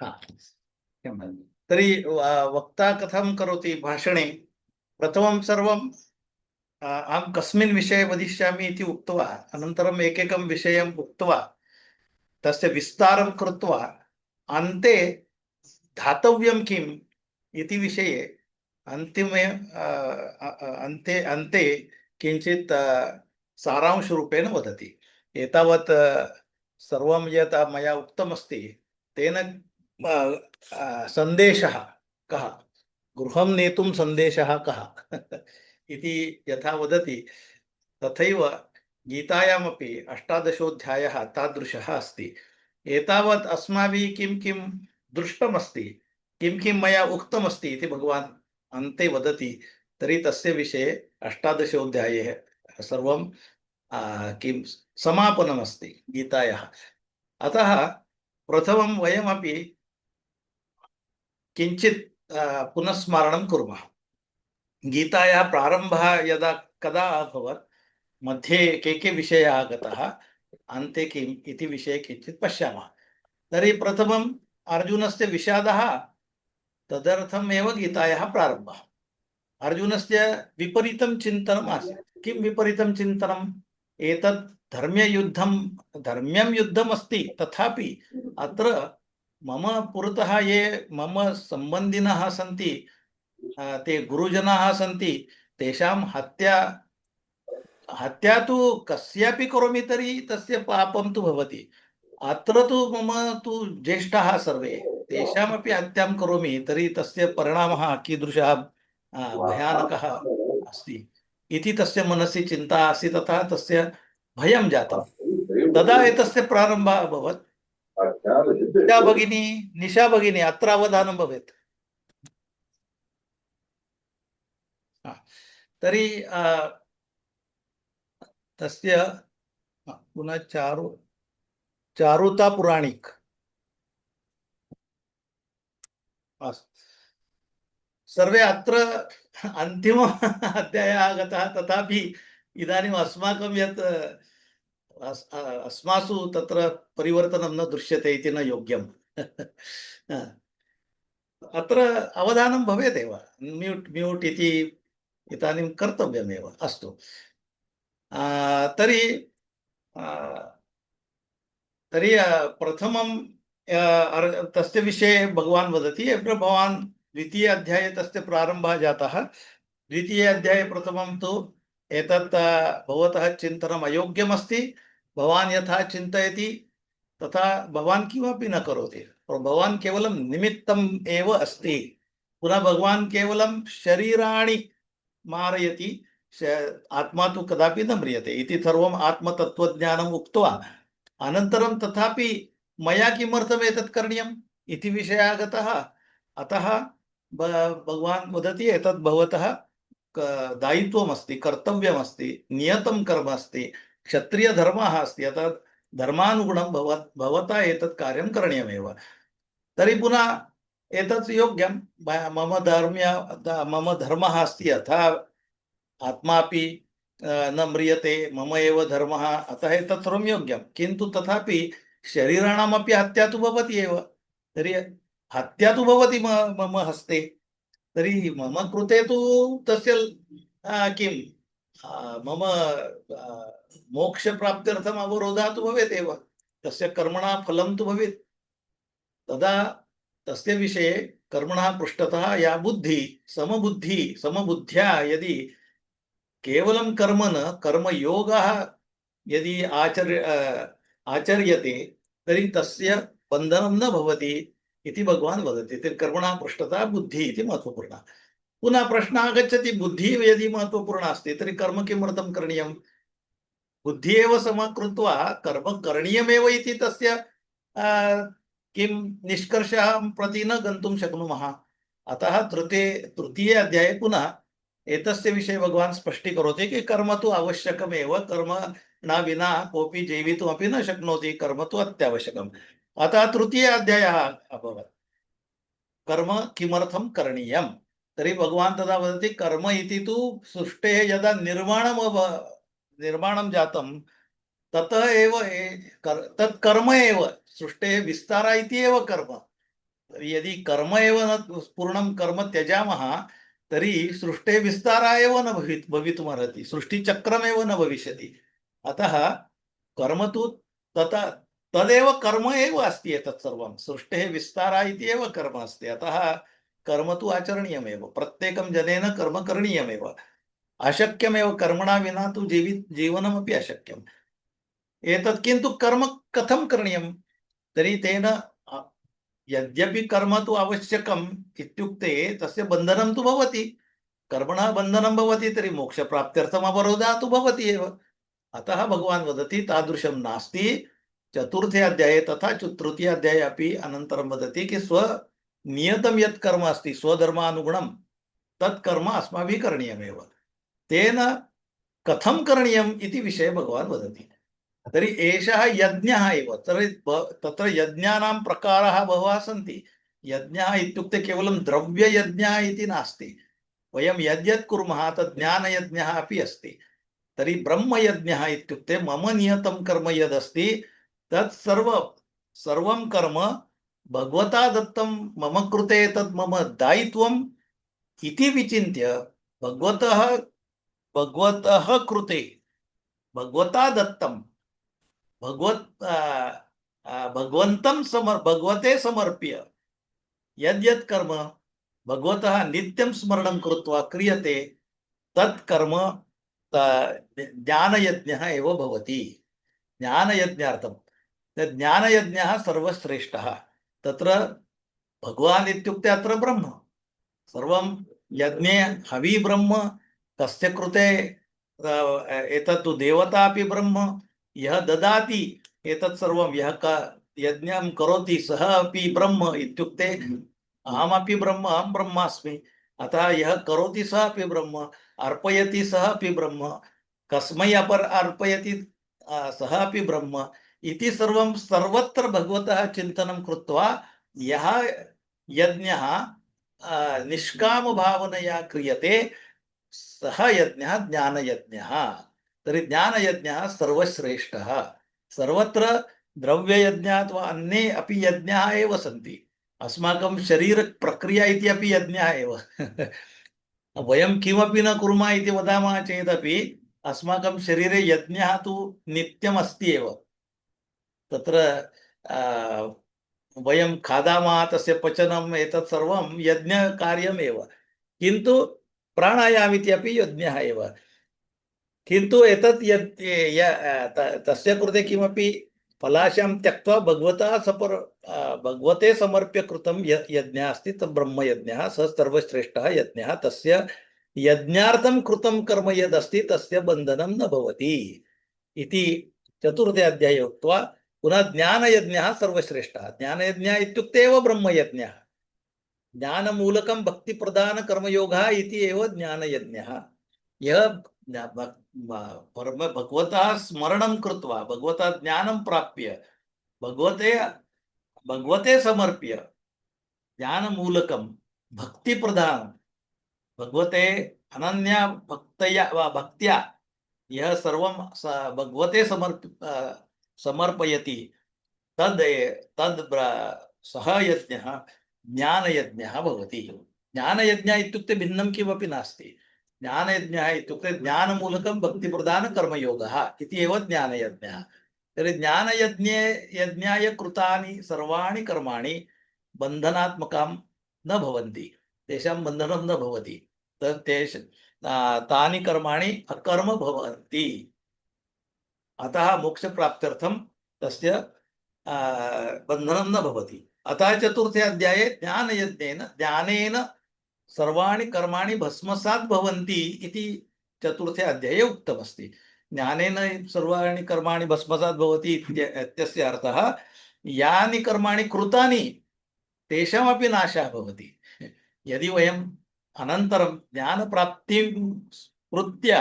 हा तर्हि वक्ता कथं करोति भाषणे प्रथमं सर्वं अहं कस्मिन् विषये वदिष्यामि इति उक्त्वा अनन्तरम् एकैकं विषयम् उक्त्वा तस्य विस्तारं कृत्वा अन्ते धातव्यं किम् इति विषये अन्तिमे अन्ते अन्ते किञ्चित् सारांशरूपेण वदति। एतावत् सर्वं यत् मया उक्तमस्ति तेन सन्देशः कः, गृहं नेतुं सन्देशः कः इति यथा वदति तथैव गीतायामपि अष्टादशोऽध्यायः तादृशः अस्ति। एतावत् अस्माभिः किं किं दृष्टमस्ति, किं किं मया उक्तमस्ति इति भगवान् अन्ते वदति। तर्हि तस्य विषये अष्टादशोऽध्याये सर्वं किं समापनमस्ति गीतायाः। अतः प्रथमं वयमपि किञ्चित् पुनस्मरणं कुर्मः। गीतायाः प्रारम्भः यदा कदा अभवत्, मध्ये के विषयाः आगताः, अन्ते किम् इति विषये किञ्चित् पश्यामः। तर्हि प्रथमम् अर्जुनस्य विषादः, तदर्थमेव गीतायाः प्रारम्भः। अर्जुनस्य विपरीतं चिन्तनम् आसीत्। किं विपरीतं चिन्तनम्? एतत् धर्म्यं युद्धमस्ति, तथापि अत्र मम पुरतः ये मम सम्बन्धिनः सन्ति, ते गुरुजनाः सन्ति, तेषां हत्या तु कस्यापि करोमि तर्हि तस्य पापं तु भवति। अत्र तु मम तु ज्येष्ठाः सर्वे, तेषामपि हत्यां करोमि तर्हि तस्य परिणामः कीदृशः भयानकः अस्ति इति तस्य मनसि चिन्ता आसीत्। तथा तस्य भयं जातं। तदा एतस्य प्रारम्भः अभवत्। निशा भगिनी अत्र अवधानं भवेत्। तर्हि तस्य पुनः चारुता पुराणिक सर्वे अत्र अन्तिम अध्यायः आगतः, तथापि इदानीम् अस्माकं यत् अस्मासु तत्र परिवर्तनं न दृश्यते इति न योग्यम् अत्र अवधानं भवेदेव। म्यूट् म्यूट् इति इदानीं कर्तव्यमेव। अस्तु, तर्हि प्रथमं तस्य विषये भगवान् वदति। भवान् द्वितीय अध्याये तस्य प्रारम्भः जातः। द्वितीय अध्याये प्रथमं तु एतत् भवतः चिन्तनम् अयोग्यमस्ति, भवान् यथा चिन्तयति तथा भवान् किमपि न करोति, भवान् केवलं निमित्तम् एव अस्ति। पुनः भगवान् केवलं शरीराणि मारयति, आत्मा तु कदापि न म्रियते इति सर्वम् आत्मतत्त्वज्ञानम् उक्त्वा अनन्तरं तथापि मया किमर्थम् एतत् करणीयम् इति विषयः आगतः। अतः भगवान् वदति एतत् भवतः दायित्वमस्ति, कर्तव्यमस्ति, नियतं कर्म अस्ति, क्षत्रियधर्मः अस्ति। अतः धर्मानुगुणं भवता एतत् कार्यं करणीयमेव। तर्हि पुनः एतत् योग्यं, मम धर्मः अस्ति, यथा आत्मापि न म्रियते, मम एव धर्मः, अतः एतत् सर्वं योग्यं। किन्तु तथापि शरीराणामपि हत्या तु भवति एव। तर्हि हत्या तु भवति मम हस्ते, तर्हि मम कृते तु तस्य किं मम मोक्षप्राप्त्यर्थम् अवरोधः तु भवेत् एव, तस्य कर्मणः फलं तु भवेत्। तदा तस्य विषये कर्मणः पृष्ठतः या बुद्धि समबुद्ध्या यदि केवलं कर्म न कर्मयोगः यदि आचर्यते तर्हि तस्य बन्धनं न भवति इति भगवान् वदति। तर्हि कर्मणः पृष्ठतः बुद्धिः इति महत्त्वपूर्णः। पुनः प्रश्नः आगच्छति, बुद्धिः यदि महत्त्वपूर्णा अस्ति तर्हि कर्म किमर्थं करणीयं? बुद्धिः एव समकृत्वा कर्म करणीयमेव इति तस्य किं निष्कर्षं प्रति न गन्तुं शक्नुमः। अतः तृतीये अध्याये पुनः एतस्य विषये भगवान् स्पष्टीकरोति कि कर्म तु आवश्यकमेव, कर्म न विना कोऽपि जीवितुमपि न शक्नोति, कर्म तु अत्यावश्यकम्। अतः तृतीय अध्यायः अभवत्, कर्म किमर्थं करणीयम्। तर्हि भगवान् तदा वदति, कर्म इति तु सृष्टेः यदा निर्माणं जातं ततः एव तत् कर्म एव सृष्टेः विस्तारः इति एव कर्म। यदि कर्म एव न पूर्णं कर्म त्यजामः तर्हि सृष्टेः विस्तारः एव न भवितुमर्हति, सृष्टिचक्रमेव न भविष्यति। अतः कर्म तु तथा तदेव कर्म एव अस्ति, एतत् सर्वं सृष्टेः विस्तारः इति एव कर्म अस्ति। अतः कर्म तु आचरणीयमेव, प्रत्येकं जनेन कर्म करणीयमेव। अशक्यमेव, कर्मणा विना तु जीवनमपि अशक्यम्। एतत् किन्तु कर्म कथं करणीयं तर्हि तेन यद्यपि कर्म तु आवश्यकम् इत्युक्ते तस्य बन्धनं तु भवति, कर्मणः बन्धनं भवति तर्हि मोक्षप्राप्त्यर्थम् अवरोधः तु भवति एव। अतः भगवान् वदति तादृशं नास्ति। चतुर्थे अध्याये तथा तृतीय अध्याये अपि अनन्तरं वदति कि स्वनियतं यत् कर्म अस्ति स्वधर्मानुगुणं तत् कर्म अस्माभिः करणीयमेव। तेन कथं करणीयम् इति विषये भगवान् वदति। तर्हि एषः यज्ञः एव। तर्हि तत्र यज्ञानां प्रकाराः बहवः सन्ति। यज्ञः इत्युक्ते केवलं द्रव्ययज्ञः इति नास्ति। वयं यद्यत् कुर्मः तद् ज्ञानयज्ञः अपि अस्ति। तर्हि ब्रह्मयज्ञः इत्युक्ते मम नियतं कर्म यदस्ति तत् सर्वं कर्म भगवता दत्तं मम कृते, तत् मम दायित्वम् इति विचिन्त्य भगवतः कृते भगवता दत्तं भगवते समर्प्य यद्यत् कर्म भगवतः नित्यं स्मरणं कृत्वा क्रियते तत् कर्म ज्ञानयज्ञः एव भवति। ज्ञानयज्ञार्थं तद् ज्ञानयज्ञः सर्वश्रेष्ठः। तत्र भगवान् इत्युक्ते अत्र ब्रह्म। सर्वं यज्ञे हवि ब्रह्म, कस्य कृते एतत् देवता अपि ब्रह्म, यः ददाति एतत् सर्वं, यः यज्ञं करोति सः अपि ब्रह्म इत्युक्ते अहमपि ब्रह्म, अहं ब्रह्मास्मि। अतः यः करोति सः अपि ब्रह्म, अर्पयति सः अपि ब्रह्म, कस्मै अर्पयति सः अपि ब्रह्म इति सर्वं सर्वत्र भगवतः चिन्तनं कृत्वा यः यज्ञः निष्कामभावनया क्रियते सः यज्ञः ज्ञानयज्ञः। तर्हि ज्ञानयज्ञः सर्वश्रेष्ठः। सर्वत्र द्रव्ययज्ञः अथवा अन्ये अपि यज्ञाः एव सन्ति। अस्माकं शरीरप्रक्रिया इति अपि यज्ञः एव। वयं किमपि न कुर्मः इति वदामः चेदपि अस्माकं शरीरे यज्ञः तु नित्यमस्ति एव। तत्र वयं खादामः, तस्य पचनम्, एतत् सर्वं यज्ञकार्यमेव। किन्तु प्राणायाम इति अपि यज्ञः एव। किन्तु एतत् तस्य कृते किमपि फलाशां त्यक्त्वा भगवते समर्प्य कृतं यज्ञः अस्ति तत् ब्रह्मयज्ञः। सः सर्वश्रेष्ठः यज्ञः। तस्य यज्ञार्थं कृतं कर्म यदस्ति तस्य बन्धनं न भवति इति चतुर्थे अध्याये उक्त्वा पुनः ज्ञानयज्ञः सर्वश्रेष्ठः। ज्ञानयज्ञः इत्युक्ते एव ब्रह्मयज्ञः। ज्ञानमूलकं भक्तिप्रधानकर्मयोगः इति एव ज्ञानयज्ञः। यः भगवतः स्मरणं कृत्वा भगवतः ज्ञानं प्राप्य भगवते समर्प्य ज्ञानमूलकं भक्तिप्रधानं भगवते अनन्या भक्त्या यः सर्वं भगवते समर्पयति तद् सः यज्ञः ज्ञानयज्ञः भवति। ज्ञानयज्ञः इत्युक्ते भिन्नं किमपि नास्ति। ज्ञानयज्ञः इत्युक्ते ज्ञानमूलकं भक्तिप्रधानकर्मयोगः इति एव ज्ञानयज्ञः। तर्हि यज्ञाय कृतानि सर्वाणि कर्माणि बन्धनात्मकां न भवन्ति, तेषां बन्धनं न भवति। तानि कर्माणि अकर्म भवन्ति। अतः मोक्षप्राप्त्यर्थं तस्य बन्धनं न भवति। अतः चतुर्थे अध्याये ज्ञानेन सर्वाणि कर्माणि भस्मसात् भवन्ति इति चतुर्थे अध्याये उक्तमस्ति। ज्ञानेन सर्वाणि कर्माणि भस्मसात् भवति इत्यस्य अर्थः यानि कर्माणि कृतानि तेषामपि नाशः भवति। यदि वयम् अनन्तरं ज्ञानप्राप्तिं स्मृत्य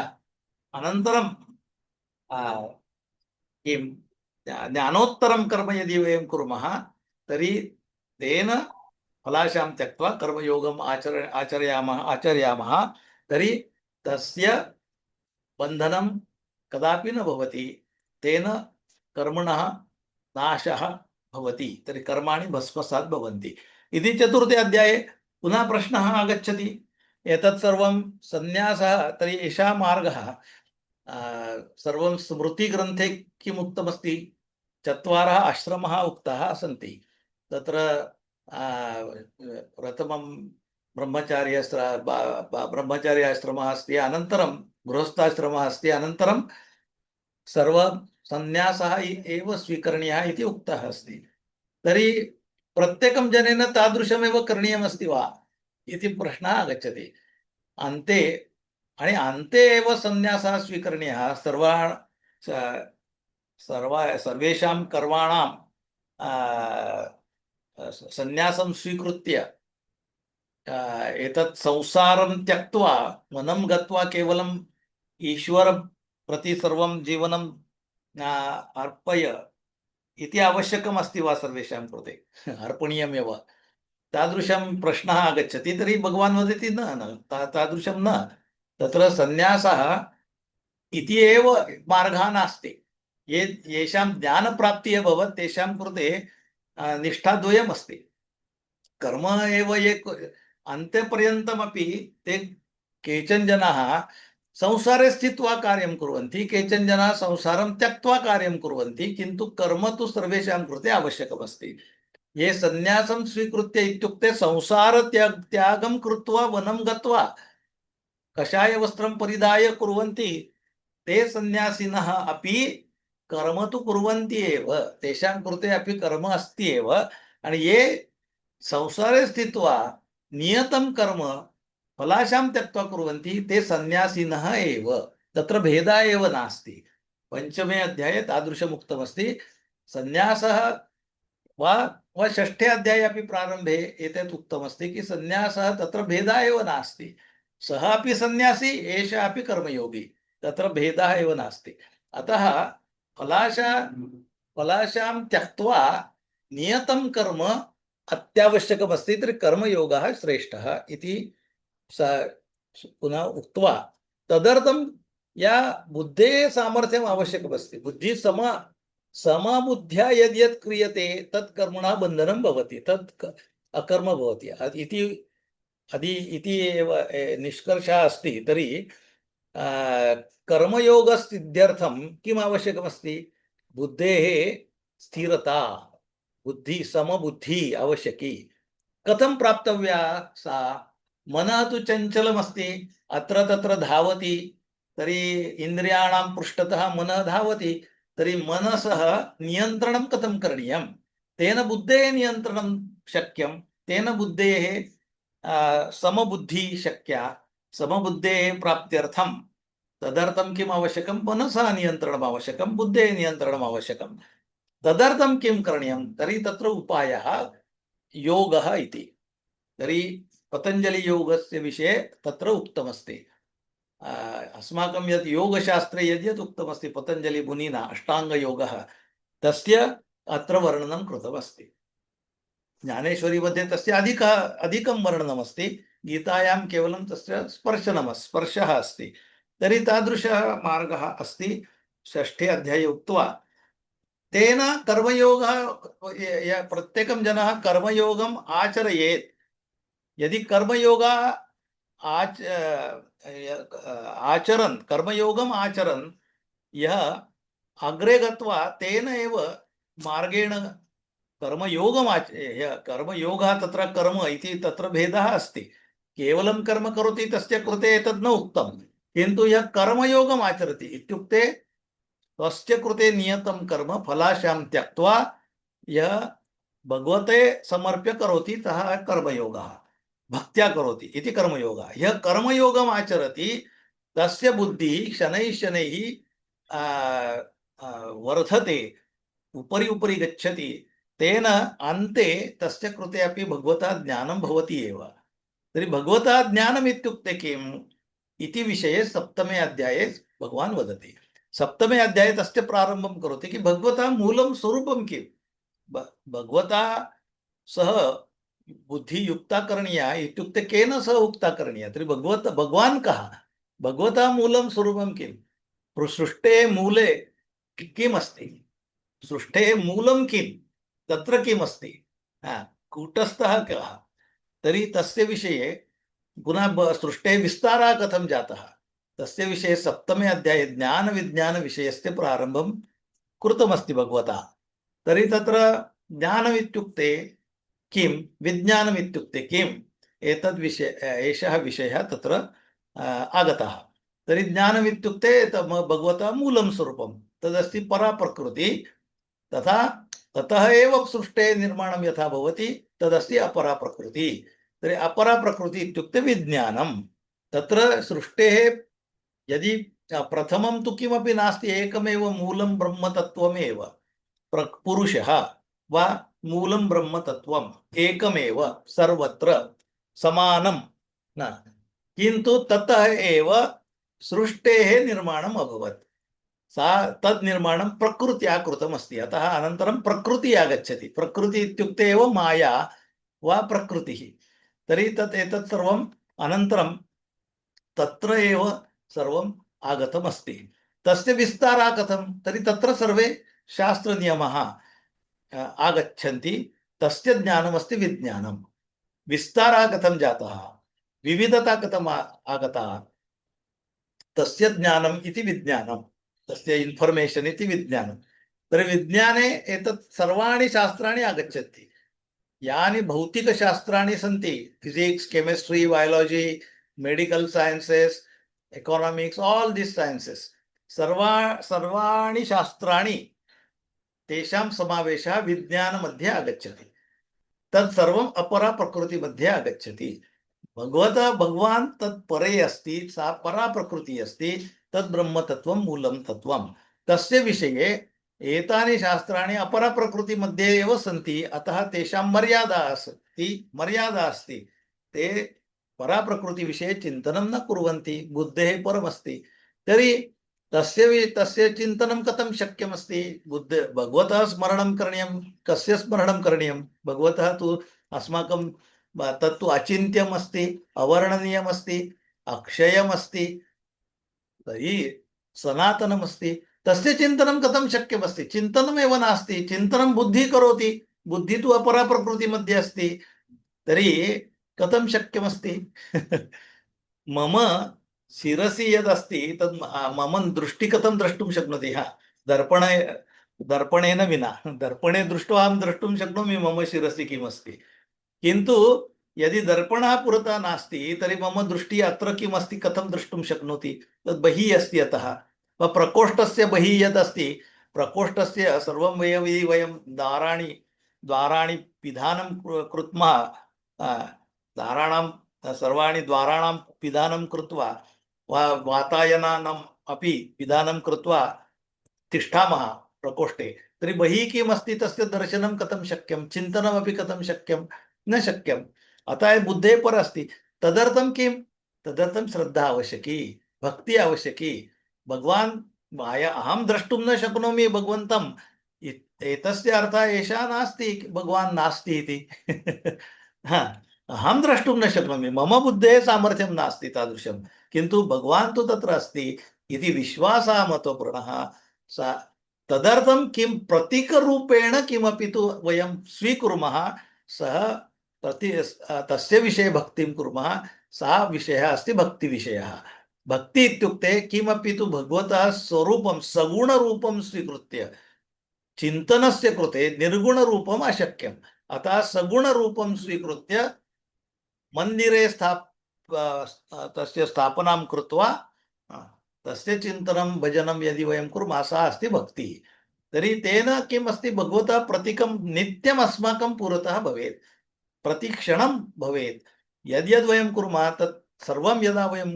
अनन्तरं किं ज्ञानोत्तरं कर्म यदि वयं कुर्मः तर्हि तेन फलाशां त्यक्त्वा कर्मयोगम् आचर्यामः तर्हि तस्य बन्धनं कदापि न भवति। तेन कर्मणः नाशः भवति। तर्हि कर्माणि भस्मसात् भवन्ति। इति चतुर्थे अध्याये पुनः प्रश्नः आगच्छति, एतत् सर्वं सन्न्यासः, तर्हि एषः मार्गः सर्वं स्मृतिग्रन्थे किम् उक्तमस्ति? चत्वारः आश्रमः उक्ताः सन्ति। तत्र प्रथमं ब्रह्मचार्याश्रमः अस्ति, अनन्तरं गृहस्थाश्रमः अस्ति, अनन्तरं सर्व सन्न्यासः एव स्वीकरणीयः इति उक्तः अस्ति। तर्हि प्रत्येकं जनेन तादृशमेव करणीयमस्ति वा इति प्रश्नः आगच्छति। अन्ते एव सन्न्यासः स्वीकरणीयः। सर्वेषां कर्माणां सन्न्यासं स्वीकृत्य एतत् संसारं त्यक्त्वा वनं गत्वा केवलम् ईश्वर प्रति सर्वं जीवनं अर्पय इति आवश्यकम् अस्ति वा सर्वेषां कृते? अर्पणीयमेव। तादृशं प्रश्नः आगच्छति। तर्हि भगवान् वदति न, तादृशं न। तत्र सन्न्यासः इति एव मार्गः नास्ति। येषां ज्ञानप्राप्तिः अभवत् तेषां कृते निष्ठाद्वयम् अस्ति। कर्म एव अन्त्यपर्यन्तमपि ते केचन जनाः संसारे स्थित्वा कार्यं कुर्वन्ति, केचन जनाः संसारं त्यक्त्वा कार्यं कुर्वन्ति, किन्तु कर्म तु सर्वेषां कृते आवश्यकमस्ति। ये सन्न्यासं स्वीकृत्य इत्युक्ते संसारत्यागं कृत्वा वनं गत्वा कषायवस्त्रं परिधाय कुर्वन्ति, ते सन्न्यासिनः अपि कर्म तु कुर्वन्ति एव, तेषां कृते अपि कर्म अस्ति एव। आणि ये संसारे स्थित्वा नियतं कर्म फलाशां त्यक्त्वा कुर्वन्ति ते सन्न्यासिनः एव। तत्र भेदः एव नास्ति। पञ्चमे अध्याये तादृशम् उक्तमस्ति। सन्न्यासः वा षष्ठे अध्याये अपि प्रारम्भे एतत् उक्तमस्ति कि सन्न्यासः तत्र भेदः एव नास्ति। सः अपि सन्न्यासी, एषः अपि कर्मयोगी, तत्र भेदः एव नास्ति। अतः फलाशां त्यक्त्वा नियतं कर्म अत्यावश्यकमस्ति। तर्हि कर्मयोगः श्रेष्ठः इति पुनः उक्त्वा तदर्थं या बुद्धेः सामर्थ्यम् आवश्यकमस्ति। बुद्धिः समबुद्ध्या यद्यत् क्रियते तत् कर्मणः बन्धनं भवति, तत् अकर्म भवति इति एव निष्कर्षः अस्ति। तर्हि कर्मयोगसिद्ध्यर्थं किम् आवश्यकमस्ति? बुद्धेः स्थिरता, समबुद्धि आवश्यकी। कथं प्राप्तव्या सा? मनः तु चञ्चलमस्ति, अत्र तत्र धावति। तर्हि इन्द्रियाणां पृष्ठतः मनः धावति। तर्हि मनसः नियन्त्रणं कथं करणीयं? तेन बुद्धेः नियन्त्रणं शक्यं, तेन बुद्धेः समबुद्धिः शक्या। समबुद्धेः प्राप्त्यर्थं तदर्थं किम् आवश्यकं? मनसः नियन्त्रणम् आवश्यकं, बुद्धेः नियन्त्रणम् आवश्यकं। तदर्थं किं करणीयं? तर्हि तत्र उपायः योगः इति। तर्हि पतञ्जलियोगस्य विषये तत्र उक्तमस्ति। अस्माकं यत् योगशास्त्रे यद्यत् उक्तमस्ति पतञ्जलिमुनिना अष्टाङ्गयोगः, तस्य अत्र वर्णनं कृतमस्ति। ज्ञानेश्वरी मध्ये तस्य अधिकं वर्णनमस्ति, गीतायां केवलं तस्य स्पर्शः अस्ति। तर्हि तादृशः मार्गः अस्ति। षष्ठे अध्याये उक्त्वा तेन कर्मयोगः, प्रत्येकं जनः कर्मयोगम् आचरेत्। यदि कर्मयोगः कर्मयोगम् आचरन् यः अग्रे गत्वा तेन एव मार्गेण कर्मयोगः, तत्र कर्म इति तत्र भेदः अस्ति। केवलं कर्म करोति तस्य कृते एतद् न उक्तं, किन्तु यः कर्मयोगम् आचरति इत्युक्ते स्वस्य कृते नियतं कर्म फलाशां त्यक्त्वा यः भगवते समर्प्य करोति सः कर्मयोगः, भक्त्या करोति इति कर्मयोगः। यः कर्मयोगम् आचरति तस्य बुद्धिः शनैः शनैः वर्धते, उपरि उपरि गच्छति। तेन अन्ते तस्य कृते अपि भगवता ज्ञानं भवति एव। तर्हि भगवता ज्ञानम् इत्युक्ते किम् इति विषये सप्तमे अध्याये भगवान् वदति। सप्तमे अध्याये तस्य प्रारम्भं करोति कि भगवता मूलं स्वरूपं किम्, भगवता सह बुद्धि युक्ता करणीया इत्युक्ते केन सह उक्ता करणीया? तर्हि भगवान् कः? भगवता मूलं स्वरूपं किम्? सृष्टेः मूले किम् अस्ति? सृष्टेः मूलं किम्? तत्र किम् अस्ति? कूटस्थः कः तर्हि तस्य विषये पुनः सृष्टेः विस्तारः कथं जातः तस्य विषये सप्तमे अध्याये ज्ञानविज्ञानविषयस्य प्रारम्भं कृतमस्ति भगवता। तर्हि तत्र ज्ञानमित्युक्ते किं विज्ञानमित्युक्ते किम् एतद्विषय एषः विषयः तत्र आगतः। तर्हि ज्ञानमित्युक्ते भगवतः मूलं स्वरूपं तदस्ति परा प्रकृति तथा ततः एव सृष्टेः निर्माणं यथा भवति तदस्ति अपरा प्रकृति। तर्हि अपरा प्रकृति इत्युक्ते विज्ञानं तत्र सृष्टेः यदि प्रथमं तु किमपि नास्ति एकमेव मूलं ब्रह्मतत्त्वमेव पुरुषः वा मूलं ब्रह्मतत्त्वम् एकमेव सर्वत्र समानं न किन्तु ततः एव सृष्टेः निर्माणम् अभवत्। सा तद् निर्माणं प्रकृत्या कृतमस्ति अतः अनन्तरं प्रकृतिः आगच्छति। प्रकृति इत्युक्ते एव माया वा प्रकृतिः। तर्हि एतत् सर्वम् अनन्तरं तत्र एव सर्वम् आगतमस्ति। तस्य विस्तारः कथं तर्हि तत्र सर्वे शास्त्रनियमाः आगच्छन्ति तस्य ज्ञानमस्ति विज्ञानं। विस्तारः कथं जातः विविधता कथम् आगता तस्य ज्ञानम् इति विज्ञानं तस्य इन्फर्मेशन् इति विज्ञानं। तर्हि विज्ञाने एतत् सर्वाणि शास्त्राणि आगच्छन्ति यानि भौतिकशास्त्राणि सन्ति physics chemistry biology medical sciences economics all this sciences सर्वाणि शास्त्राणि तेषां समावेशः विज्ञानमध्ये आगच्छति। तत् सर्वम् अपरा प्रकृतिमध्ये आगच्छति। भगवान् तत् परे अस्ति सा परा प्रकृतिः अस्ति तद् ब्रह्मतत्त्वं मूलं तत्त्वं तस्य विषये एतानि शास्त्राणि अपरा प्रकृतिमध्ये एव सन्ति अतः तेषां मर्यादा अस्ति। ते परा प्रकृति विषये चिन्तनं न कुर्वन्ति बुद्धेः परमस्ति। तर्हि तस्य चिन्तनं कथं शक्यमस्ति भगवतः स्मरणं करणीयं। कस्य स्मरणं करणीयं भगवतः तु अस्माकं तत्तु अचिन्त्यम् अस्ति अवर्णनीयम् अस्ति अक्षयम् अस्ति तर्हि सनातनम् अस्ति। तस्य चिन्तनं कथं शक्यमस्ति चिन्तनमेव नास्ति। चिन्तनं बुद्धिः करोति बुद्धिः तु अपरा प्रकृतिमध्ये अस्ति तर्हि कथं शक्यमस्ति मम शिरसि यदस्ति तद् मम दृष्टि कथं द्रष्टुं शक्नोति दर्पणेन विना दर्पणे दृष्ट्वा अहं द्रष्टुं शक्नोमि मम शिरसि किमस्ति। किन्तु यदि दर्पणः पुरतः नास्ति तर्हि मम दृष्टिः अत्र किमस्ति कथं द्रष्टुं शक्नोति तद् बहिः अस्ति। अतः प्रकोष्ठस्य बहिः यदस्ति प्रकोष्ठस्य सर्वं वयं द्वाराणि पिधानं कृत्वा सर्वाणि द्वाराणां पिधानं कृत्वा वातायनानाम् अपि पिधानं कृत्वा तिष्ठामः प्रकोष्ठे तर्हि बहिः किमस्ति तस्य दर्शनं कथं शक्यं चिन्तनमपि कथं शक्यं न शक्यम्। अतः बुद्धेः पर अस्ति। तदर्थं किं तदर्थं श्रद्धा आवश्यकी भक्ति आवश्यकी। भगवान् माया अहं द्रष्टुं न शक्नोमि भगवन्तम् एतस्य अर्थः एषः नास्ति भगवान् नास्ति इति अहं द्रष्टुं न शक्नोमि मम बुद्धेः सामर्थ्यं नास्ति तादृशं किन्तु भगवान् तु तत्र अस्ति इति विश्वासः महत्त्वपूर्णः। तदर्थं किं प्रतीकरूपेण किमपि तु वयं स्वीकुर्मः सः तस्य विषये भक्तिं कुर्मः सः विषयः अस्ति भक्तिविषयः। भक्ति इत्युक्ते किमपि तु भगवतः स्वरूपं सगुणरूपं स्वीकृत्य चिन्तनस्य कृते निर्गुणरूपम् अशक्यम् अतः सगुणरूपं स्वीकृत्य मंदिरे तस्य स्थापनां कृत्वा तस्य चिन्तनं भजनं यदि वयं कुर्मः सा अस्ति भक्तिः। तर्हि तेन किम् अस्ति भगवतः प्रतीकं नित्यम् अस्माकं पुरतः भवेत् प्रतिक्षणं भवेत्। यद्यद् वयं कुर्मः तत् सर्वं यदा वयं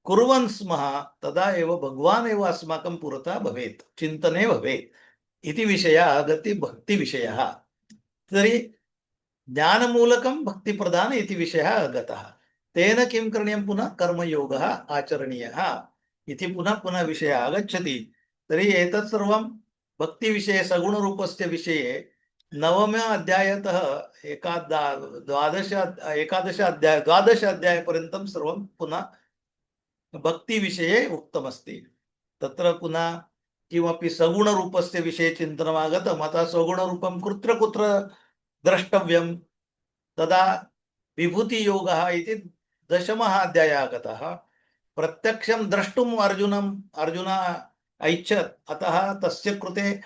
कुर्वन् स्मः तदा एव भगवान् एव अस्माकं पुरतः भवेत् चिन्तने भवेत् इति विषयः आगत्य भक्तिविषयः। तर्हि ज्ञानमूलकं भक्तिप्रधान इति विषयः आगतः। तेन किं करणीयं पुनः कर्मयोगः आचरणीयः इति पुनः पुनः विषयः आगच्छति। तर्हि एतत् सर्वं भक्तिविषये सगुणरूपस्य विषये नवम अध्यायतः द्वादश अध्यायपर्यन्तं सर्वं पुनः भक्तिविषये उक्तमस्ति। तत्र पुनः किमपि सगुणरूपस्य विषये चिन्तनम् आगतम् अतः सगुणरूपं कुत्र कुत्र द्रष्टव्यं तदा विभूतियोगः इति दशमः अध्यायः आगतः। प्रत्यक्षं द्रष्टुम् अर्जुन ऐच्छत्, अतः तस्य कृते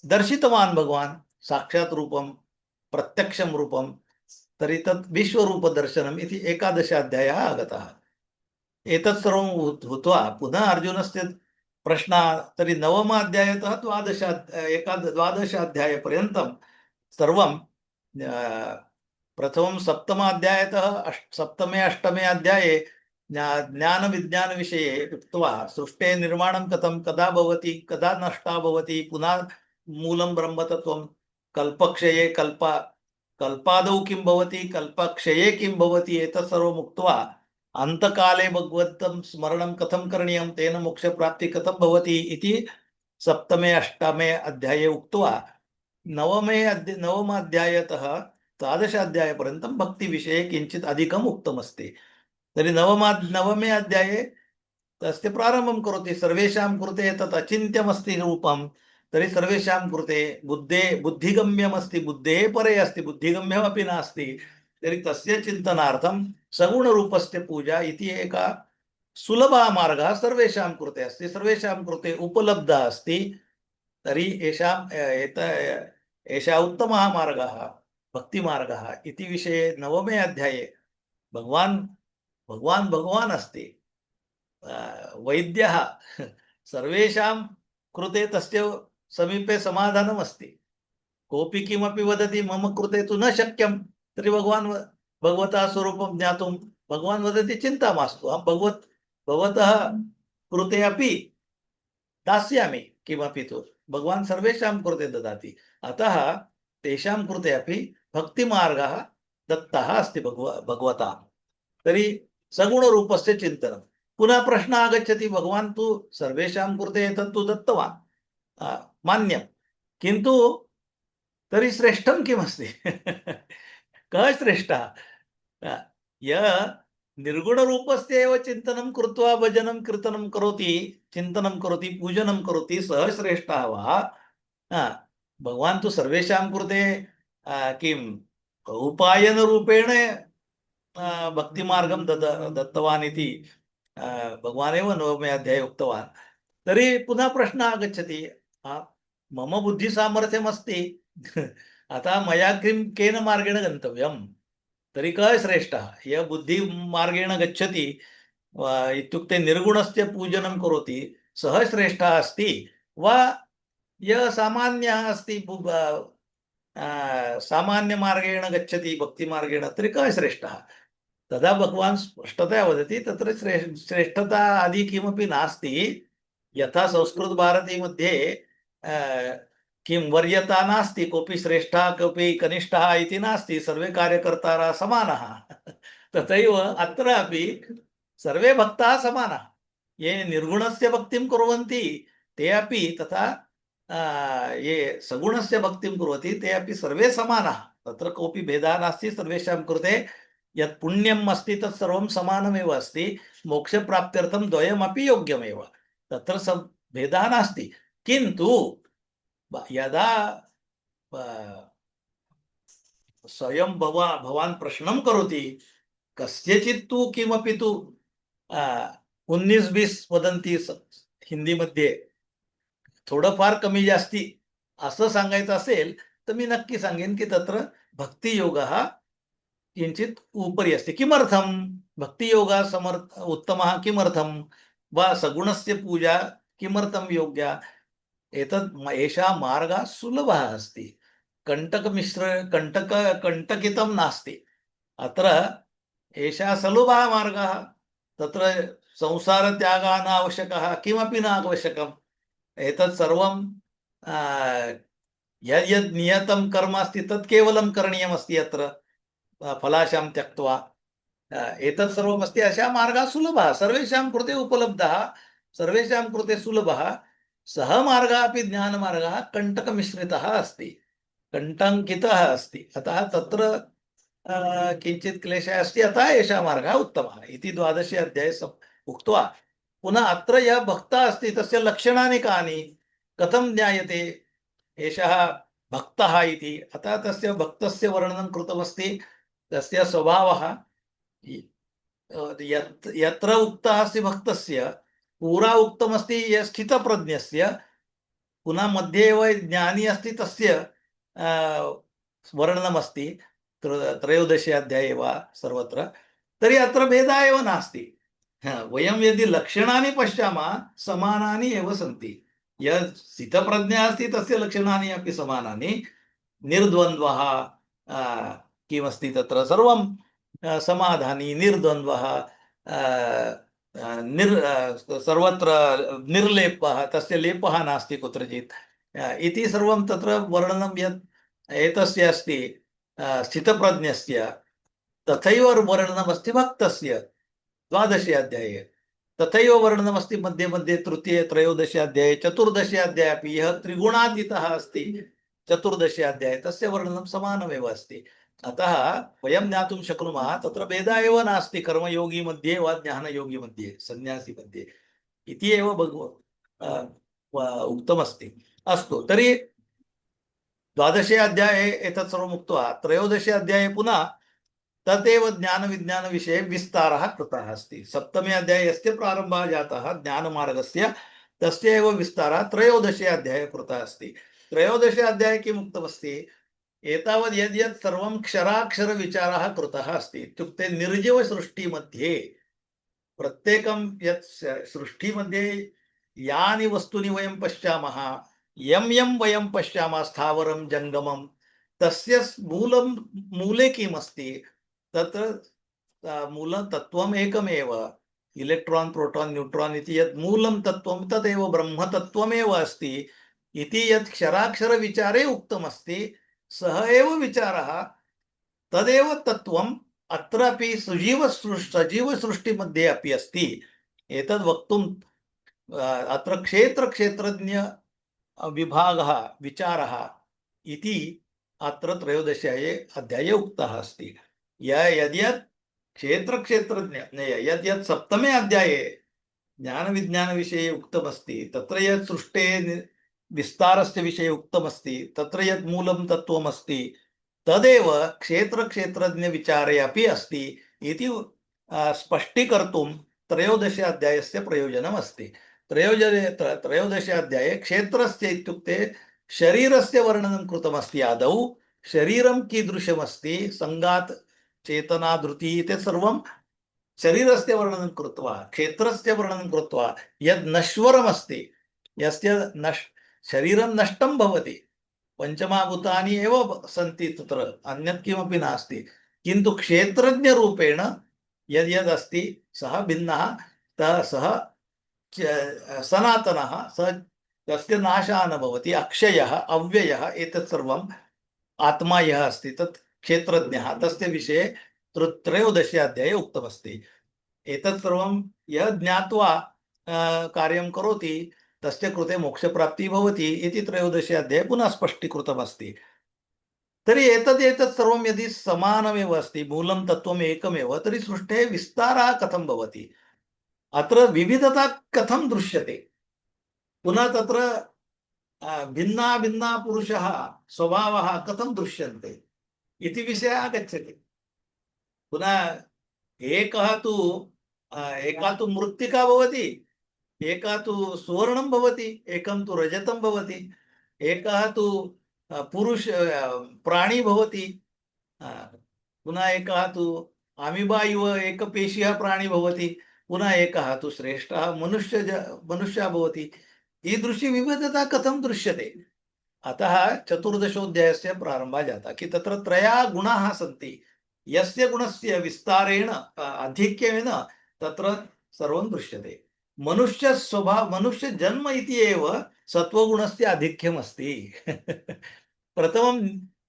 दर्शितवान् भगवान् साक्षात् रूपं, प्रत्यक्षं रूपं। तर्हि तत् विश्वरूपदर्शनम् इति 11 अध्यायः आगतः। एतत् सर्वं भूत्वा पुनः अर्जुनस्य प्रश्नः, तर्हि 9 अध्यायतः 12 अध्यायपर्यन्तं सर्वं प्रथमं 7 अध्यायतः 7मे 8मे अध्याये ज्ञानविज्ञानविषये उक्त्वा सृष्टेः निर्माणं कथं, कदा भवति, कदा नष्टा भवति, पुनः मूलं ब्रह्मतत्त्वं, कल्पक्षये कल्पादौ किं भवति, कल्पक्षये किं भवति, एतत् सर्वम् उक्त्वा अन्तकाले भगवन्तं स्मरणं कथं करणीयं, तेन मोक्षप्राप्तिः कथं भवति इति 7मे 8मे अध्याये उक्त्वा नवम अध्यायतः 12 अध्यायपर्यन्तं भक्तिविषये किञ्चित् अधिकम् उक्तमस्ति। तर्हि नवमे अध्याये तस्य प्रारम्भं करोति। सर्वेषां कृते तत् अचिन्त्यमस्ति रूपं, तर्हि सर्वेषां कृते बुद्धिगम्यमस्ति, बुद्धेः परे अस्ति, बुद्धिगम्यमपि नास्ति। तर्हि तस्य चिन्तनार्थं सगुणरूपस्य पूजा इति एकः सुलभः मार्गः सर्वेषां कृते अस्ति, सर्वेषां कृते उपलब्धः अस्ति। तर्हि एषः उत्तमः मार्गः, भक्तिमार्गः इति विषये नवमे अध्याये भगवान् अस्ति, वैद्यः। सर्वेषां कृते तस्य समीपे समाधानम् अस्ति। कोऽपि किमपि वदति मम कृते तु न शक्यं, तर्हि भगवतः स्वरूपं ज्ञातुं भगवान् वदति चिन्ता मास्तु, अहं भवतः कृते अपि दास्यामि किमपि तु। भगवान् सर्वेषां कृते ददाति, अतः तेषां कृते अपि भक्तिमार्गः दत्तः अस्ति भगवता। तर्हि सगुणरूपस्य चिन्तनं। पुनः प्रश्नः आगच्छति, भगवान् तु सर्वेषां कृते एतत्तु दत्तवान्, मान्यं, किन्तु तर्हि श्रेष्ठं किमस्ति? कः श्रेष्ठः? यः निर्गुणरूपस्य एव चिन्तनं कृत्वा भजनं कीर्तनं करोति, चिन्तनं करोति, पूजनं करोति, सः श्रेष्ठः वा? भगवान् तु सर्वेषां कृते किम् उपायनरूपेण भक्तिमार्गं दत्तवान् इति भगवानेव नवमे अध्याये उक्तवान्। तर्हि पुनः प्रश्नः आगच्छति, मम बुद्धिसामर्थ्यमस्ति, अतः मया केन मार्गेण गन्तव्यं? तर्हि कः श्रेष्ठः? यः बुद्धिमार्गेण गच्छति, इत्युक्ते निर्गुणस्य पूजनं करोति, सः श्रेष्ठः अस्ति वा यः सामान्यः अस्ति, सामान्यमार्गेण गच्छति भक्तिमार्गेण, तर्हि कः श्रेष्ठः? तदा भगवान् स्पष्टतया वदति, तत्र श्रेष्ठता आदि किमपि नास्ति। यथा संस्कृतभारती मध्ये किं वरीयता नास्ति, कोऽपि श्रेष्ठः कोऽपि कनिष्ठः इति नास्ति, सर्वे कार्यकर्तारः समानः। तथैव अत्रापि सर्वे भक्ताः समानः। ये निर्गुणस्य भक्तिं कुर्वन्ति ते अपि तथा, ये सगुणस्य भक्तिं कुर्वन्ति ते अपि सर्वे समानः। तत्र कोऽपि भेदः नास्ति। सर्वेषां कृते यत् पुण्यम् अस्ति तत् सर्वं समानमेव अस्ति। मोक्षप्राप्त्यर्थं द्वयमपि योग्यमेव, तत्र भेदः नास्ति। किन्तु यदा स्वयं भवान् प्रश्नं करोति, कस्यचित् तु किमपि तु 19-20 वदन्ति हिंदी मध्ये, थोडंफार कमी जास्ती असं सांगायचं असेल तर मी नक्की सांगेन की तत्र भक्तियोगः किंचित उपरि अस्ति। किमर्थं भक्तियोगः उत्तमः? किमर्थं वा सगुणस्य पूजा किमर्थं योग्या? एषः मार्गः सुलभः अस्ति, कंटकितं नास्ति। अत्र एषः सुलभः मार्गः, तत्र संसारत्यागः न आवश्यकः, किमपि न आवश्यकम्। एतत् सर्वं यद् नियतं कर्म अस्ति तत् केवलं करणीयमस्ति। अत्र फलाशां त्यक्त्वा एतत् सर्वमस्ति। अशः मार्गः सुलभः, सर्वेषां कृते उपलब्धः, सर्वेषां कृते सुलभः। सः मार्गः अपि ज्ञानमार्गः कण्टकमिश्रितः अस्ति, कण्टङ्कितः अस्ति। अतः तत्र किञ्चित् क्लेशः अस्ति, अतः एषः मार्गः उत्तमः इति 12 अध्याये उक्त्वा पुनः अत्र यः भक्तः अस्ति तस्य लक्षणानि कानि, कथं ज्ञायते एषः भक्तः इति? अतः तस्य भक्तस्य वर्णनं कृतमस्ति। तस्य स्वभावः यत्र उक्तः अस्ति भक्तस्य पुरा उक्तमस्ति स्थितप्रज्ञस्य, पुनः मध्ये एव ज्ञानी अस्ति तस्य वर्णनमस्ति त्रयोदशे अध्याये वा सर्वत्र। तर्हि अत्र भेदः एव नास्ति। वयं यदि लक्षणानि पश्यामः समानानि एव सन्ति। यत् स्थितप्रज्ञा अस्ति तस्य लक्षणानि अपि समानानि। निर्द्वन्द्वः किमस्ति तत्र सर्वं समाधानी, निर्द्वन्द्वः, सर्वत्र निर्लेपः, तस्य लेपः नास्ति कुत्रचित् इति सर्वं तत्र वर्णनं यत् एतस्य अस्ति स्थितप्रज्ञस्य, तथैव वर्णनमस्ति भक्तस्य 12 अध्याये। तथैव वर्णनमस्ति मध्ये मध्ये तृतीये 13 अध्याये, 14 अध्याये अपि यः त्रिगुणातीतः अस्ति 14 अध्याये तस्य वर्णनं समानमेव अस्ति। अतः वयं ज्ञातुं शक्नुमः तत्र भेदः एव नास्ति कर्मयोगी मध्ये वा ज्ञानयोगी मध्ये, सन्यासी मध्ये इति एव उक्तमस्ति। अस्तु, तर्हि 12 अध्याये एतत् सर्वम् उक्त्वा 13 अध्याये पुनः तदेव ज्ञानविज्ञानविषये विस्तारः कृतः अस्ति। 7मे अध्याये यस्य प्रारम्भः जातः ज्ञानमार्गस्य तस्य एव विस्तारः 13 अध्याये कृतः अस्ति। 13 अध्याये किम् उक्तमस्ति? एतावत् यद्यत् सर्वं क्षराक्षरविचारः कृतः अस्ति, इत्युक्ते निर्जीवसृष्टिमध्ये प्रत्येकं यत् सृष्टिमध्ये यानि वस्तूनि वयं पश्यामः, यं वयं पश्यामः स्थावरं जङ्गमं, तस्य मूले किमस्ति? तत्र मूलतत्त्वम् एकमेव। इलेक्ट्रान् प्रोटान् न्यूट्रान् इति यत् मूलं तत्त्वं तदेव ब्रह्मतत्त्वमेव अस्ति इति यत् क्षराक्षरविचारे उक्तमस्ति, सः एव विचारः, तदेव तत्त्वम् अत्रापि सजीवसृष्टिमध्ये अपि अस्ति। एतद् वक्तुम् अत्र क्षेत्रज्ञ विभागः विचारः इति अत्र 13 अध्याये उक्तः अस्ति। यद्यत् क्षेत्रज्ञ यद्यत् 7मे अध्याये ज्ञानविज्ञानविषये उक्तमस्ति, तत्र यत् सृष्टेः विस्तारस्य विषये उक्तमस्ति, तत्र यत् मूलं तत्त्वमस्ति तदेव क्षेत्रज्ञविचारे अपि अस्ति इति स्पष्टीकर्तुं 13 अध्यायस्य प्रयोजनम् अस्ति। 13 अध्याये क्षेत्रस्य इत्युक्ते शरीरस्य वर्णनं कृतमस्ति। आदौ शरीरं कीदृशमस्ति, संगात् चेतना धृति इति सर्वं शरीरस्य वर्णनं कृत्वा क्षेत्रस्य वर्णनं कृत्वा यद् नश्वरमस्ति, यस्य शरीरं नष्टं भवति, पञ्चमभूतानि एव सन्ति तत्र, अन्यत् किमपि नास्ति, किन्तु क्षेत्रज्ञरूपेण यद्यदस्ति सः भिन्नः, सः सनातनः, तस्य नाशः न भवति, अक्षयः अव्ययः, एतत् सर्वम् आत्मा यः अस्ति तत् क्षेत्रज्ञः, तस्य विषये 13 अध्याये उक्तमस्ति। एतत् सर्वं यः ज्ञात्वा कार्यं करोति तस्य कृते मोक्षप्राप्तिः भवति इति 13 अध्याये पुनः स्पष्टीकृतमस्ति। तर्हि एतत् सर्वं यदि समानमेव अस्ति, मूलं तत्त्वम् एकमेव, तर्हि सृष्टेः विस्तारः कथं भवति? अत्र विविधता कथं दृश्यते? पुनः तत्र भिन्ना पुरुषः स्वभावः कथं दृश्यन्ते इति विषयः आगच्छति। पुनः एका तु मृत्तिका भवति, एका तु सुवर्णं भवति, एकं तु रजतं भवति, एकः तु पुरुष प्राणी भवति, पुनः एकः तु अमीबा इव एकपेशीयः प्राणी भवति, पुनः एकः तु श्रेष्ठः मनुष्यः भवति। ईदृशी विविधता कथं दृश्यते? अतः 14 प्रारम्भः जातः कि तत्र 3 गुणाः सन्ति, यस्य गुणस्य विस्तारेण आधिक्येन तत्र सर्वं दृश्यते। मनुष्य जन्म इति एव सत्वगुणस्य आधिक्यम् अस्ति। प्रथमं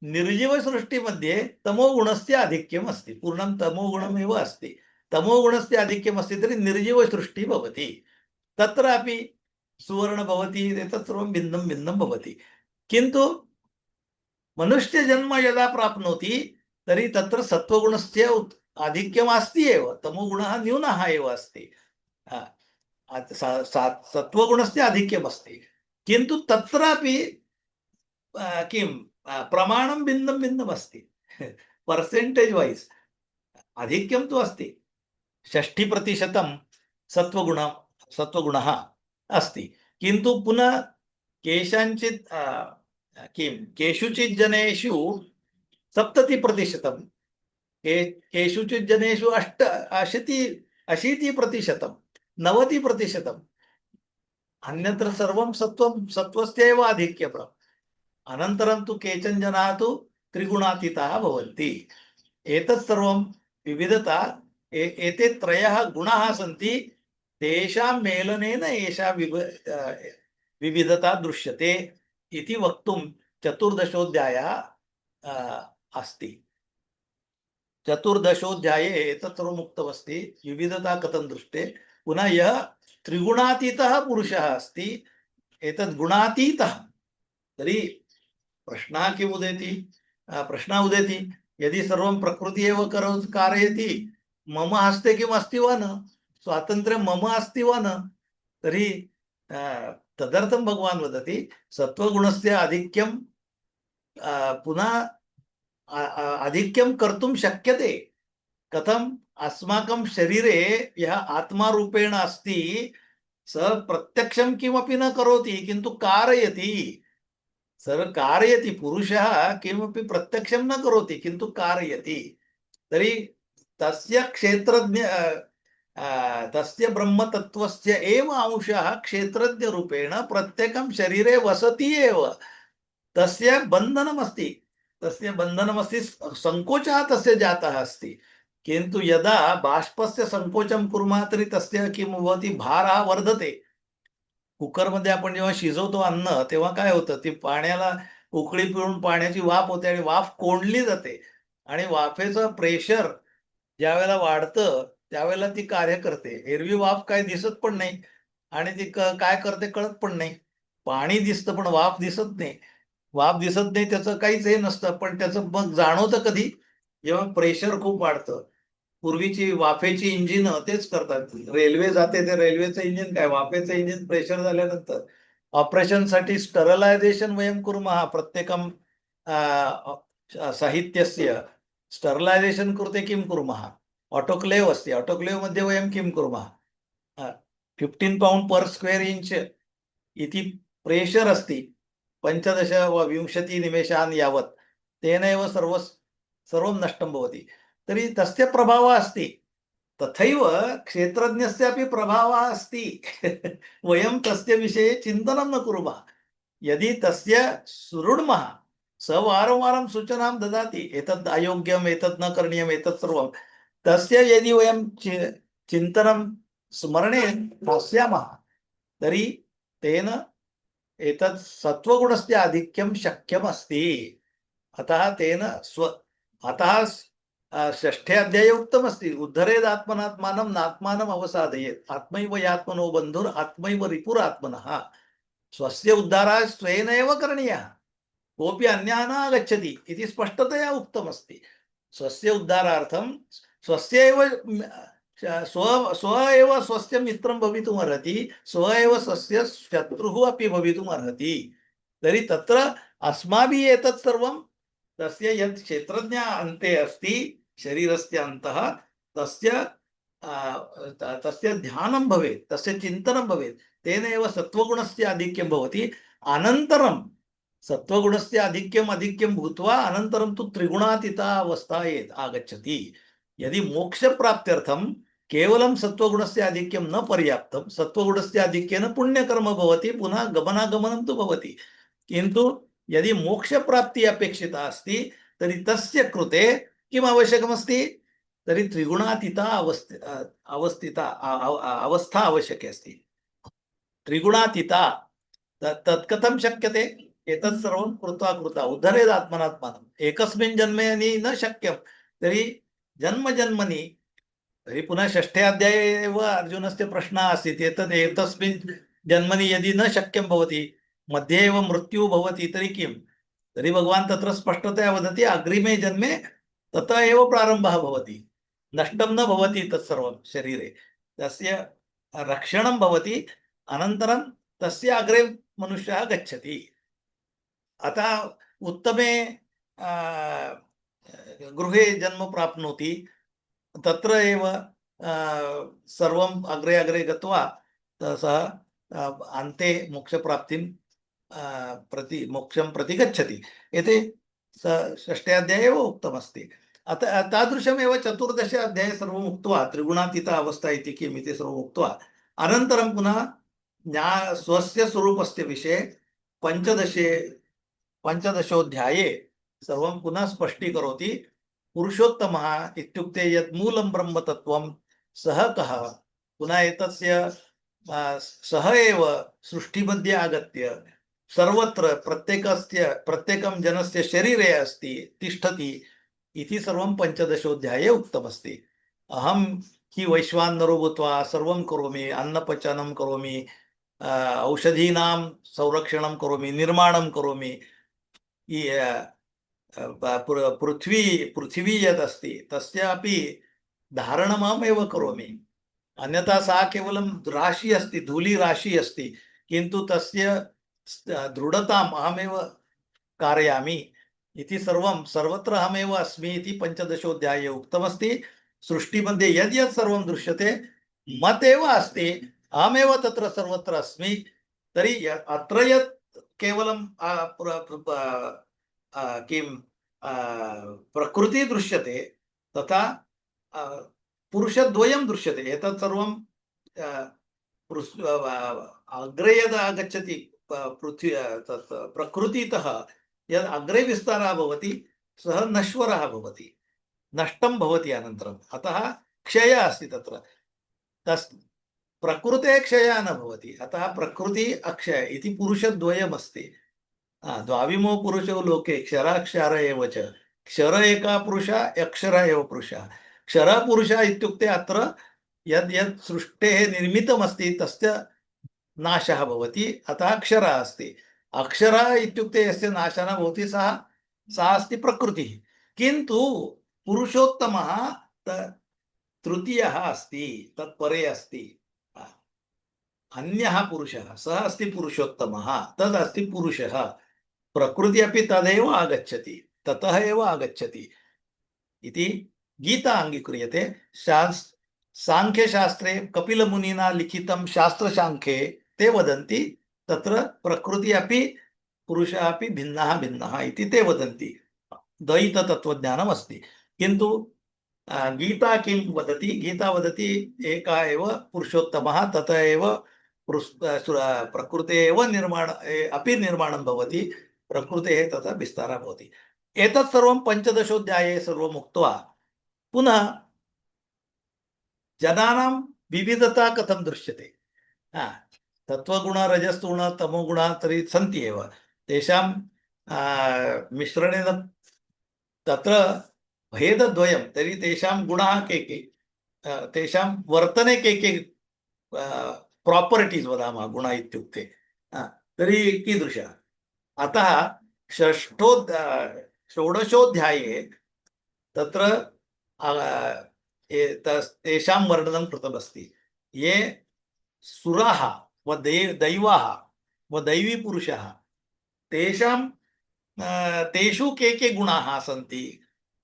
निर्जीवसृष्टिमध्ये तमोगुणस्य आधिक्यम् अस्ति, पूर्णं तमोगुणमेव अस्ति, तमोगुणस्य आधिक्यम् अस्ति, तर्हि निर्जीवसृष्टिः भवति। तत्रापि सुवर्ण भवति, एतत् सर्वं भिन्नं भवति। किन्तु मनुष्यजन्म यदा प्राप्नोति तर्हि तत्र सत्वगुणस्य आधिक्यम् अस्ति एव, तमोगुणः न्यूनः एव अस्ति। सत्वगुणस्य आधिक्यम् अस्ति, किन्तु तत्रापि किं प्रमाणं भिन्नम् अस्ति। पर्सेण्टेज् वैस् आधिक्यं तु अस्ति। 60% सत्त्वगुणः अस्ति, किन्तु पुनः केषाञ्चित् केषुचित् जनेषु 70%, केषुचित् जनेषु 80%, 90%, अन्यत्र सर्वं सत्त्वस्य एव आधिक्यम्। अनन्तरं तु केचन जनाः तु त्रिगुणातीताः भवन्ति। एतत् सर्वं विविधता, एते त्रयः गुणाः सन्ति, तेषां मेलनेन एषा विविधता दृश्यते इति वक्तुं चतुर्दशोऽध्यायः अस्ति। चतुर्दशोऽध्याये एतत् सर्वम् उक्तमस्ति, विविधता कथं दृष्टे। पुनः यः त्रिगुणातीतः पुरुषः अस्ति, एतत् गुणातीतः, तर्हि प्रश्नः किम् उदेति? प्रश्नः उदेति, यदि सर्वं प्रकृति एव कारयति, मम हस्ते किम् अस्ति वा न? स्वातन्त्र्यं मम अस्ति वा न? तर्हि तदर्थं भगवान् वदति सत्त्वगुणस्य आधिक्यं पुनः आधिक्यं कर्तुं शक्यते। कथम्? अस्माकं शरीरे यः आत्मारूपेण अस्ति, सः प्रत्यक्षं किमपि न करोति, किन्तु कारयति। सः कारयति, पुरुषः किमपि प्रत्यक्षं न करोति, किन्तु कारयति। तर्हि तस्य क्षेत्रज्ञ तस्य ब्रह्मतत्त्वस्य एव अंशः क्षेत्रज्ञरूपेण प्रत्येकं शरीरे वसति एव। तस्य बन्धनमस्ति, सङ्कोचः तस्य जातः अस्ति। किन्तु यदा बाष्पस्य सङ्कोचं कुर्मः तर्हि तस्य किं भवति? भारः वर्धते। कुकरमध्ये आपण जेव्हा शिजवतो अन्न, तेव्हा काय होतं? ती पाण्याला उकळी पिळून पाण्याची वाफ होते आणि वाफ कोंडली जाते, आणि वाफेचं प्रेशर ज्या वेळेला वाढतं त्यावेळेला ती कार्य करते. एरवी वाफ काय दिसत पण नाही आणि ती काय करते कळत पण नाही. पाणी दिसतं पण वाफ दिसत नाही. वाफ दिसत नाही त्याचं काहीच हे नसतं, पण त्याचं मग जाणवतं कधी? जेव्हा प्रेशर खूप वाढतं. पूर्वीची वाफेची इंजिन तेच करतात. रेल्वे जाते, ते रेल्वेचं इंजिन काय, वाफेचं इंजिन प्रेशर झाल्यानंतर ऑपरेशनसाठी स्टरलायझेशन वयं कुर्मः। प्रत्येकं साहित्यस्य स्टरलायझेशन कृते किं कुर्मः? ऑटोक्लेव्ह अस्ति, ऑटोक्लेव्ह मध्ये वयं किं कुर्मः? 15 पाउंड पर स्क्वेअर इंच इति प्रेशर अस्ति, 15 वा 20 निमेषान् यावत्, तेन एव सर्वं नष्टं भवति। तर्हि तस्य प्रभावः अस्ति। तथैव क्षेत्रज्ञस्यापि प्रभावः अस्ति। वयं तस्य विषये चिन्तनं न कुर्मः। यदि तस्य सुहृड्मः, सः वारं वारं सूचनां ददाति, एतद् अयोग्यम्, एतद् न करणीयम्, एतत् सर्वं। तस्य यदि वयं चिन्तनं स्मरणे पश्यामः तर्हि तेन एतत् सत्त्वगुणस्य आधिक्यं शक्यमस्ति। अतः अतः षष्ठे अध्याये उक्तमस्ति, उद्धरेदात्मनात्मानं नात्मानम् अवसादयेत्, आत्मैव यात्मनो बन्धुर् आत्मैव रिपुरात्मनः। स्वस्य उद्धारः स्वेन एव करणीयः, कोऽपि अन्यः न आगच्छति इति स्पष्टतया उक्तमस्ति। स्वस्य उद्धारार्थं स्वस्य एव स्व एव स्वस्य मित्रं भवितुम् अर्हति, स्व एव स्वस्य शत्रुः अपि भवितुम् अर्हति। तर्हि तत्र अस्माभिः एतत् सर्वं तस्य यत् क्षेत्रज्ञ अन्ते अस्ति, शरीरस्य अन्तः, तस्य ध्यानं भवेत्, तस्य चिन्तनं भवेत्। तेन एव सत्त्वगुणस्य आधिक्यं भवति। अनन्तरं सत्त्वगुणस्य आधिक्यं भूत्वा अनन्तरं तु त्रिगुणातीता अवस्था आगच्छति। यदि मोक्षप्राप्त्यर्थं केवलं सत्त्वगुणस्य आधिक्यं न पर्याप्तं, सत्त्वगुणस्य आधिक्येन पुण्यकर्म भवति, पुनः गमनागमनं तु भवति। किन्तु यदि मोक्षप्राप्तिः अपेक्षिता अस्ति तर्हि तस्य कृते किम् आवश्यकमस्ति? तर्हि त्रिगुणातीता अवस्था आवश्यकी अस्ति। त्रिगुणातीता तत् कथं शक्यते? एतत् सर्वं कृत्वा उद्धरेदात्मनात्मानम्। एकस्मिन् जन्मनि न शक्यं, तर्हि जन्मजन्मनि। तर्हि पुनः षष्ठे अध्याये एव अर्जुनस्य प्रश्नः आसीत्, एतस्मिन् जन्मनि यदि न शक्यं भवति, मध्ये एव मृत्युः भवति, तर्हि किम्? तर्हि भगवान् तत्र स्पष्टतया वदति, अग्रिमे जन्मे ततः एव प्रारम्भः भवति, नष्टं न भवति तत्सर्वं शरीरे, तस्य रक्षणं भवति, अनन्तरं तस्य अग्रे मनुष्यः गच्छति। अतः उत्तमे गृहे जन्म प्राप्नोति तत्र एव सर्वम् अग्रे अग्रे गत्वा सः अन्ते मोक्षप्राप्तिं प्रति मोक्षं प्रति गच्छति इति षष्ठे अध्याये एव उक्तमस्ति। अतः तादृशमेव 14 अध्याये सर्वम् उक्त्वा त्रिगुणातीत अवस्था इति किम् इति सर्वम् उक्त्वा अनन्तरं पुनः स्वस्य स्वरूपस्य विषये पञ्चदशोऽध्याये सर्वं पुनः स्पष्टीकरोति। पुरुषोत्तमः इत्युक्ते यत् मूलं ब्रह्मतत्त्वं सः कः, पुनः एतस्य सः एव सृष्टिमध्ये आगत्य सर्वत्र प्रत्येकं जनस्य शरीरे अस्ति तिष्ठति इति सर्वं पञ्चदशोऽध्याये उक्तमस्ति। अहं हि वैश्वानरो भूत्वा सर्वं करोमि, अन्नपचनं करोमि, औषधीनां संरक्षणं करोमि, निर्माणं करोमि, पृथ्वी यदस्ति तस्यापि धारणमहमेव करोमि। अन्यथा सा केवलं राशि अस्ति, धूलिराशि अस्ति, किन्तु तस्य दृढताम् अहमेव कारयामि इति सर्वं सर्वत्र अहमेव अस्मि इति पञ्चदशोऽध्याये उक्तमस्ति। सृष्टिमध्ये यद् यत् सर्वं दृश्यते मतेव अस्ति, अहमेव तत्र सर्वत्र अस्मि। तर्हि अत्र यत् केवलं किं प्रकृति दृश्यते तथा पुरुषद्वयं दृश्यते। एतत् सर्वं अग्रे यद् आगच्छति पृथ्वी तत् प्रकृतितः यद् अग्रे विस्तारः भवति सः नश्वरः भवति, नष्टं भवति अनन्तरम्। अतः क्षयः अस्ति तत्र, प्रकृते क्षयः न भवति। अतः प्रकृति अक्षय इति पुरुषद्वयमस्ति। द्वाविमो पुरुषो लोके क्षराक्षर एव च। क्षर एकः पुरुषः, अक्षर एव पुरुषः। क्षर पुरुषः इत्युक्ते अत्र यद् यद् सृष्टेः निर्मितमस्ति तस्य नाशः भवति, अतः अक्षरः अस्ति। अक्षरः इत्युक्ते यस्य नाशः न भवति सः अस्ति प्रकृतिः। किन्तु पुरुषोत्तमः तृतीयः अस्ति, तत्परे अस्ति अन्यः पुरुषः, सः अस्ति पुरुषोत्तमः, तदस्ति पुरुषः। प्रकृति अपि तदेव आगच्छति, ततः एव आगच्छति इति गीता अङ्गीक्रियते। सांख्यशास्त्रे कपिलमुनिना लिखितं शास्त्रसाङ्ख्ये ते वदन्ति तत्र प्रकृति अपि पुरुषः अपि भिन्नः भिन्नः इति ते वदन्ति, द्वैततत्त्वज्ञानम् अस्ति। किन्तु गीता किं वदति? गीता वदति एकः एव पुरुषोत्तमः, ततः एव प्रकृतेः एव निर्माणं भवति, प्रकृतेः तथा विस्तारः भवति। एतत् सर्वं पञ्चदशोऽध्याये सर्वम् उक्त्वा पुनः जनानां विविधता कथं दृश्यते, सत्त्वगुण रजस्तुगुण तमोगुण तर्हि सन्ति एव, तेषां मिश्रणेन तत्र भेदद्वयं। तर्हि तेषां गुणाः के तेषां वर्तने के प्रापर्टीस् वदामः गुण इत्युक्ते, तर्हि कीदृशः। अतः षोडशोऽध्याये तत्र तेषां वर्णनं कृतमस्ति। ये सुराः व दैवाः व दैवीपुरुषाः तेषां तेषु के गुणाः सन्ति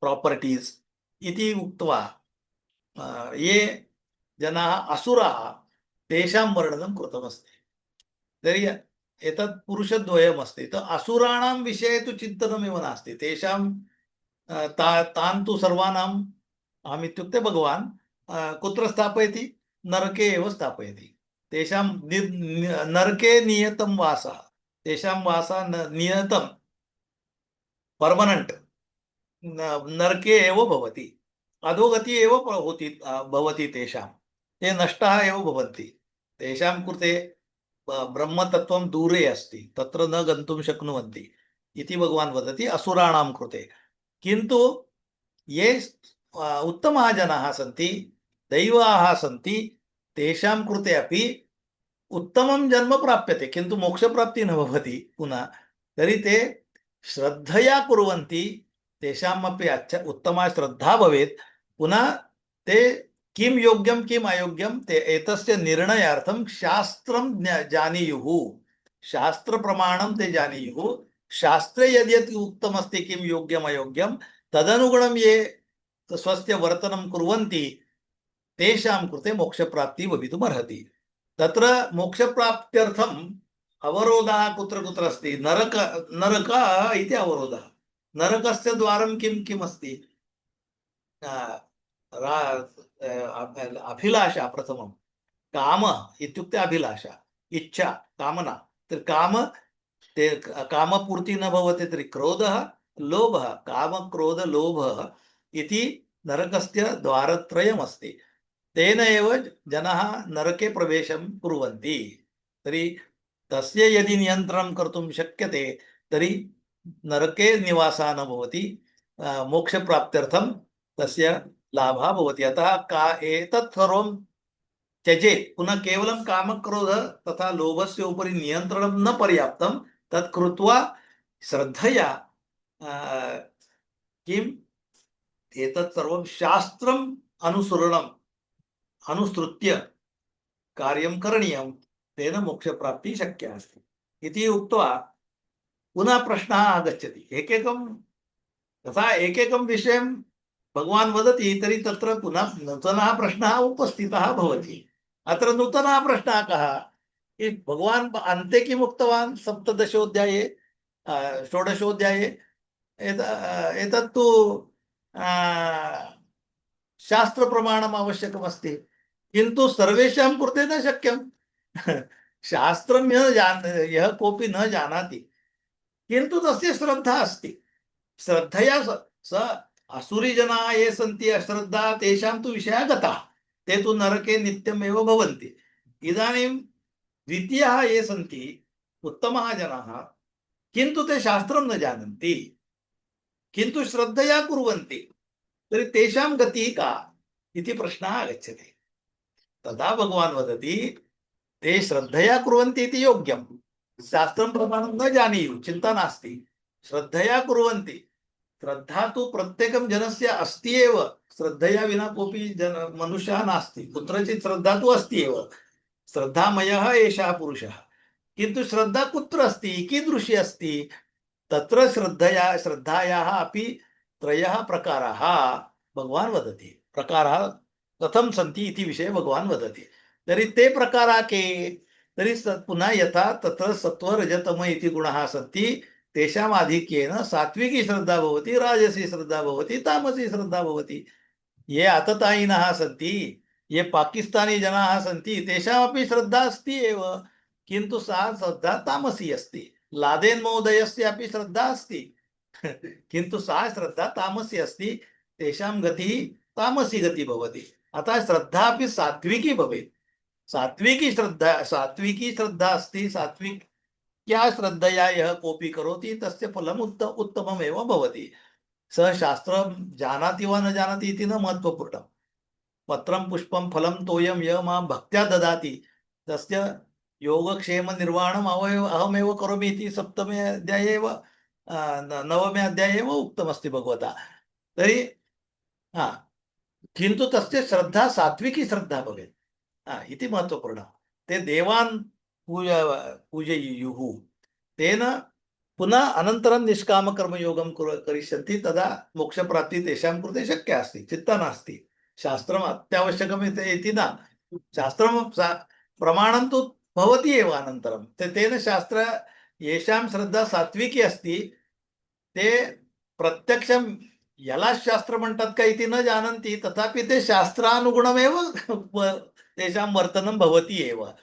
प्रापर्टीस् इति उक्त्वा ये जनाः असुराः तेषां वर्णनं कृतमस्ति। तर्हि एतत् पुरुषद्वयमस्ति। असुराणां विषये तु चिन्तनमेव नास्ति, तेषां तान् तु सर्वानाम् अहमित्युक्ते भगवान् कुत्र स्थापयति? नरके एव स्थापयति। तेषां नरके नियतं वासः, तेषां वासः नियतं पर्मनेंट नरके एव भवति, अधोगति एव भवति तेषां, ते नष्टाः एव भवन्ति। तेषां कृते ब्रह्मतत्त्वं दूरे अस्ति, तत्र न गन्तुं शक्नुवन्ति इति भगवान् वदति असुराणां कृते। किन्तु ये उत्तमाः जनाः सन्ति, दैवाः सन्ति, तेषां कृते अपि उत्तमं जन्म प्राप्यते, किन्तु मोक्षप्राप्तिः न भवति पुनः। तर्हि ते श्रद्धया कुर्वन्ति, तेषामपि उत्तमा श्रद्धा भवेत्। पुनः ते किं योग्यं किम् अयोग्यं ते एतस्य निर्णयार्थं शास्त्रं जानीयुः, शास्त्रप्रमाणं ते जानीयुः। शास्त्रे यद्यत् उक्तमस्ति किं योग्यम् अयोग्यं तदनुगुणं ये स्वस्य वर्तनं कुर्वन्ति तेषां कृते मोक्षप्राप्तिः भवितुमर्हति। तत्र मोक्षप्राप्त्यर्थम् अवरोधः कुत्र कुत्र अस्ति? नरक इति अवरोधः। नरकस्य द्वारं किं किम् अस्ति? अभिलाषा प्रथमं। काम इत्युक्ते अभिलाषा, इच्छा, कामना। तर्हि कामपूर्ति न भवति तर्हि क्रोधः, लोभः, काम क्रोध लोभः इति नरकस्य द्वारत्रयमस्ति। तेन एव जनाः नरके प्रवेशं कुर्वन्ति। तर्हि तस्य यदि नियन्त्रणं कर्तुं शक्यते तर्हि नरके निवासः न भवति, मोक्षप्राप्त्यर्थं तस्य लाभः भवति। अतः एतत् सर्वं त्यजेत्। पुनः केवलं कामक्रोध तथा लोभस्य उपरि नियन्त्रणं न पर्याप्तं, तत् कृत्वा श्रद्धया किम् एतत् सर्वं शास्त्रम् अनुसृत्य कार्यं करणीयं, तेन मोक्षप्राप्तिः शक्या अस्ति इति उक्त्वा पुनः प्रश्नः आगच्छति। तथा एकैकं विषयं भगवान् वदति तर्हि तत्र पुनः नूतनः प्रश्नः उपस्थितः भवति। अत्र नूतनः प्रश्नः कः? भगवान् अन्ते किम् उक्तवान्? सप्तदशोऽध्याये षोडशोऽध्याये एतत्तु शास्त्रप्रमाणम् आवश्यकमस्ति, किन्तु सर्वेषां कृते न शक्यं। शास्त्रं यः कोऽपि न जानाति, किन्तु तस्य श्रद्धा अस्ति। श्रद्धया स असुरीजनाः ये सन्ति अश्रद्धा, तेषां तु विषयः गतः, ते तु नरके नित्यमेव भवन्ति। इदानीं द्वितीयाः ये सन्ति उत्तमाः जनाः, किन्तु ते शास्त्रं न जानन्ति, किन्तु श्रद्धया कुर्वन्ति, तर्हि तेषां गतिः का इति प्रश्नः आगच्छति। तदा भगवान् वदति ते श्रद्धया कुर्वन्ति इति योग्यं, शास्त्रं प्रमाणं न जानीयुः, चिन्ता नास्ति, श्रद्धया कुर्वन्ति। श्रद्धा तु प्रत्येकं जनस्य अस्ति एव, श्रद्धया विना कोऽपि मनुष्यः नास्ति, कुत्रचित् श्रद्धा तु अस्ति एव, श्रद्धामयः एषः पुरुषः। किन्तु श्रद्धा कुत्र अस्ति, कीदृशी अस्ति? तत्र श्रद्धायाः अपि त्रयः प्रकाराः भगवान् वदति। प्रकाराः कथं सन्ति इति विषये भगवान् वदति। तर्हि ते प्रकाराः के? तर्हि पुनः यथा तत्र सत्त्वरजतम इति गुणाः सन्ति, तेषाम् आधिक्येन सात्विकी श्रद्धा भवति, राजसी श्रद्धा भवति, तामसी श्रद्धा भवति। ये आततायिनः सन्ति, ये पाकिस्तानी जनाः सन्ति, तेषामपि श्रद्धा अस्ति एव, किन्तु सा श्रद्धा तामसी अस्ति। लादेन महोदयस्य अपि श्रद्धा अस्ति, किन्तु सा श्रद्धा तामसी अस्ति, तेषां गतिः तामसी गतिः भवति। अतः श्रद्धा अपि सात्विकी भवेत्। सात्विकी श्रद्धा अस्ति, सात्विक्या श्रद्धया यः कोऽपि करोति तस्य फलम् उत्तममेव भवति। सः शास्त्रं जानाति वा न जानाति इति न महत्त्वपूर्णं। पत्रं पुष्पं फलं तोयं यः मां भक्त्या ददाति तस्य योगक्षेम निर्वाणम् अहमेव करोमि इति सप्तमे अध्याये एव नवमे अध्याये एव उक्तमस्ति भगवता। तर्हि किन्तु तस्य श्रद्धा सात्विकी श्रद्धा भवेत् इति महत्त्वपूर्णं। ते देवान् पूजयेयुः, तेन पुनः अनन्तरं निष्कामकर्मयोगं करिष्यन्ति, तदा मोक्षप्राप्तिः तेषां कृते शक्या अस्ति, चिन्ता नास्ति। शास्त्रम् अत्यावश्यकम् इति न, शास्त्रं प्रमाणं तु भवति एव अनन्तरं। तेन शास्त्र येषां श्रद्धा सात्विकी अस्ति ते प्रत्यक्षं यलाशास्त्रं म्हणतात का इति न जानन्ति, तथापि ते शास्त्रानुगुणमेव तेषां वर्तनं भवति एव।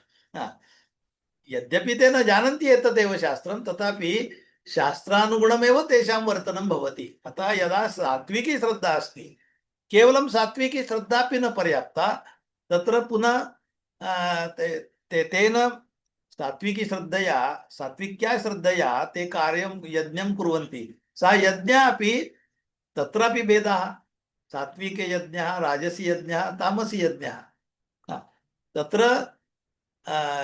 यद्यपि ते न जानन्ति एतदेव शास्त्रं, तथापि शास्त्रानुगुणमेव तेषां वर्तनं भवति। अतः यदा सात्विकी श्रद्धा अस्ति, केवलं सात्विकी श्रद्धापि न पर्याप्ता, तत्र पुनः तेन सात्विक्या श्रद्धया ते कार्यं यज्ञं कुर्वन्ति। सा यज्ञः अपि तत्रापि भेदः, सात्विकयज्ञः, राजसी यज्ञः, तामसी यज्ञः। तत्र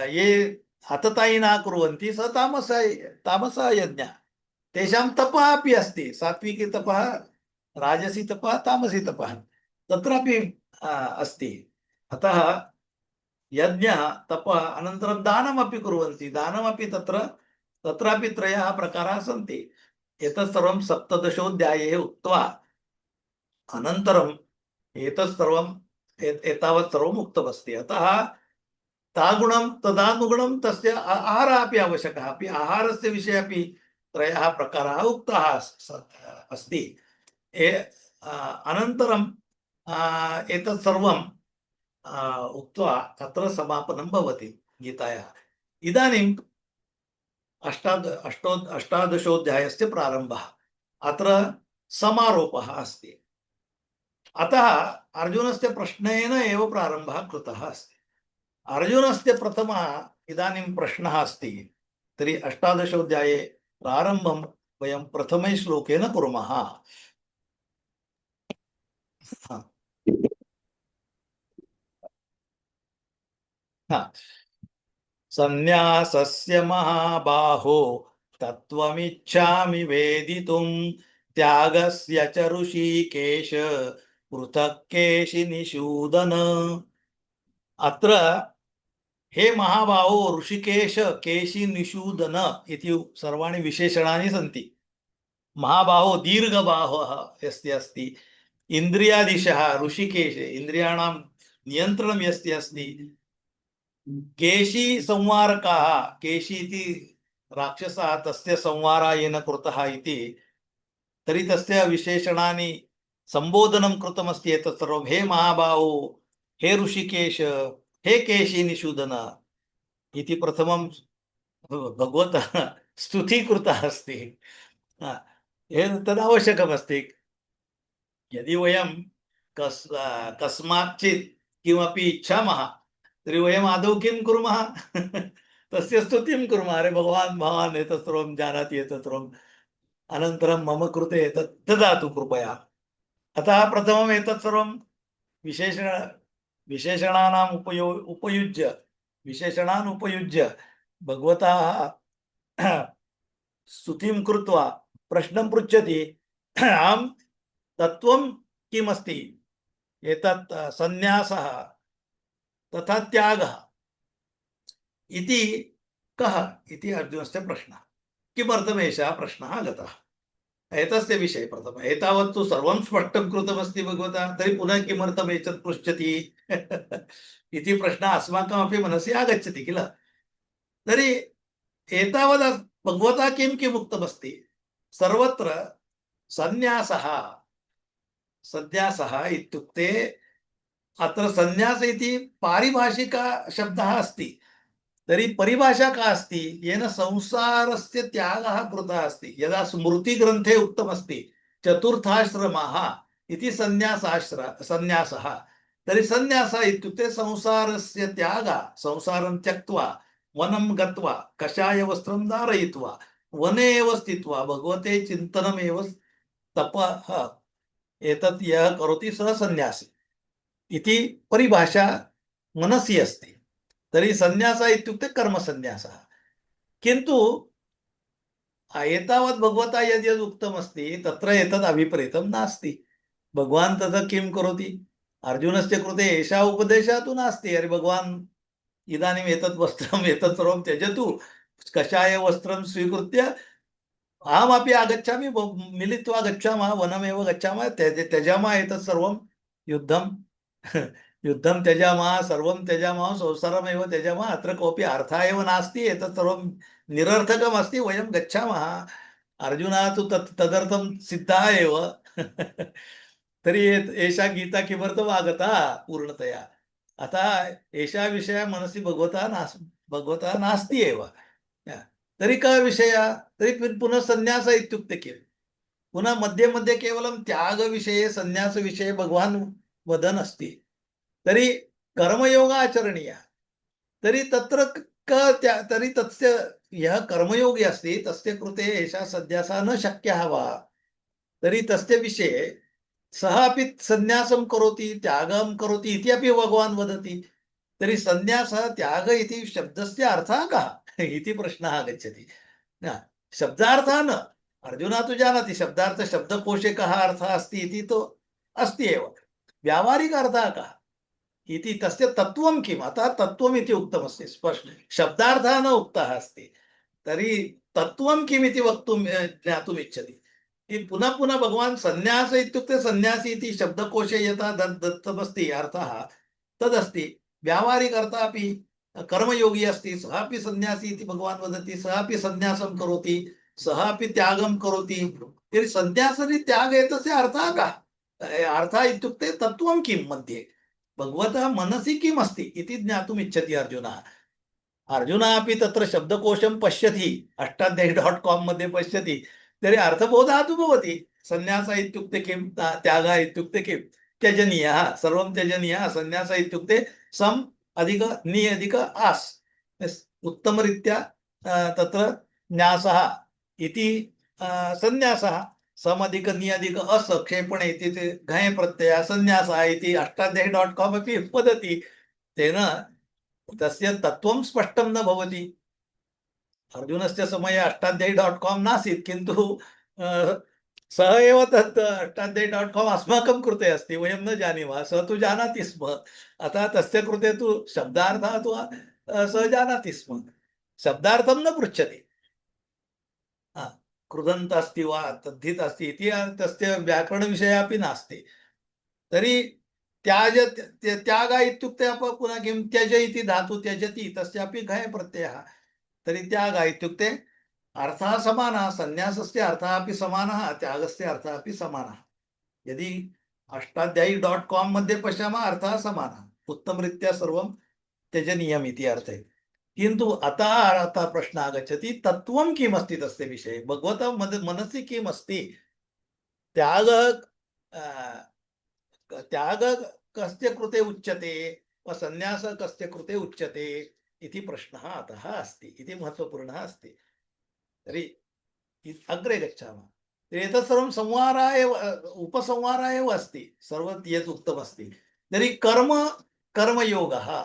ये हततायिनः कुर्वन्ति स तामसः यज्ञः, तेषां तपः अपि अस्ति, सात्विकी तपः, राजसी तपः, तामसी तपः तत्रापि अस्ति। अतः यज्ञः, तपः, अनन्तरं दानमपि कुर्वन्ति, दानमपि तत्रापि त्रयः प्रकाराः सन्ति। एतत् सर्वं सप्तदशोऽध्याये उक्त्वा अनन्तरम् एतत् सर्वम् एतावत् सर्वम् उक्तमस्ति। अतः तागुणं तदानुगुणं तस्य आहारः अपि आवश्यकः अपि आहारस्य विषये अपि त्रयः प्रकाराः उक्ताः अस्ति। अनन्तरं एतत् सर्वं उक्त्वा तत्र समापनं भवति गीतायाः। इदानीम् अष्टादशोऽध्यायस्य प्रारम्भः, अत्र समारोपः अस्ति। अतः अर्जुनस्य प्रश्नेन एव प्रारम्भः कृतः अस्ति। अर्जुनस्य प्रथमः इदानीं प्रश्नः अस्ति। तर्हि अष्टादशोऽध्याये प्रारम्भं वयं प्रथमे श्लोकेन कुर्मः। सन्न्यासस्य महाबाहो तत्त्वमिच्छामि वेदितुं, त्यागस्य च ऋषिकेश पृथक् केशिनिषूदन। अत्र हे महाबाहो ऋषिकेश केशि निषूदन इति सर्वाणि विशेषणानि सन्ति। महाबाहो दीर्घबाहः यस्य अस्ति, इन्द्रियाधीशः ऋषिकेश इन्द्रियाणां नियन्त्रणं यस्य अस्ति, केशी संवारकाः केशी इति राक्षसः तस्य संवारः येन कृतः इति, तर्हि तस्य विशेषणानि संबोधनं कृतमस्ति। एतत् सर्वं हे महाबाहो, हे ऋषिकेश, हे केशी निषूदन इति प्रथमं भगवतः स्तुतिः कृतः अस्ति। तदावश्यकमस्ति। यदि वयं कस्माच्चित् किमपि इच्छामः तर्हि वयम् आदौ किं कुर्मः? तस्य स्तुतिं कुर्मः। अरे भगवान्, भवान् एतत् सर्वं जानाति, एतत् सर्वम्, अनन्तरं मम कृते एतत् ददातु कृपया। अतः प्रथमम् एतत् सर्वं विशेषणानाम् विशेषणान् उपयुज्य भगवतः स्तुतिं कृत्वा प्रश्नं पृच्छति, अहं तत्त्वं किमस्ति, एतत् सन्न्यासः तथा त्यागः इति कः इति अर्जुनस्य प्रश्नः। किमर्थम् एषः प्रश्नः आगतः? एतस्य विषये प्रथमम् एतावत् तु सर्वं स्पष्टं कृतमस्ति भगवता, तर्हि पुनः किमर्थम् एतत् पृच्छति इति प्रश्नः अस्माकमपि मनसि आगच्छति किल। तर्हि एतावत् भगवता किं किम् उक्तमस्ति? सर्वत्र सन्न्यासः इत्युक्ते अत्र सन्न्यास इति पारिभाषिकः शब्दः अस्ति। तर्हि परिभाषा का अस्ति? येन संसारस्य त्यागः कृतः अस्ति। यदा स्मृतिग्रन्थे उक्तमस्ति चतुर्थाश्रमाः इति सन्न्यासः, तर्हि सन्न्यासः इत्युक्ते संसारस्य त्यागः। संसारं त्यक्त्वा वनं गत्वा कषायवस्त्रं धारयित्वा वने एव स्थित्वा भगवते चिन्तनमेव तपः, एतत् यः करोति सः सन्न्यासी इति परिभाषा मनसि अस्ति। तर्हि सन्न्यासः इत्युक्ते कर्मसन्न्यासः। किन्तु एतावत् भगवता यद् उक्तमस्ति तत्र एतद् अभिप्रेतं नास्ति। भगवान् तदा किं करोति? अर्जुनस्य कृते एषः उपदेशः तु नास्ति। अरे भगवान्, इदानीम् एतत् वस्त्रम् एतत् सर्वं त्यजतु, कषायवस्त्रं स्वीकृत्य अहमपि आगच्छामि, मिलित्वा गच्छामः, वनमेव गच्छामः, त्यजामः एतत् सर्वं, युद्धं त्यजामः, सर्वं त्यजामः, संसारमेव त्यजामः, अत्र कोऽपि अर्थः एव नास्ति, एतत् सर्वं निरर्थकम् अस्ति, वयं गच्छामः। अर्जुनः तु तदर्थं सिद्धः एव। तर्हि एषा गीता किमर्थम् आगता पूर्णतया? अतः एषः विषयः मनसि भगवतः नास्ति एव। तर्हि कः विषयः? तर्हि पुनः सन्न्यास इत्युक्ते किम्? पुनः मध्ये मध्ये केवलं त्यागविषये सन्न्यासविषये भगवान् वदन् अस्ति। तर्हि कर्मयोग आचरणीयः। तर्हि तत्र तर्हि तस्य यः कर्मयोगी अस्ति तस्य कृते एषः सन्न्यासः न शक्यः वा? तर्हि तस्य विषये सः अपि सन्न्यासं करोति, त्यागं करोति इति अपि भगवान् वदति। तर्हि सन्न्यासः त्याग इति शब्दस्य अर्थः कः इति प्रश्नः आगच्छति। शब्दार्थः न, अर्जुनः तु जानाति शब्दार्थ शब्दकोशे कः अर्थः अस्ति इति तु अस्ति एव। व्यावहारिक अर्थः कः इति तस्य तत्त्वं किम्? अतः तत्त्वम् इति उक्तमस्ति। स्पष्ट शब्दार्थः न उक्तः अस्ति। तर्हि तत्त्वं किम् इति वक्तुं ज्ञातुम् इच्छति। कि पुनः पुनः भगवान् संन्यास इत्युक्ते सन्यासी इति शब्दकोशे यथा दत्तमस्ति अर्थः तदस्ति। व्यावहारिक अर्थः अपि कर्मयोगी अस्ति, सः अपि सन्यासी इति भगवान् वदति, सः अपि सन्यासं करोति, सः अपि त्यागं करोति। तर्हि सन्यासनि त्याग एतस्य अर्थः कः? अर्थः इत्युक्ते तत्त्वं किं मध्ये, भगवतः मनसि किम् अस्ति इति ज्ञातुम् इच्छति अर्जुनः। अर्जुनः अपि तत्र शब्दकोशं पश्यति, अष्टाध्यायी.com मध्ये पश्यति, तर्हि अर्थबोधः तु भवति। सन्यासः इत्युक्ते किं, त्यागः इत्युक्ते किं, त्यजनीयः, सर्वं त्यजनीयः। सन्यासः इत्युक्ते सम् अधिक नि अधिक आस्, उत्तमरीत्या तत्र न्यासः इति सन्यासः। सम् अधिक नि अधिक अस् क्षेपणे इति घञ् प्रत्ययः सन्यासः इति अष्टाध्यायी.com अपि वदति। तेन तस्य तत्त्वं स्पष्टं न भवति। अर्जुनस्य समये अष्टाध्यायी.com नासीत्, किन्तु सः एव तत् अष्टाध्यायी.com अस्माकं कृते अस्ति, वयं न जानीमः, सः तु जानाति स्म। अतः तस्य कृते तु शब्दार्थः तु सः जानाति स्म, शब्दार्थं न पृच्छति। कृदन्त अस्ति वा तद्धित अस्ति इति तस्य व्याकरणविषयः अपि नास्ति। तर्हि त्याग इत्युक्ते पुनः किं, त्यज इति धातु, त्यजति तस्यापि घञ् प्रत्ययः। तर्हि त्याग इत्युक्ते अर्थः समानः, सन्यासस्य अर्थः अपि समानः, त्यागस्य अर्थः अपि समानः। यदि अष्टाध्यायी.com मध्ये पश्यामः अर्थः समानः, उत्तमरीत्या सर्वं त्यजनीयम् इति अर्थे। किन्तु अतः प्रश्नः आगच्छति, तत्त्वं किमस्ति तस्य विषये, भगवतः मनसि किम् अस्ति। त्याग कस्य कृते उच्यते वा सन्यासः कस्य कृते उच्यते इति प्रश्नः अतः अस्ति, इति महत्त्वपूर्णः अस्ति। तर्हि अग्रे गच्छामः। एतत् सर्वं संवारः एव, उपसंहारः एव अस्ति, सर्वं यत् उक्तमस्ति। तर्हि कर्मयोगः,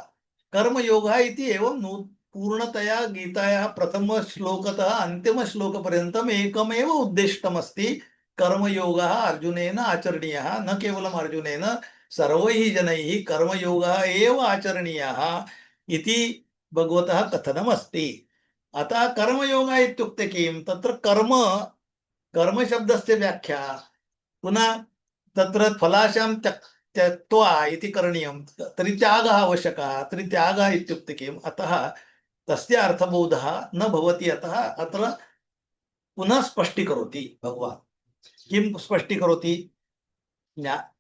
कर्मयोगः इति एवं पूर्णतया गीतायाः प्रथमश्लोकतः अन्तिमश्लोकपर्यन्तम् एकमेव उद्दिष्टमस्ति। कर्मयोगः अर्जुनेन आचरणीयः, न केवलम् अर्जुनेन, सर्वैः जनैः कर्मयोगः एव आचरणीयः इति भगवतः कथनमस्ति। अतः कर्मयोगः इत्युक्ते किं, तत्र कर्मशब्दस्य व्याख्या, पुनः तत्र फलाशां त्यक्त्वा इति करणीयं, तर्हि त्यागः आवश्यकः। तर्हि त्यागः इत्युक्ते किम्, अतः तस्य अर्थबोधः न भवति। अतः अत्र पुनः स्पष्टीकरोति भगवान्। किं स्पष्टीकरोति,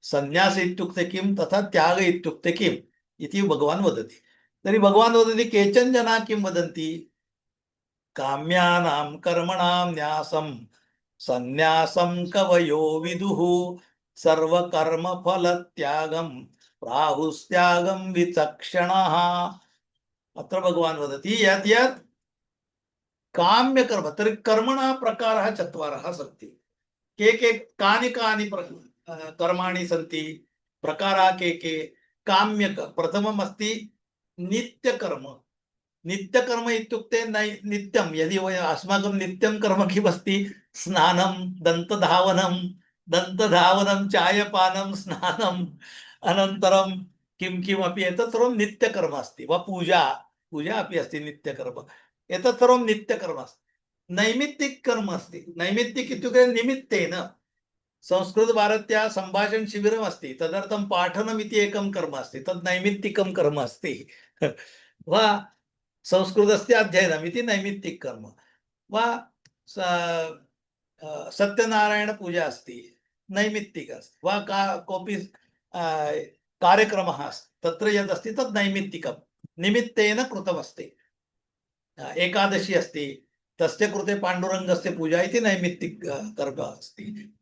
सन्यास इत्युक्ते किं तथा त्याग इत्युक्ते किम् इति भगवान् वदति। तर्हि भगवान् वदति, केचन जनाः किं वदन्ति, काम्यानां कर्मणां न्यासं सन्यासं कवयो विदुः, सर्वकर्मफलत्यागं प्राहुस्त्यागं विचक्षणः। अत्र भगवान् वदति यत् यत् काम्यकर्म, तर्हि कर्मणः प्रकारः चत्वारः सन्ति। के कानि कानि कर्माणि सन्ति, प्रकाराः के काम्यक, प्रथमम् अस्ति नित्यकर्म। नित्यकर्म इत्युक्ते नित्यं, यदि अस्माकं नित्यं कर्म किमस्ति, स्नानं, दन्तधावनं, चायपानं, स्नानम्, अनन्तरं किं किमपि, एतत् सर्वं नित्यकर्म अस्ति। वा पूजा अपि अस्ति नित्यकर्म, एतत् सर्वं नित्यकर्म अस्ति। नैमित्तिककर्म अस्ति, नैमित्तिक इत्युक्ते निमित्तेन। संस्कृतभारत्याः सम्भाषणशिबिरम् अस्ति, तदर्थं पाठनम् इति एकं कर्म अस्ति, तद् नैमित्तिकं कर्म अस्ति। वा संस्कृतस्य अध्ययनम् इति नैमित्तिककर्म। वा सत्यनारायणपूजा अस्ति, नैमित्तिक अस्ति। वा कोऽपि कार्यक्रमः अस्ति, तत्र यदस्ति तद् नैमित्तिकं, निमित्तेन कृतमस्ति। एकादशी अस्ति, तस्य कृते पाण्डुरङ्गस्य पूजा इति नैमित्तिक कर्म अस्ति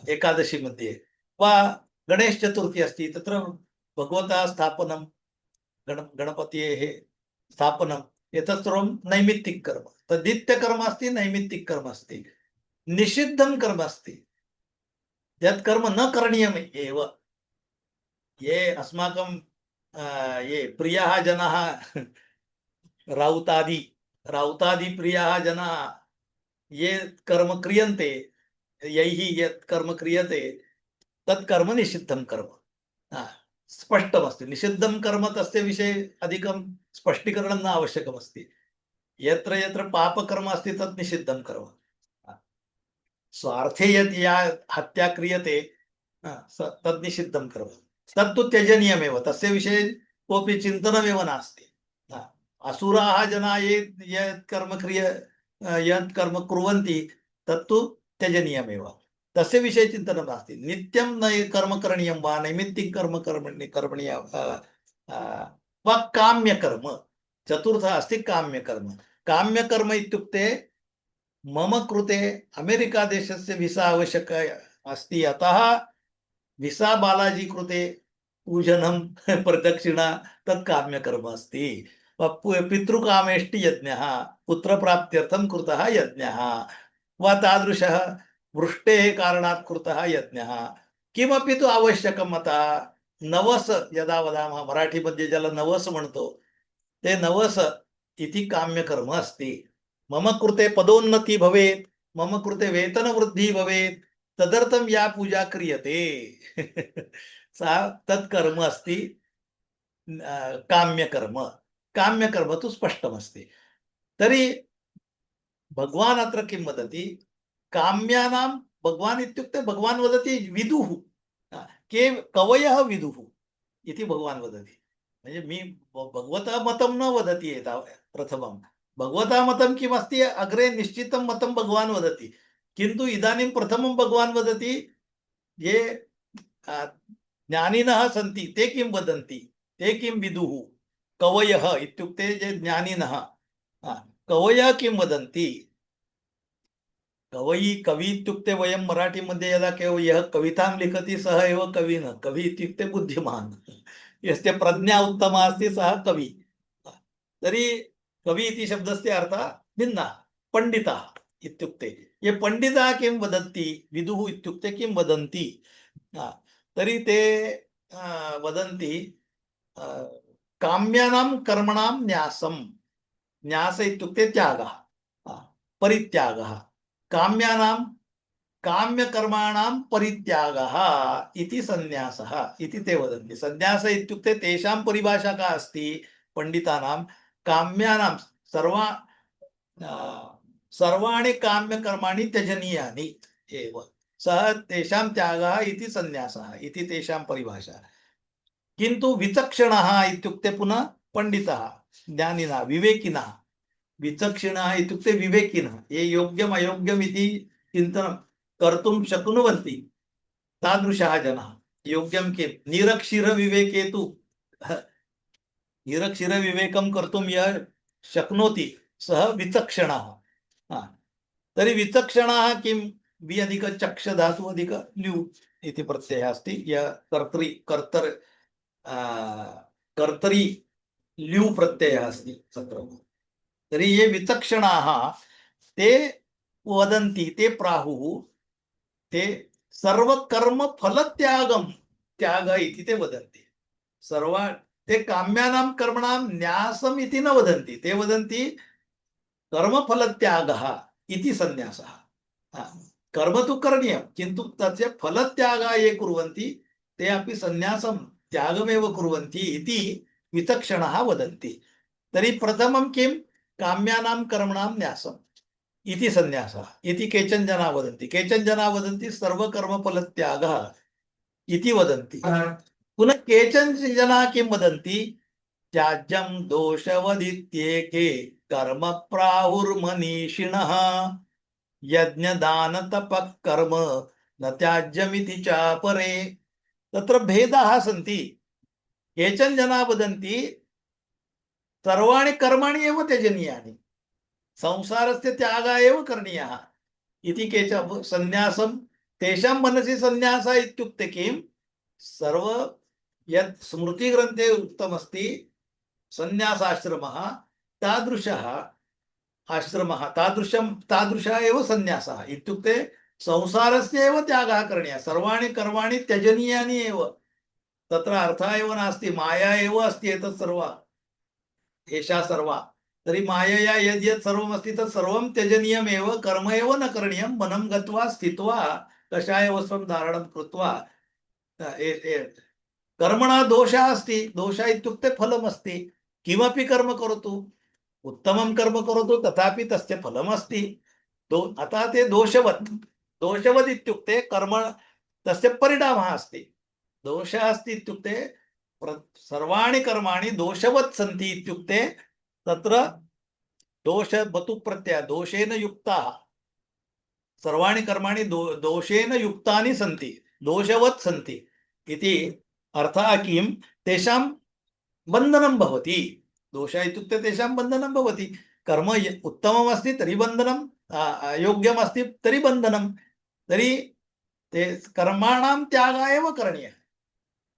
एकादशी मध्ये। वा गणेश चतुर्थी अस्ति, तत्र भगवतः स्थापनं, गणपतेः स्थापनम्, एतत् सर्वं नैमित्तिक कर्म। तद् नित्यकर्म अस्ति, नैमित्तिक कर्म अस्ति। निषिद्धं कर्म अस्ति, यत् कर्म न करणीयम् एव। ये अस्माकं ये प्रियाः जनाः, राउतादि प्रियाः जनाः ये कर्म क्रियन्ते, यैः यत् कर्म क्रियते तत् कर्म निषिद्धं कर्म। स्पष्टमस्ति, निषिद्धं कर्म, तस्य विषये अधिकं स्पष्टीकरणं न आवश्यकमस्ति। यत्र यत्र पापकर्म अस्ति तत् निषिद्धं कर्म। स्वार्थे यत् या हत्या क्रियते तद् निषिद्धं कर्म तत्तु त्यजनीयमेव तस्य विषये कोऽपि चिन्तनमेव नास्ति असुराः जनाः यत् कर्म कुर्वन्ति तत्तु त्यजनीयमेव तस्य विषये चिन्तनं नास्ति नित्यं न कर्म करणीयं वा नैमित्तिकं कर्म करणीयं वा काम्यकर्म चतुर्थः अस्ति काम्यकर्म काम्यकर्म इत्युक्ते मम कृते अमेरिका देशस्य विसा आवश्यक अस्ति अतः विसा बालाजी कृते पूजनं प्रदक्षिणा तत् काम्यकर्म अस्ति पितृकामेष्टि यज्ञः पुत्रप्राप्त्यर्थं कृतः यज्ञः वा तादृशः वृष्टेः कारणात् कृतः यज्ञः किमपि तु आवश्यकम् अतः नवस यदा वदामः मराठीमध्ये ज्याला नवस म्हणतो ते नवस इति काम्यकर्म अस्ति मम कृते पदोन्नति भवेत् मम कृते वेतनवृद्धिः भवेत् तदर्थं या पूजा क्रियते सा तत्कर्म अस्ति काम्यकर्म काम्यकर्म तु स्पष्टमस्ति तर्हि भगवान् अत्र किं वदति काम्यानां भगवान् इत्युक्ते भगवान् वदति विदुः के कवयः विदुः इति भगवान् वदति म्हणजे मी भगवतः मतं न वदति एतावत् प्रथमं भगवतः मतं किमस्ति अग्रे निश्चितं मतं भगवान् वदति किन्तु इदानीं प्रथमं भगवान् वदति ये ज्ञानिनः सन्ति ते किं वदन्ति ते किं विदुः कवयः इत्युक्ते ये ज्ञानिनः कवयः किं वदन्ति कवि इत्युक्ते वयं मराठीमध्ये यदा यः कवितां लिखति सः एव कवि न कवि इत्युक्ते बुद्धिमान् यस्य प्रज्ञा उत्तमा अस्ति सः कवि तर्हि कवि इति शब्दस्य अर्थः भिन्नः पण्डितः इत्युक्ते ये पण्डिताः किं वदन्ति विदुः इत्युक्ते किं वदन्ति तर्हि ते वदन्ति काम्यानां कर्मणां न्यासं न्यास इत्युक्ते त्यागः परित्यागः काम्यानां काम्यकर्माणां परित्यागः इति सन्न्यासः इति ते वदन्ति सन्न्यास इत्युक्ते तेषां परिभाषा का अस्ति पण्डितानां काम्यानां सर्वाणि काम्यकर्माणि त्यजनीयानि एव सः तेषां त्यागः इति सन्न्यासः इति तेषां परिभाषा किन्तु विचक्षणः इत्युक्ते पुनः पण्डितः ज्ञानिनः विवेकिनः विचक्षणः इत्युक्ते विवेकिनः ये योग्यम् अयोग्यम् इति चिन्तनं कर्तुं शक्नुवन्ति तादृशः जनः योग्यं किं निरक्षिरविवेके तु निरक्षिरविवेकं कर्तुं यः शक्नोति सः विचक्षणः तर्हि विचक्षणः किं वि अधिक चक्ष धातु अधिक ल्यु इति प्रत्ययः अस्ति यः कर्तरि ल्यु प्रत्ययः अस्ति तत्र तर्हि ये विचक्षणाः ते वदन्ति ते प्राहुः ते सर्वकर्मफलत्यागं त्याग इति ते वदन्ति ते काम्यानां कर्मणां न्यासम् इति न वदन्ति ते वदन्ति कर्मफलत्यागः इति सन्न्यासः कर्म तु करणीयं किन्तु तस्य फलत्यागः ये कुर्वन्ति ते अपि सन्न्यासं त्यागमेव कुर्वन्ति इति विचक्षणाः वदन्ति तर्हि प्रथमं किं काम्यानां कर्मणां न्यासम् इति सन्न्यासः इति केचन जनाः वदन्ति सर्वकर्मफलत्यागः इति वदन्ति पुनः केचन जनाः किं वदन्ति त्याज्यं दोषवदित्येके कर्म प्राहुर्मनीषिणः यज्ञदानतपः कर्म न त्याज्यमिति चापरे तत्र भेदाः सन्ति केचन जनाः वदन्ति सर्वाणि कर्माणि एव त्यजनीयानि संसारस्य त्यागः एव करणीयः इति केचन सन्न्यासं तेषां मनसि सन्न्यासः इत्युक्ते किं सर्व यत् स्मृतिग्रन्थे उक्तमस्ति सन्न्यासाश्रमः तादृशः आश्रमः तादृशः एव सन्न्यासः इत्युक्ते संसारस्य एव त्यागः करणीयः सर्वाणि कर्माणि त्यजनीयानि एव तत्र अर्थः एव नास्ति माया एव अस्ति एतत् सर्वं एषा सर्वा तर्हि मायया यद्यत् सर्वमस्ति तत् सर्वं त्यजनीयमेव कर्म एव न करणीयं वनं गत्वा स्थित्वा कषायवस्त्रं धारणं कृत्वा कर्मणा दोषः अस्ति दोषः इत्युक्ते फलमस्ति किमपि कर्म करोतु उत्तमं कर्म करोतु तथापि तस्य फलमस्ति अतः ते दोषवत् दोषवद् इत्युक्ते कर्म तस्य परिणामः अस्ति। दोषः अस्ति इत्युक्ते सर्वाणि कर्माणि दोषवत् सन्ति इत्युक्ते तत्र दोष बतु प्रत्यय दोषेण युक्ताः सर्वाणि कर्माणि दोषेण युक्तानि सन्ति दोषवत् सन्ति इति अर्थः किं तेषां बन्धनं भवति। दोषः इत्युक्ते तेषां बन्धनं भवति। कर्म उत्तममस्ति तर्हि बन्धनं अयोग्यमस्ति तर्हि बन्धनं तर्हि ते कर्माणां त्यागः एव करणीयः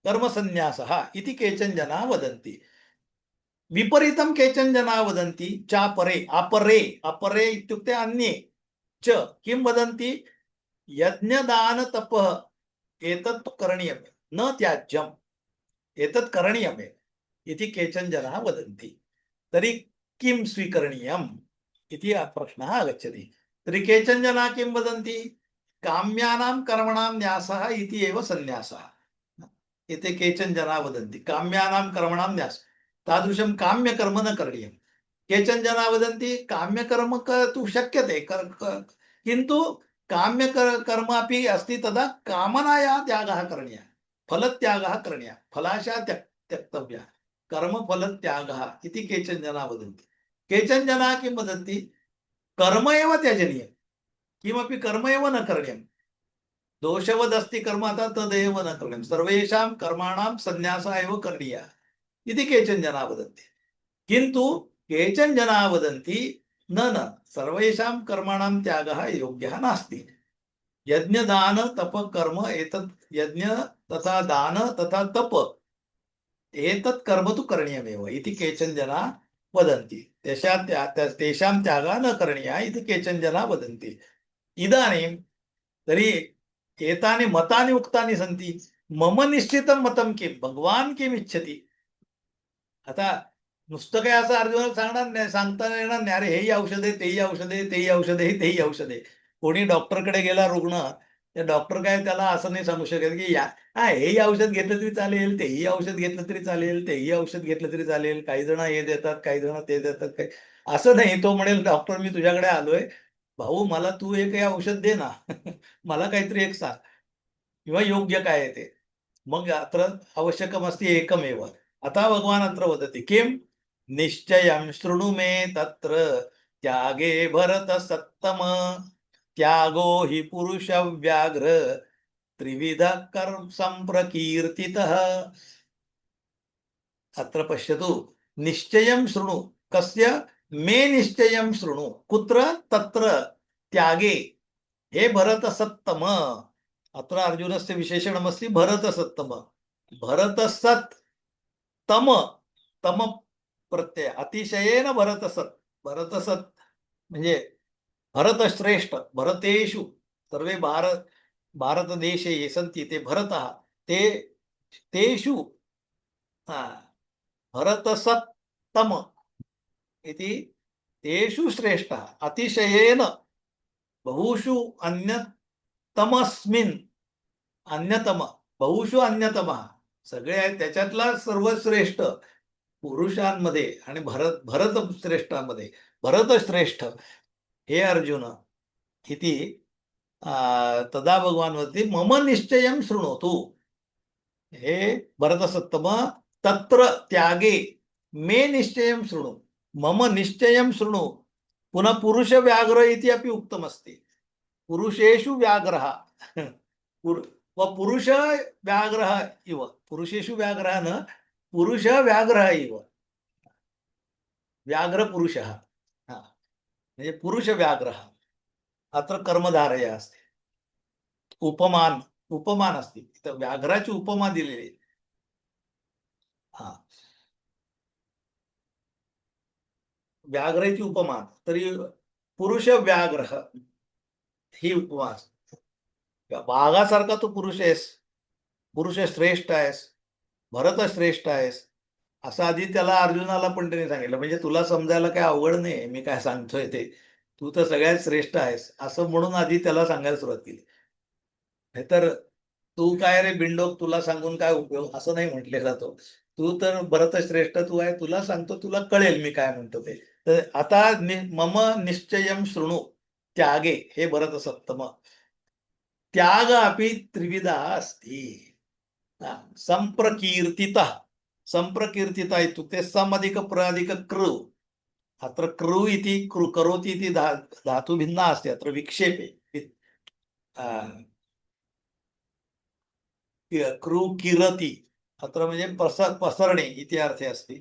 कर्मसन्न्यासः इति केचन जनाः वदन्ति। विपरीतं केचन जनाः वदन्ति चापरे अपरे अपरे इत्युक्ते अन्ये च किं वदन्ति यज्ञदानतपः एतत् करणीयं न त्याज्यम् एतत् करणीयमेव इति केचन जनाः वदन्ति। तर्हि किं स्वीकरणीयम् इति प्रश्नः आगच्छति। तर्हि केचन जनाः किं वदन्ति काम्यानां कर्मणां न्यासः इति एव सन्न्यासः इति केचन जनाः वदन्ति काम्यानां कर्मणां न्यासः तादृशं काम्यकर्म न करणीयं। केचन जनाः वदन्ति काम्यकर्म तु शक्यते किन्तु काम्यकर्म अपि अस्ति तदा कामनायाः त्यागः करणीयः फलत्यागः करणीयः फलाशा त्यक्तव्या कर्मफलत्यागः इति केचन जनाः वदन्ति। केचन जनाः किं वदन्ति कर्म एव त्यजनीयं किमपि कर्म एव न करणीयं दोषवदस्ति कर्म अतः तदेव न करणीयं सर्वेषां कर्माणां सन्न्यासः एव करणीयः इति केचन जनाः वदन्ति। किन्तु केचन जनाः वदन्ति न सर्वेषां कर्माणां त्यागः योग्यः नास्ति। यज्ञदान तप कर्म एतत् यज्ञ तथा दान तथा तप एतत् कर्म तु करणीयमेव इति केचन जनाः वदन्ति। तेषां त्यागः न करणीयः इति केचन जनाः वदन्ति। इदानीं तर्हि एतानि मतानि उक्तानि सन्ति मम निश्चितं मतं किं भगवान किम् इच्छति। आता नुसतं काय असं अर्जुनाला सांगता येणार नाही अरे हेही औषधे तेही औषधे तेही औषधे तेही औषधे। कोणी डॉक्टरकडे गेला रुग्ण त्या डॉक्टर काय त्याला असं नाही सांगू शकत की हेही औषध घेतलं तरी चालेल तेही औषध घेतलं तरी चालेल तेही औषध घेतलं तरी चालेल काही जण हे देतात काही जण ते देतात काही असं नाही। तो म्हणेल डॉक्टर मी तुझ्याकडे आलोय भाऊ मला तू एक हे औषध दे ना मला काहीतरी एक सांग किंवा योग्य काय आहे ते मग अत्र आवश्यकमस्ति एकमेव। अतः भगवान अत्र वदति किं निश्चयं शृणु मे तत्र त्यागे भरत सत्तम त्यागो हि पुरुष व्याघ्र त्रिविध कर्म संप्रकीर्तितः। अत्र पश्यतु निश्चयं शृणु कस्य मे निश्चयं शृणु कुत्र तत्र त्यागे हे भरत सत्तम। अत्र अर्जुनस्य विशेषणमस्ति भरत सत्तम भरत सत् तम तम प्रत्यय अतिशयेन भरतसत् भरतसत् म्हणजे भरतश्रेष्ठ भरतेषु सर्वे भारतदेशे ये सन्ति ते भरतः ते तेषु भरतसत्तम इति तेषु श्रेष्ठः अतिशयेन बहुषु अन्यतमस्मिन् अन्यतम बहुषु अन्यतमः सगळे आहेत त्याच्यातला सर्वश्रेष्ठ पुरुषांमध्ये आणि भरत श्रेष्ठांमध्ये भरत श्रेष्ठ हे अर्जुन इति तदा भगवान वदति मम निश्चयं शृणोतु हे भरतसत्तम तत्र त्यागे मे निश्चयं शृणु मम निश्चयं शृणु। पुनः पुरुष व्याघ्र इति अपि उक्तमस्ति पुरुषेषु व्याघ्रः व पुरुष व्याघ्रः इव पुरुषेषु व्याघ्रः न पुरुष व्याघ्रः इव व्याघ्र पुरुषः म्हणजे पुरुष व्याघ्रः अत्र कर्मधारय अस्ति उपमान उपमान अस्ति इथं व्याघ्राची उपमा दिलेली व्याघ्राची उपमा तरी पुरुष व्याघ्रः ही उपमा वाघासारखा तू पुरुष आहेस पुरुष श्रेष्ठ आहेस भरत श्रेष्ठ आहेस असं आधी त्याला अर्जुनाला पण त्यांनी सांगितलं म्हणजे तुला समजायला काय अवघड नाही मी काय सांगतोय ते तू तर सगळ्यात श्रेष्ठ आहेस असं म्हणून आधी त्याला सांगायला सुरुवात केली। नाहीतर तू काय रे बिंडोक तुला सांगून काय उपयोग असं नाही म्हटले जातो तू तर भरत श्रेष्ठ तू आहे तुला सांगतो तुला कळेल मी काय म्हणतो ते। तर आता मम निश्चयं शृणु त्यागे हे भरत सत्तम त्याग अपि त्रिविधः अस्ति। संप्रकीर्तितः संप्रकीर्तितः इत्युक्ते सम् अधिक प्र अधिक कृ अत्र कृ इति करोति इति धातु भिन्ना अस्ति अत्र विक्षेपे कृ किरति अत्र म्हणजे पसरणे इति अर्थे अस्ति।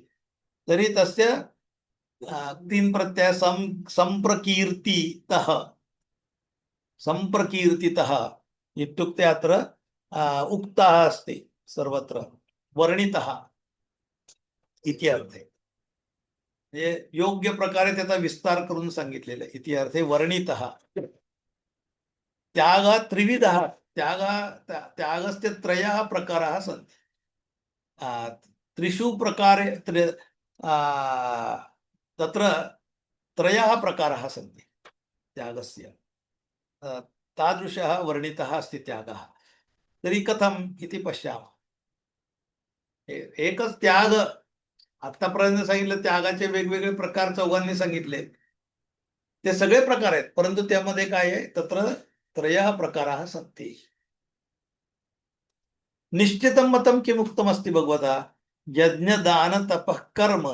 तर्हि तस्य तीन प्रत्यय संप्रकीर्तितः संप्रकीर्तितः इत्युक्ते अत्र उक्तः अस्ति सर्वत्र वर्णितः इति अर्थे योग्य प्रकारे त्याचा विस्तार करून सांगितलेला इति अर्थे वर्णितः। त्याग त्रिविधः त्यागस्य त्रयः प्रकाराः सन्ति। त्रिषु प्रकारे तत्र त्रयः प्रकाराः सन्ति त्यागस्य तादृशः वर्णितः अस्ति त्यागः। तर्हि कथम् इति पश्यामः। एकच त्याग आतापर्यंत सांगितलं त्यागाचे वेगवेगळे प्रकार चौघांनी सांगितले ते सगळे प्रकार आहेत परंतु त्यामध्ये काय आहे तत्र त्रयः प्रकाराः सन्ति। निश्चितं मतं किमुक्तमस्ति भगवता यज्ञदान तपः कर्म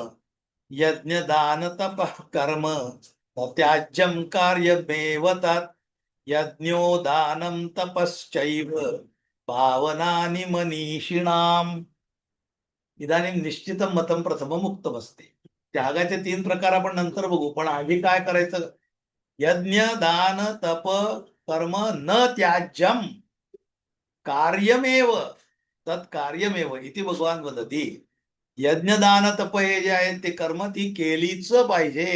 यज्ञदान तपः कर्म न त्याज्यं कार्यमेव तत् यज्ञो दानं तपश्चैव पावनानि मनीषिणाम्। इदानीं निश्चितं मतं प्रथमम् उक्तमस्ति। त्यागाचे तीन प्रकार आपण नंतर बघू पण आधी काय करायचं यज्ञ दान तप कर्म न त्याज्यम कार्यमेव तत् कार्यमेव इति भगवान वदति। यज्ञदान तप हे जे आहेत ते कर्म ती केलीच पाहिजे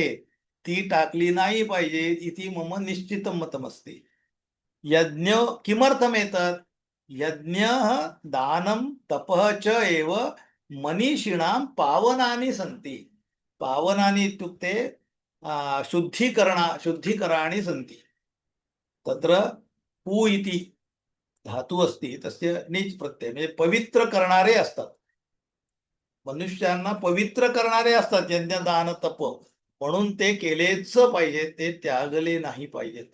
ती टाकली नाही पाहिजे इति मम निश्चितं मतमस्ति। यज्ञ किमर्थमेतत् यज्ञः दानं तपः च एव मनीषिणां पावनानि सन्ति। पावनानि इत्युक्ते शुद्धीकराणि सन्ति। तत्र पू इति धातु अस्ति तस्य नीच प्रत्यय म्हणजे पवित्र करणारे असतात मनुष्यांना पवित्र करणारे असतात यज्ञ दान तप म्हणून ते केलेच पाहिजे ते त्यागले नाही पाहिजेत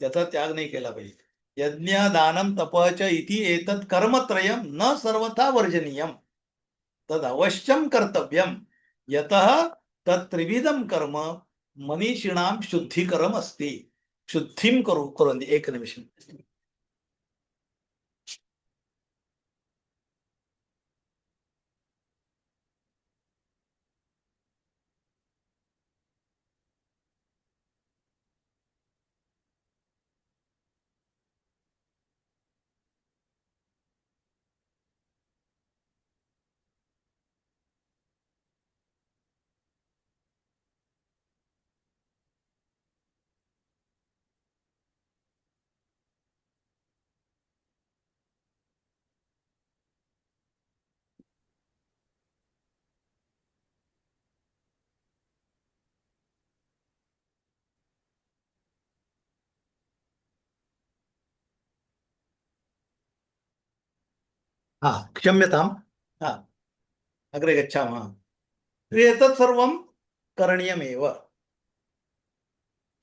त्याचा त्याग नाही केला पाहिजे। यज्ञ दानं तप च इति एतत् कर्मत्रयं न सर्वथा वर्जनीयम् तद अवश्यम कर्तव्यम यतः तत्त्रिविधं कर्म मनीषिणां शुद्धिकरम अस्ति। शुद्धिं कुर्वन्ति एक निमिषम्। क्षम्यताम् अग्रे गच्छामः। एतत् सर्वं करणीयमेव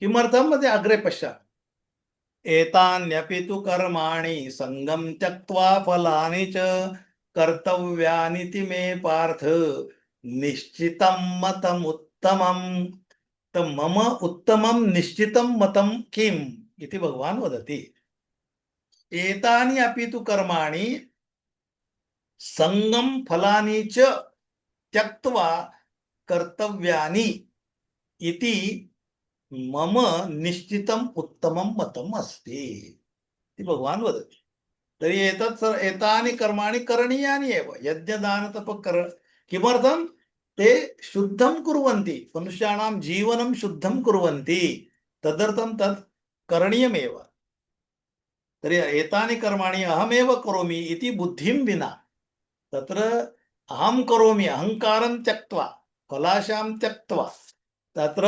किमर्थं मध्ये अग्रे पश्यामः। एतान्यपि तु कर्माणि संगं त्यक्त्वा फलानि च कर्तव्यानिति मे पार्थ निश्चितं मतमुत्तमम्। तर मम उत्तमं निश्चितं मतं किम् इति भगवान् वदति। एतानि अपि तु कर्माणि संगम फलानि च त्यक्त्वा कर्तव्यानि इति मम निश्चितम् उत्तमं मतम् अस्ति इति भगवान् वदति। तर्हि एतानि कर्माणि करणीयानि एव यज्ञदान तप किमर्थं ते शुद्धं कुर्वन्ति मनुष्याणां जीवनं शुद्धं कुर्वन्ति तदर्थं तत् करणीयमेव। तर्हि एतानि कर्माणि अहमेव करोमि इति बुद्धिं विना तत्र अहं करोमि अहंकारं त्यक्त्वा फलाशां त्यक्त्वा तत्र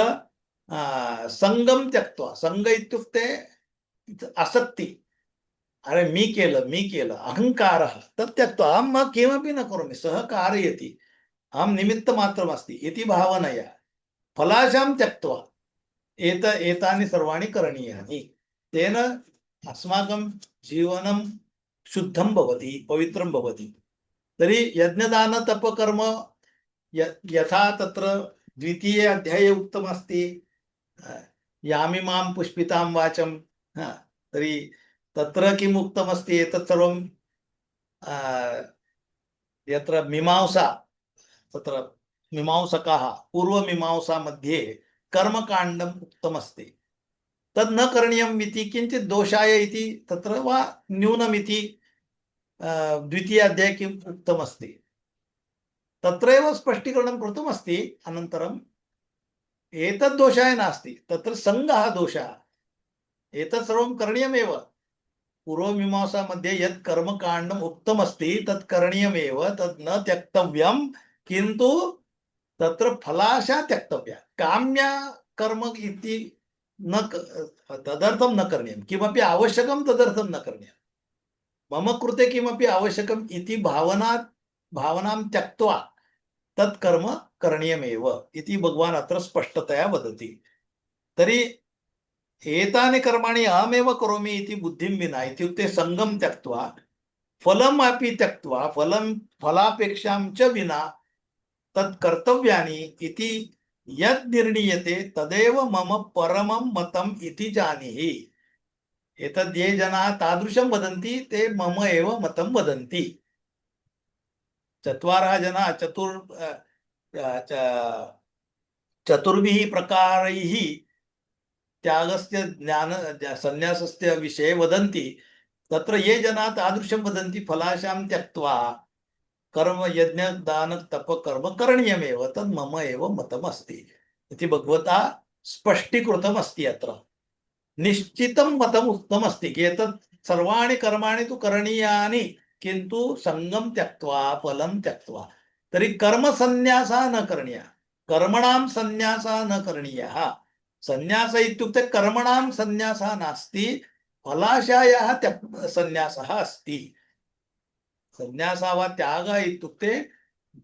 संगम त्यक्त्वा संग इत्युक्ते आसक्ति अरे मी केलं अहंकारः तत् त्यक्त्वा अहं किमपि न करोमि सः कारयति अहं निमित्तमात्रमस्ति इति भावनया फलाशां त्यक्त्वा एतानि सर्वाणि करणीयानि तेन अस्माकं जीवनं शुद्धं भवति, पवित्रं भवति। तर्हि यज्ञदानतपकर्म यथा तत्र द्वितीये अध्याये उक्तमस्ति, यामिमां पुष्पितां वाचं, तर्हि तत्र किम् उक्तमस्ति, एतत् सर्वं यत्र मीमांसा, तत्र मीमांसकाः पूर्वमीमांसा मध्ये कर्मकाण्डम् उक्तमस्ति, तद् न करणीयम् इति किञ्चित् दोषाय इति तत्र वा न्यूनमिति द्वितीय अध्याये किम् उक्तमस्ति तत्रैव स्पष्टीकरणं कृतमस्ति। अनन्तरम् एतद् दोषाय नास्ति, तत्र सङ्गः दोषः, एतत् सर्वं करणीयमेव। पूर्वमीमांसा मध्ये यत् कर्मकाण्डम् उक्तमस्ति तत् करणीयमेव, तत् न त्यक्तव्यं, किन्तु तत्र फलाशा त्यक्तव्या। काम्या कर्म इति न तदर्थं न करणीयं, किमपि आवश्यकं तदर्थं न करणीयं। मम कृते किमपि आवश्यकम् इति भावनां त्यक्त्वा तत् कर्म करणीयमेव इति भगवान् अत्र स्पष्टतया वदति। तर्हि एतानि कर्माणि अहमेव करोमि इति बुद्धिं विना, इत्युक्ते सङ्गं त्यक्त्वा फलम् अपि त्यक्त्वा फलापेक्षां च विना तत् कर्तव्यानि इति यद् निर्णीयते तदेव मम परमं मतम् इति जानीहि। एतद् ये जनाः तादृशं वदन्ति ते मम एव मतं वदन्ति। चत्वारः जनाः चतुर्भिः प्रकारैः त्यागस्य ज्ञान संन्यासस्य विषये वदन्ति। तत्र ये जनाः तादृशं वदन्ति फलाशां त्यक्त्वा कर्म यज्ञ दान तप कर्म करणीयमेव, तद् मम एव मतमस्ति इति भगवता स्पष्टीकृतमस्ति। अत्र निश्चितं मतम् उक्तमस्ति, एतत् सर्वाणि कर्माणि तु करणीयानि, किन्तु सङ्गं त्यक्त्वा फलं त्यक्त्वा। तर्हि कर्मसन्न्यासः न करणीयः, कर्मणां सन्न्यासः न करणीयः। सन्न्यास इत्युक्ते कर्मणां सन्न्यासः नास्ति, फलाशायाः सन्न्यासः अस्ति। सन्न्यासः वा त्यागः इत्युक्ते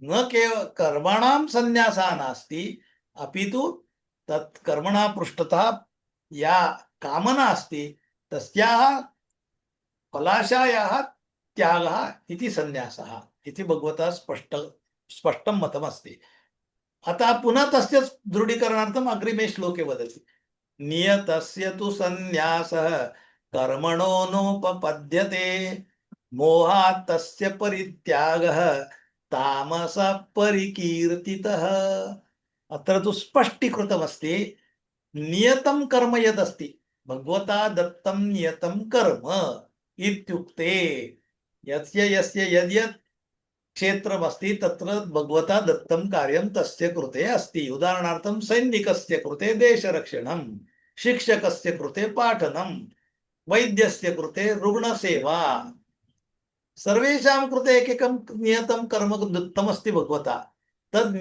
न केवलं कर्मणां सन्न्यासः नास्ति, अपि तु तत् कर्मणः पृष्ठतः या कामना अस्ति तस्याः फलाशायाः त्यागः इति सन्न्यासः इति भगवता स्पष्टं मतमस्ति। अतः पुनः तस्य दृढीकरणार्थम् अग्रिमे श्लोके वदति, नियतस्य तु सन्न्यासः कर्मणो नोपपद्यते, मोहात् तस्य परित्यागः तामसः परिकीर्तितः। अत्र तु स्पष्टीकृतमस्ति, नियतं कर्म यदस्ति, भगवता दत्तं नियतं कर्म इत्युक्ते यस्य यस्य यद्यत् क्षेत्रमस्ति तत्र भगवता दत्तं कार्यं तस्य कृते अस्ति। उदाहरणार्थं सैनिकस्य कृते देशरक्षणं, शिक्षकस्य कृते पाठनं, वैद्यस्य कृते रुग्णसेवा, सर्वेषां कृते एकैकं नियतं कर्म दत्तमस्ति भगवता। तद्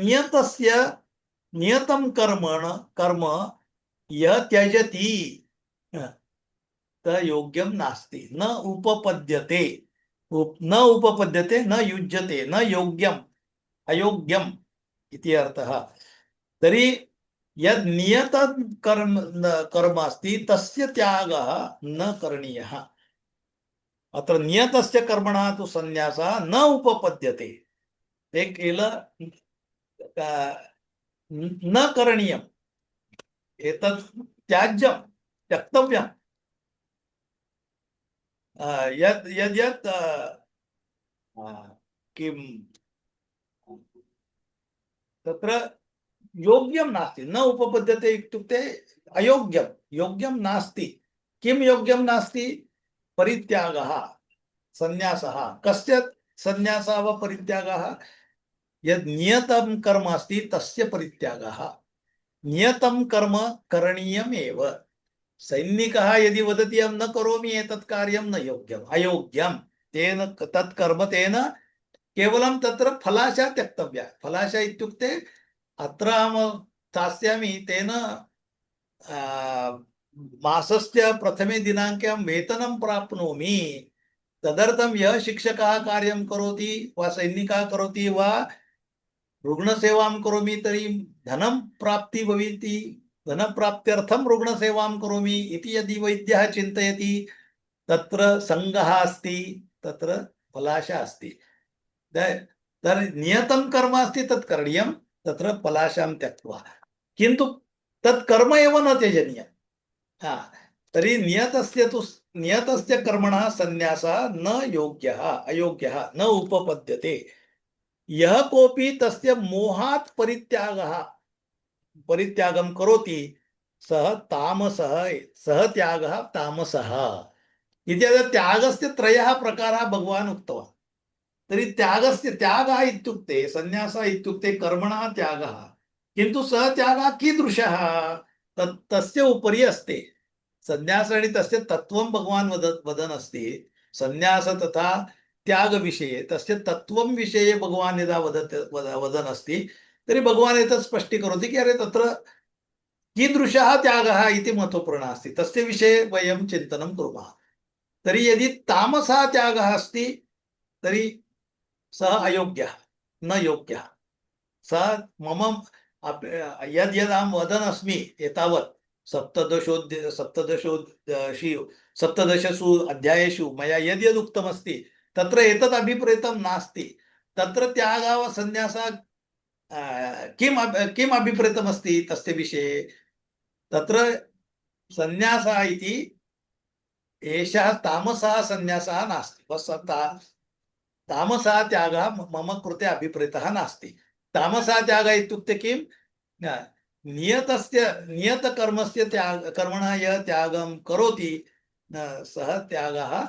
नियतं कर्म यः त्यजति त योग्यं नास्ति, न उपपद्यते, न युज्यते, न योग्यम्, अयोग्यम् इति अर्थः। तर्हि यद् नियतं कर्म अस्ति तस्य त्यागः न करणीयः। अत्र नियतस्य कर्मणः तु सन्न्यासः न उपपद्यते, ते न करणीयम्, एतत् त्याज्यं, त्यक्तव्यम्। यद्यत् किं तत्र योग्यं नास्ति, न उपपद्यते इत्युक्ते अयोग्यं, योग्यं नास्ति। किं योग्यं नास्ति? परित्यागः, सन्न्यासः। कस्य सन्न्यासः वा परित्यागः? यद् नियतं कर्म अस्ति तस्य परित्यागः। नियतं कर्म करणीयमेव। सैनिकः यदि वदति अहं न करोमि एतत् कार्यं न योग्यम्, अयोग्यं, तेन तत् कर्म तेन केवलं तत्र फलाशा त्यक्तव्या। फलाशा इत्युक्ते अत्र अहं स्थास्यामि, तेन मासस्य प्रथमे दिनाङ्के अहं वेतनं प्राप्नोमि, तदर्थं यः शिक्षकः कार्यं करोति वा सैनिकः करोति वा रुग्णसेवां करोमि तर्हि धनं प्राप्ति भविति, धनप्राप्त्यर्थं रुग्णसेवां करोमि इति यदि वैद्यः चिन्तयति तत्र संगः अस्ति, तत्र पलाशा अस्ति। तर नियतं कर्म अस्ति तत् करणीयं, तत्र पलाशां त्यक्त्वा, किन्तु तत् कर्म एव न त्यजनीयं। हा, तर्हि नियतस्य कर्मणः सन्न्यासः न योग्यः, अयोग्यः, न उपपद्यते। यः कोऽपि तस्य मोहात् परित्यागं करोति सः तामसः, सः त्यागः तामसः इति। त्यागस्य त्रयः प्रकाराः भगवान् उक्तवान्। तर्हि त्यागः इत्युक्ते, सन्न्यासः इत्युक्ते कर्मणः त्यागः, किन्तु सः त्यागः कीदृशः तस्य उपरि अस्ति। सन्यास आणि तस्य तत्त्वं भगवान् वदन् अस्ति। सन्यास तथा त्याग विषये तस्य तत्त्वं विषये भगवान् यदा वदन् अस्ति, तर्हि भगवान् एतत् स्पष्टीकरोति कि अरे तत्र कीदृशः त्यागः इति महत्त्वपूर्णः अस्ति, तस्य विषये वयं चिन्तनं कुर्मः। तर्हि यदि तामसः त्यागः अस्ति तर्हि सः अयोग्यः, न योग्यः। सः मम यद्यदहं वदन् अस्मि एतावत् सप्तदशसु अध्यायेषु मया यद्यद् उक्तमस्ति तत्र एतद् अभिप्रेतं नास्ति। तत्र त्यागः वा सन्न्यासः किम् अभिप्रेतमस्ति तस्य विषये। तत्र सन्न्यासः इति एषः तामसः सन्न्यासः नास्ति। तामसः त्यागः मम कृते अभिप्रेतः नास्ति। तामसः त्यागः इत्युक्ते किं? नियतकर्मस्य कर्मणः यः त्यागं करोति सः त्यागः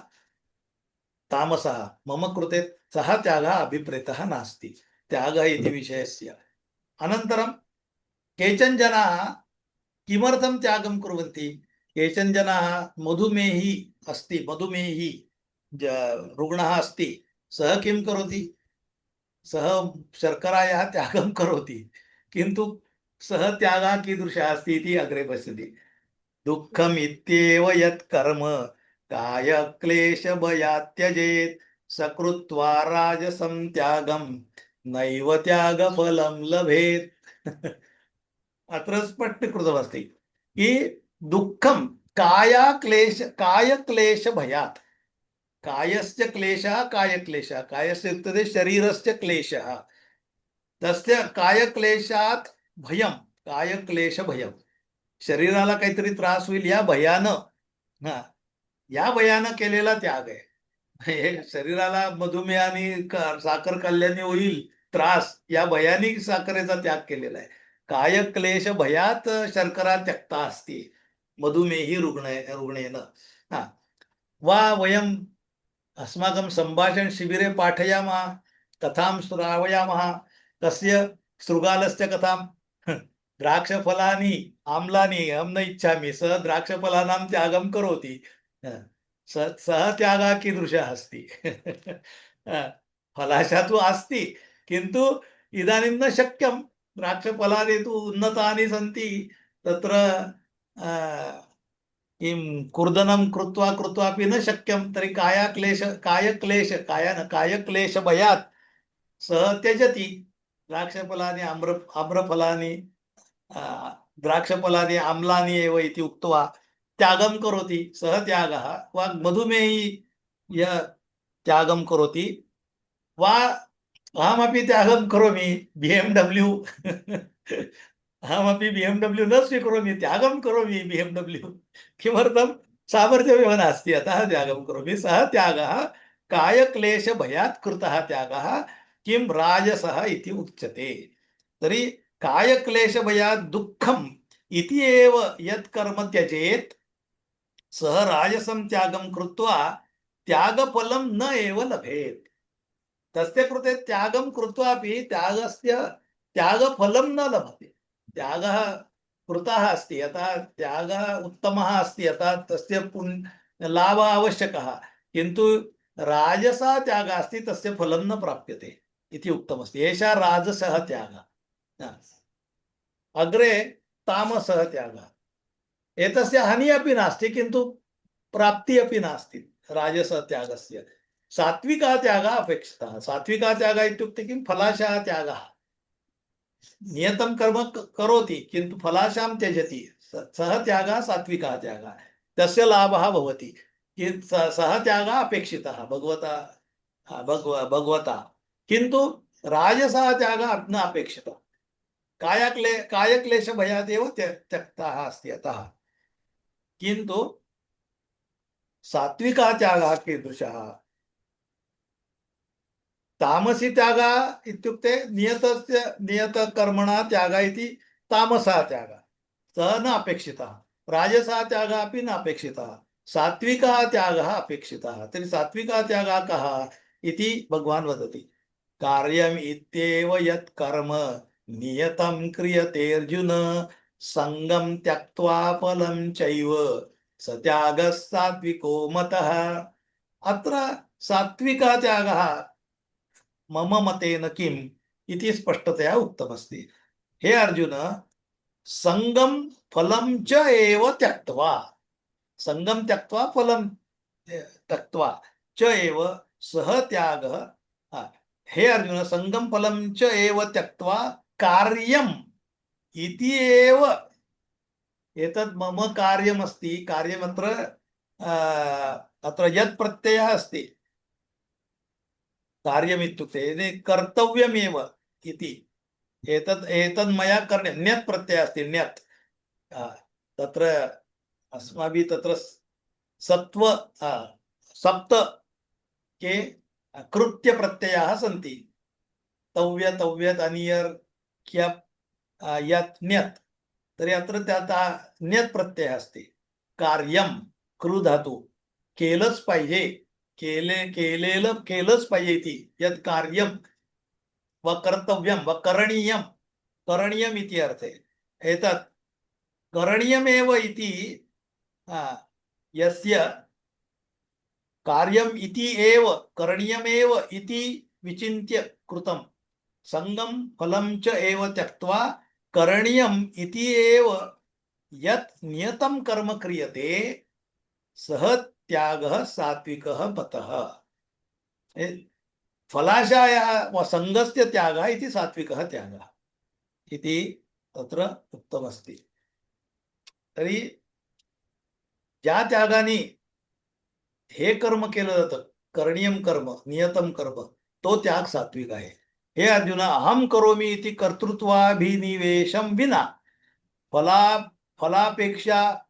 तामसः, मम कृते सः त्यागः अभिप्रेतः नास्ति त्यागः इति विषयस्य। अनन्तरं केचन जनाः किमर्थं त्यागं कुर्वन्ति? केचन जनाः मधुमेही रुग्णः अस्ति, सः किं करोति? सः शर्करायाः त्यागं करोति, किन्तु सः त्यागः कीदृशः अस्ति इति अग्रे पश्यति। दुःखमित्येव यत् कर्म कायक्लेशभयात् त्यजेत् सकृत्वा राजसं त्यागं नैव त्यागफलं लभेत्। अत्र स्पष्टीकृतमस्ति कि दुःखं कायक्लेशभयात्, कायस्य क्लेशः कायक्लेशः, कायस्य इत्युक्ते शरीरस्य क्लेशः, तस्य कायक्लेशात् भयं, कायक्लेशभयं, शरीराला काहीतरी त्रास होईल या भयानं, या भयानं केलेला त्याग आहे। हे शरीराला मधुमेह आणि साखर खाल्ल्याने होईल त्रास या भयानी साखरेचा त्याग केलेला आहे। कायक्लेश भयात शर्करा त्यक्ता अस्ति मधुमेही रुग्णेन। वा वयम् अस्माकं सम्भाषण शिबिरे पाठयामः, कथां श्रावयामः, कस्य शृगालस्य कथां द्राक्षफलानि आम्लानि अहं न इच्छामि, सः द्राक्षफलानां त्यागं करोति। सः त्यागः कीदृशः अस्ति? फलाशा तु अस्ति, किन्तु इदानीं न शक्यं। द्राक्षफलानि तु उन्नतानि सन्ति, तत्र किं कूर्दनं कृत्वा अपि न शक्यं। तर्हि कायक्लेशभयात् सः त्यजति द्राक्षफलानि आम्रफलानि द्राक्षफलानि आम्लानि एव इति उक्त्वा त्यागं करोति, सः त्यागः। वा मधुमेही यः त्यागं करोति, वा अहमपि त्यागं करोमि BMW अहमपि BMW न स्वीकरोमि, त्यागं करोमि BMW। किमर्थं? सामर्थ्यमेव नास्ति, अतः त्यागं करोमि। सः त्यागः कायक्लेशभयात् कृतः त्यागः, किं राजसः इति उच्यते। तर्हि कायक्लेशभयात् दुःखम् इति एव यत् कर्म त्यजेत् सः राजसं त्यागं कृत्वा त्यागफलं न एव लभेत्। तस्य कृते त्यागं कृत्वापि त्यागफलं न लभते। त्यागः कृतः अस्ति, अतः त्यागः उत्तमः अस्ति, अतः तस्य लाभः आवश्यकः, किन्तु राजसः त्यागः अस्ति, तस्य फलं न प्राप्यते इति उक्तमस्ति। एषः राजसः त्यागः। अग्रे तामसः त्यागः, एतस्य हानिः अपि नास्ति, किन्तु प्राप्तिः अपि नास्ति राजसः त्यागस्य। सात्विकः त्यागः अपेक्षितः। सात्विकः त्यागः इत्युक्ते किं? फलाशः त्यागः। नियतं कर्म करोति किन्तु फलाशां त्यजति, सः त्यागः सात्विकः त्यागः, तस्य लाभः भवति। सः त्यागः अपेक्षितः भगवता, किन्तु राजसः त्यागः न अपेक्षितः। कायक्लेशभयादेव त्यक्ताः अस्ति अतः। किन्तु सात्विकः त्यागः कीदृशः? तामसी त्यागः इत्युक्ते नियतकर्मणः त्यागः इति तामसः त्यागः, सः न अपेक्षितः। राजसः त्यागः अपि न अपेक्षितः, सात्विकः त्यागः अपेक्षितः। तर्हि सात्विकः त्यागः कः इति भगवान् वदति। कार्यम् इत्येव यत् कर्म नियतं क्रियते अर्जुन, संगं त्यक्त्वा फलं चैव स त्यागः सात्विको मतः। अत्र सात्विकः त्यागः मम मतेन किम् इति स्पष्टतया उक्तमस्ति। हे अर्जुन, संगम फलं च एव त्यक्त्वा, संगम त्यक्त्वा फलं त्यक्त्वा च एव सः त्यागः। हे अर्जुन, संगम फलं च एव त्यक्त्वा कार्यम् इति एव, एतत् मम कार्यमस्ति। कार्यमत्र अत्र यत् प्रत्ययः अस्ति, कार्यमित्युक्ते कर्तव्यमेव इति, एतत् मया करणीयं। ण्यत् प्रत्ययः अस्ति, ण्यत्। तत्र अस्माभिः तत्र सप्त के कृत्य प्रत्ययाः सन्ति। तव्य, तव्यत्, अनियर्, क्यप्, यत्, ण्यत्। तर्हि अत्र ण्यत् प्रत्ययः अस्ति। कार्यं, कृ धातु, केलंच पाहिजे, केलंच पाहिजे इति यत् कार्यं व कर्तव्यं व करणीयं, करणीयम् इति अर्थे। एतत् करणीयमेव इति यस्य कार्यम् इति एव करणीयमेव इति विचिन्त्य कृतं। संगम फलं च एव त्यक्त्वा करणीयम् इति एव यत् नियतं कर्म क्रियते सः त्यागः सात्विकः मतः। फलाशयः व संगस्य त्यागः इति सात्विकः त्यागः इति तत्र उक्तमस्ति। तर्हि ज्या त्यागाने हे कर्म केलं जातं, करणीयं कर्म, नियतं कर्म, तो त्याग सात्विक आहे। हे अर्जुन, अहम करोमि इति कर्तृत्वाभिनिवेशं विना, फलापेक्षा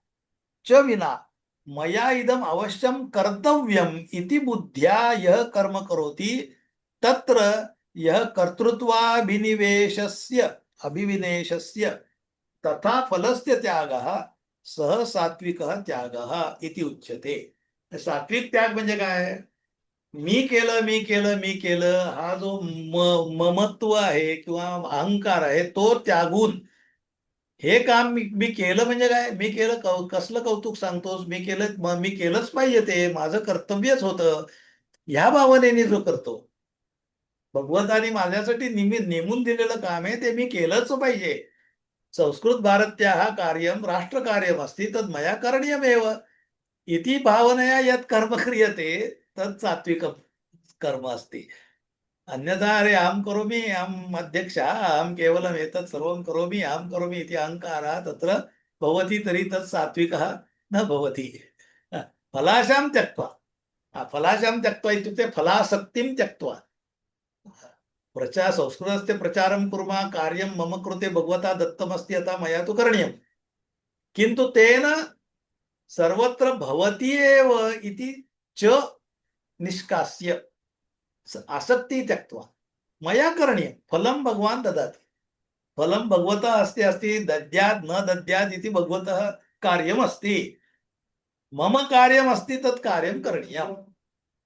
च विना, मया इदम अवश्यम कर्तव्यम इति बुद्ध्या यह कर्म करोति, तत्र यह अभिविनेशस्य तथा फलस्य त्यागः सह सात्विकः त्यागः इति उच्यते। सात्विक त्याग म्हणजे काय? मी केलं हा जो ममत्व आहे किंवा अहंकार आहे तो त्यागून हे काम मी केलं म्हणजे काय? मी केलं, कसलं कौतुक सांगतोस? मी केलंच पाहिजे, ते माझं कर्तव्यच होतं, ह्या भावनेने जो करतो, भगवंतानी माझ्यासाठी नेमून दिलेलं काम आहे, ते मी केलंच पाहिजे। संस्कृत भारत्याः कार्यं राष्ट्रकार्यमस्ति तद् मया करणीयमेव इति भावनया यत् कर्म क्रियते तत् सात्विक कर्म अस्ति। अन्यथा अरे अहं करोमि, अहम् अध्यक्षः, अहं केवलम् एतत् सर्वं करोमि, अहं करोमि इति अहङ्कारः तत्र भवति, तर्हि तत् सात्विकः न भवति। फलाशां त्यक्त्वा इत्युक्ते फलासक्तिं त्यक्त्वा, संस्कृतस्य प्रचारं कुर्मः, कार्यं मम कृते भगवता दत्तमस्ति, अतः मया तु करणीयं, किन्तु तेन सर्वत्र भवति एव इति च निष्कास्य आसक्ति त्यक्त्वा मया करणीयं, फलं भगवान् ददाति, फलं भगवतः अस्ति दद्यात् न दद्यात् इति भगवतः कार्यमस्ति, मम कार्यमस्ति, तत् कार्यं करणीयम्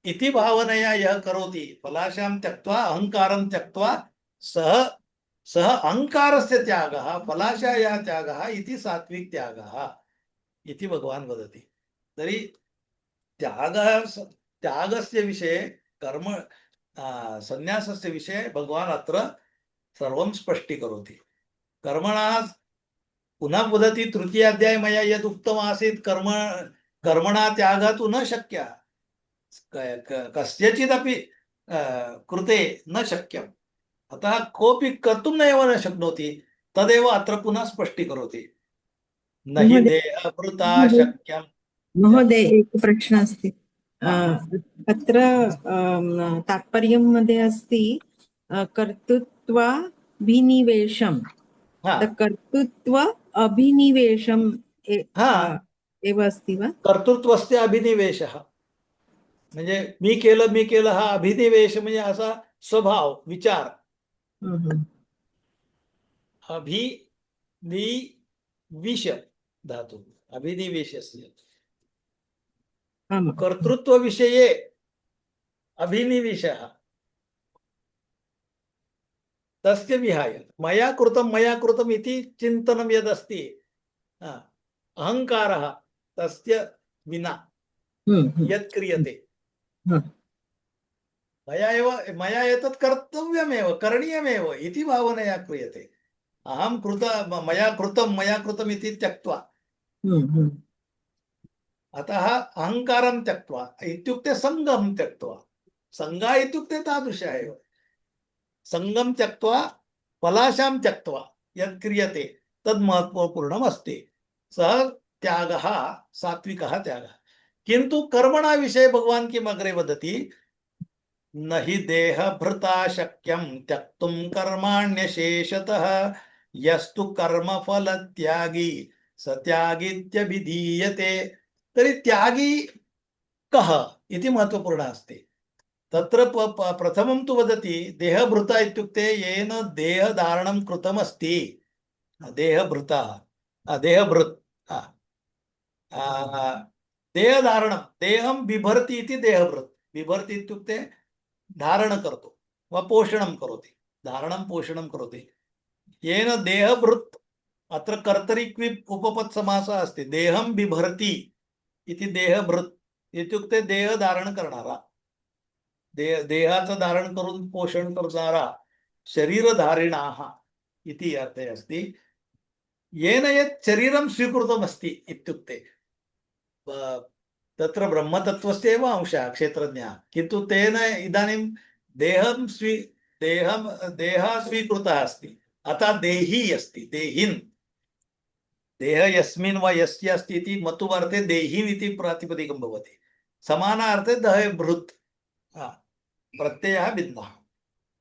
इति भावनया यः करोति, फलाशां त्यक्त्वा अहङ्कारं त्यक्त्वा सः अहङ्कारस्य त्यागः, फलाशायाः त्यागः इति सात्विक त्यागः इति भगवान् वदति। तर्हि त्यागस्य विषये, कर्म संन्यासस्य विषये भगवान् अत्र सर्वं स्पष्टीकरोति। कर्मणः पुनः वदति, तृतीयाध्याये मया यद् उक्तमासीत्, कर्मणा त्यागः तु न शक्यः, कस्यचिदपि कृते न शक्यम्, अतः कोऽपि कर्तुं नैव न शक्नोति, तदेव अत्र पुनः स्पष्टीकरोति। न हि देहभृता शक्यम्। महोदय एक प्रश्न अस्ति हा। अत्र तात्पर्यं मध्ये अस्ति कर्तृत्वाभिनिवेशं हा कर्तृत्व अभिनिवेशं हा एव अस्ति वा? कर्तृत्वस्य अभिनिवेशः म्हणजे मी केलं हा अभिनिवेश म्हणजे असा स्वभाव विचार. अभिनिविश धातु अभिनिवेशस्य कर्तृत्वविषये अभिनिवेशः तस्य विहाय मया कृतम् इति चिन्तनं यदस्ति अहङ्कारः तस्य विना यत् क्रियते मया एतत् कर्तव्यमेव करणीयमेव इति भावनया क्रियते. मया कृतम् इति त्यक्त्वा अतः अहङ्कारं त्यक्त्वा इत्युक्ते सङ्गं त्यक्त्वा सङ्गा इत्युक्ते तादृशः एव सङ्गं त्यक्त्वा पलाशां त्यक्त्वा यत् क्रियते तद् महत्त्वपूर्णम् अस्ति. सः त्यागः सात्विकः त्यागः. किन्तु कर्मणा विषये भगवान् किम् अग्रे वदति न हि देहभृता शक्यं त्यक्तुं कर्माण्यशेषतः यस्तु कर्मफलत्यागी स त्यागीत्यभिधीयते. तर्हि त्यागी कः इति महत्त्वपूर्णः अस्ति. तत्र प्रथमं तु वदति देहभृता इत्युक्ते येन देहधारणं कृतमस्ति देहभृता देहभृत् देहधारणं देहं बिभर्ति इति देहभृत्. बिभर्ति इत्युक्ते धारण करतो वा पोषणं करोति धारणं पोषणं करोति येन देहभृत्. अत्र कर्तरि क्विप् उपपत् समासः अस्ति. देहं बिभर्ति इति देहभृत् इत्युक्ते देह धारण करणारा देहाचं धारण करून पोषण करणारा शरीरधारिणाः इति अर्थे अस्ति. येन यत् शरीरं स्वीकृतमस्ति इत्युक्ते तत्र ब्रह्मतत्त्वस्य एव अंशः क्षेत्रज्ञः. किन्तु तेन इदानीं देहः स्वीकृतः अस्ति अतः देही अस्ति देहिन्. देह यस्मिन् वा यस्य अस्ति इति मतुवर्थे देहिन् इति प्रातिपदिकं भवति. समानार्थे देहभृत् प्रत्ययः भिन्नः.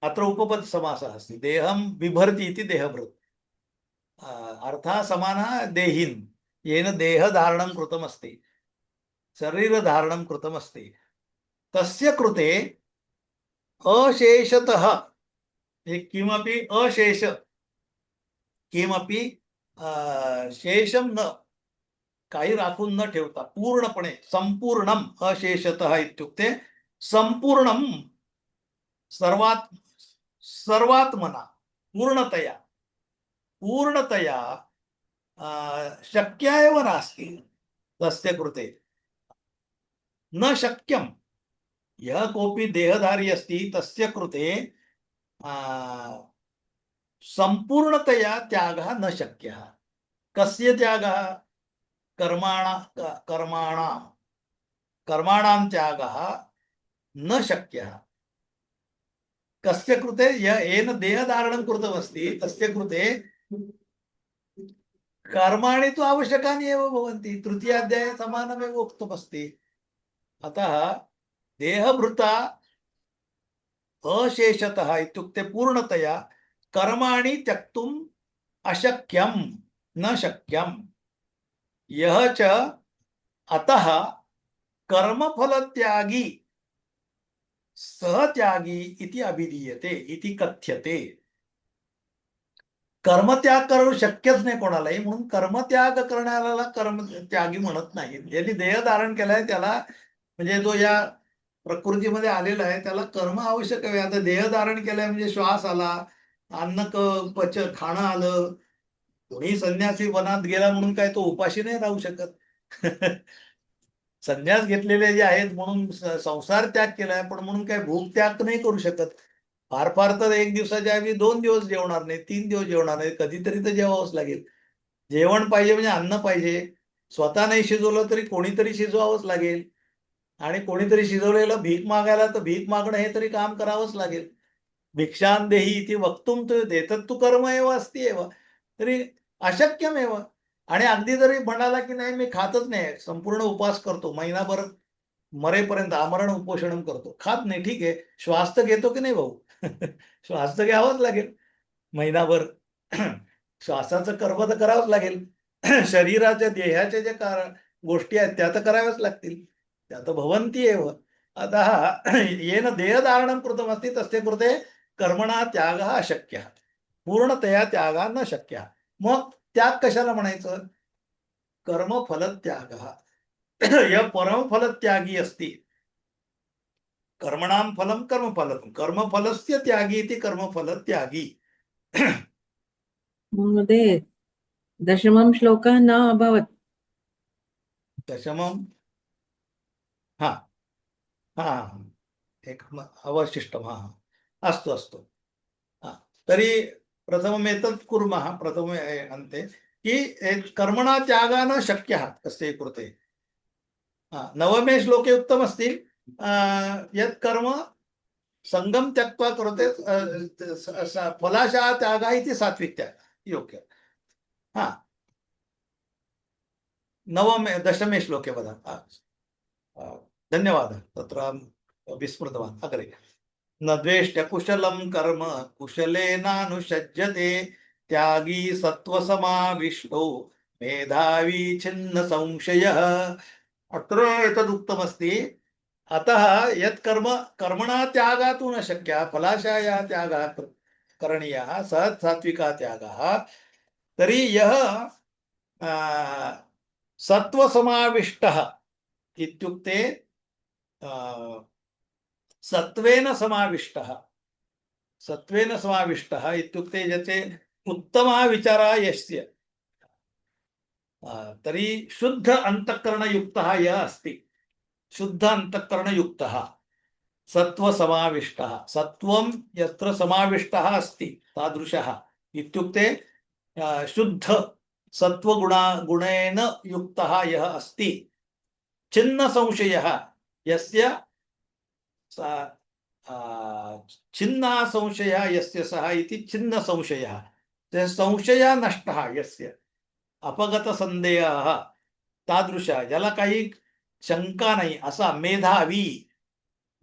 अत्र उपपत् समासः अस्ति. देहं बिभर्ति इति देहभृत् अर्थः समानः देहिन् येन देहधारणं कृतमस्ति शरीरधारणं कृतमस्ति तस्य कृते अशेषतः किमपि अशेष किमपि शेषं न काही राखून न ठेवता पूर्णपणे संपूर्णम अशेषतः इत्युक्ते संपूर्णं सर्वात्मना पूर्णतया शक्य एव नास्ति तस्य कृते न शक्यं. यः कोऽपि देहधारी अस्ति तस्य कृते संपूर्णतया त्यागः न शक्यः. कस्य त्यागः? कर्माणां त्यागः न शक्यः. कस्य कृते? येन देहधारणं कृतमस्ति तस्य कृते कर्माणि तु आवश्यकानि एव भवन्ति. तृतीयाध्याये समानमेव उक्तमस्ति. अतः देहभृता अशेषतः इत्युक्ते पूर्णतया कर्माणि त्यक्तुम् अशक्यं न शक्यं. यः च अतः कर्मफलत्यागी सः त्यागी इति अभिधीयते इति कथ्यते. कर्मत्याग करू शक्यच नाही कोणालाही म्हणून कर्मत्याग करणाऱ्याला कर्मत्यागी म्हणत नाही. ज्यांनी देह धारण केलाय त्याला म्हणजे जो या प्रकृतीमध्ये आलेला आहे त्याला कर्म आवश्यक आहे. आता देह धारण केलाय म्हणजे श्वास आला अन्न खाणं आलं. कोणी संन्यासी वनात गेला म्हणून काय तो उपाशी नाही राहू शकत. संन्यास घेतलेले जे आहेत म्हणून संसार त्याग केलाय पण म्हणून काय भूक त्याग नाही करू शकत. फार फार तर एक दिवसाच्या ऐवजी 2 दिवस जेवणार नाही 3 दिवस जेवणार नाही. कधीतरी तर जेवावंच लागेल. जेवण पाहिजे म्हणजे अन्न पाहिजे. स्वतः नाही शिजवलं तरी कोणीतरी शिजवावंच लागेल आणि कोणीतरी शिजवलेलं भीक मागायला तर भीक मागणं हे तरी काम करावंच लागेल. भिक्षां देही इति वक्तुं तु एतत्तु कर्म एव अस्ति एव. तर्हि अशक्यमेव. आणि अगदी जरी म्हणाला की नाही मी खातच नाही, संपूर्ण उपवास करतो, महिनाभर मरेपर्यंत आमरण उपोषण करतो, खात नाही, ठीक आहे, श्वास तर घेतो की नाही भाऊ? श्वास तर घ्यावाच लागेल महिनाभर. श्वासाचं कर्म तर करावंच लागेल. शरीराच्या देहाच्या ज्या गोष्टी आहेत त्या तर कराव्याच लागतील. त्या तर भवन्ति एव. अतः येन देहधारणं कृतमस्ति तस्य कृते कर्मणा त्यागः अशक्यः. पूर्णतया त्यागा न शक्य. मग त्याग कशाला म्हणायचं? कर्मफलत्यागः. यः परमफलत्यागी अस्ति कर्मणां फलं कर्मफलं कर्मफलस्य त्यागी इति कर्मफलत्यागी. महोदय दशमं श्लोकः न अभवत्। दशमं हा हा एक अवशिष्टं हा अस्तु अस्तु हा तर्हि प्रथमम् एतत् कुर्मः प्रथमे अन्ते कि कर्मणा त्यागः न शक्यः तस्य कृते। नवमे श्लोके उक्तमस्ति यत् कर्म संगम त्यक्त्वा करोते फलाशः त्यागः इति सात्विक त्याग योग्य। हा नवमे दशमे श्लोके वदामि। धन्यवादः तत्र विस्मृतवान् अग्रे। न द्वेष्ट्य कुशलं कर्म कुशलेनानुषज्यते त्यागी सत्त्वसमाविष्टो मेधावी छिन्न संशयः। अत्र एतदुक्तमस्ति अतः यत् कर्म कर्मणा त्यागः तु न शक्यः फलाशयः त्यागः करणीयः सः सात्विकः त्यागः। तर्हि यः सत्त्वसमाविष्टः इत्युक्ते सत्त्वेन समाविष्टः सत्त्वेन समाविष्टः इत्युक्ते यते उत्तमः विचारः यस्य तर्हि शुद्ध अंतःकरणयुक्तः यः अस्ति शुद्ध अंतःकरणयुक्तः सत्त्वसमाविष्टः सत्त्वं यत्र समाविष्टः अस्ति तादृशः इत्युक्ते शुद्ध गुणेन युक्तः यः अस्ति छिन्न संशयः यस्य छिन्नः संशयः यस्य सः इति छिन्न संशयः संशयः नष्टः यस्य अपगत संदेहः तादृशः ज्याला काही शंका नाही असा मेधावी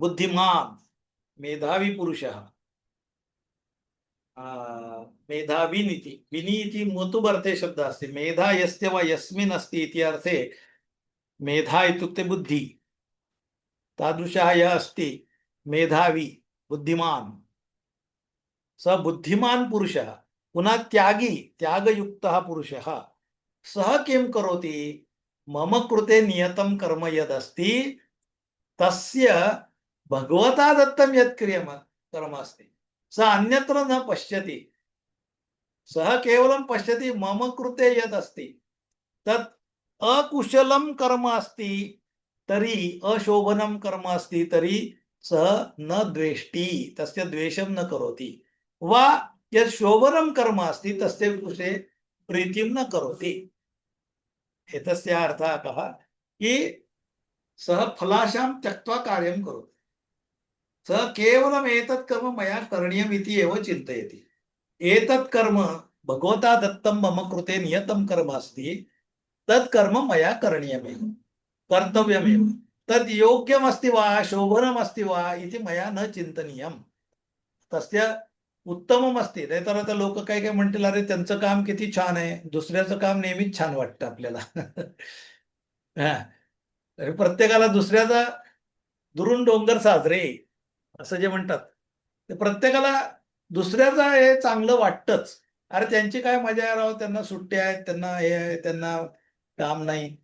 बुद्धिमान मेधावी पुरुषः मेधावी नीति विनी इति मतुबर्थे शब्द अस्ति मेधा यस्य वा यस्मिन् अस्ति इति अर्थे मेधा इत्युक्ते बुद्धि तादृशः यः अस्ति मेधावी बुद्धिमान स बुद्धिमान पुरुषः पुनः त्यागी त्यागयुक्तः पुरुषः सः किं करोति मम कृते नियतं कर्म यदस्ति तस्य भगवता दत्तं यत् कर्म अस्ति सः अन्यत्र न पश्यति सः केवलं पश्यति मम कृते यदस्ति तत् अकुशलं कर्म अस्ति तर्हि अशोभनं कर्म अस्ति तर्हि सः न द्वेष्टि तस्य द्वेषं न करोति वा यत् शोभनं कर्म अस्ति तस्य विषये प्रीतिं न करोति। एतस्य अर्थः कः कि सः फलाशां त्यक्त्वा कार्यं करोति सः केवलम् एतत् कर्म मया करणीयम् इति एव चिन्तयति एतत् कर्म भगवता दत्तं मम कृते नियतं कर्म अस्ति तत् कर्म मया करणीयमेव कर्तव्यमेव तद् योग्यमस्ति वा शोभनमस्ति वा इति मया न चिंतनीयम् तस्य उत्तममस्ति नाहीतर आता लोक काय काय म्हणतील अरे त्यांचं काम किती छान आहे दुसऱ्याचं काम नेहमीच छान वाटतं आपल्याला प्रत्येकाला दुसऱ्याचा दुरून डोंगर साजरे असं जे म्हणतात ते प्रत्येकाला दुसऱ्याचा हे चांगलं वाटतंच अरे त्यांची काय मजा आहे राव त्यांना सुट्ट्या आहेत त्यांना हे आहे त्यांना काम नाही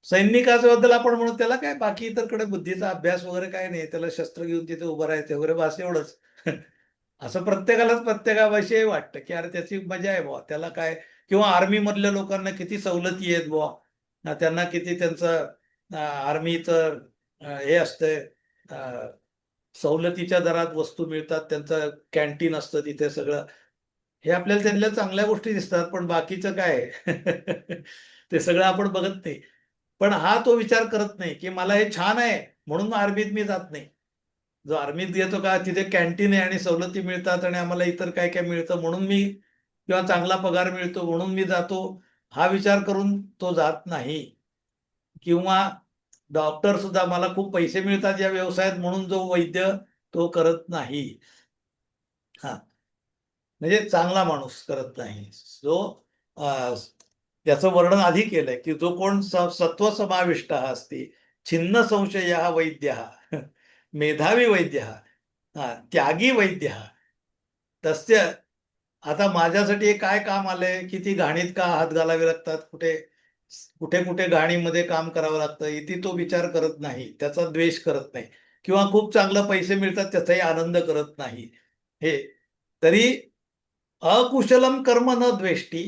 सैनिकाच्या बद्दल आपण म्हणू त्याला काय बाकी इतरकडे बुद्धीचा अभ्यास वगैरे काय नाही त्याला शस्त्र घेऊन तिथे उभं राहायचं वगैरे बस एवढंच असं प्रत्येकालाच प्रत्येकाविषयी वाटतं की अरे त्याची मजा आहे बुवा त्याला काय किंवा आर्मी मधल्या लोकांना किती सवलती आहेत बुवा त्यांना किती त्यांचं आर्मीचं हे असतंय सवलतीच्या दरात वस्तू मिळतात त्यांचं कॅन्टीन असतं तिथे सगळं हे आपल्याला त्यांना चांगल्या गोष्टी दिसतात पण बाकीचं काय ते सगळं आपण बघत नाही पण हा तो विचार करत नाही की मला हे छान आहे म्हणून आर्मीत मी जात नाही जो आर्मीत येतो का तिथे कॅन्टीन आहे आणि सवलती मिळतात आणि आम्हाला इतर काय काय मिळतं म्हणून मी किंवा चांगला पगार मिळतो म्हणून मी जातो हा विचार करून तो जात नाही. किंवा डॉक्टर सुद्धा मला खूप पैसे मिळतात या व्यवसायात म्हणून जो वैद्य तो करत नाही. हा म्हणजे चांगला माणूस करत नाही. जो त्याचं वर्णन आधी केलंय की जो कोण सत्व समाविष्ट असते, छिन्न संशय वैद्य, मेधावी वैद्य, त्यागी वैद्य, तस्य. आता माझ्यासाठी हे काय काम आलंय, किती घाणीत का हात घालावे लागतात, कुठे कुठे कुठे घाणीमध्ये काम करावं लागतं, इथे तो विचार करत नाही, त्याचा द्वेष करत नाही. किंवा खूप चांगलं पैसे मिळतात त्याचाही आनंद करत नाही. हे तरी अकुशलम कर्म न द्वेष्टी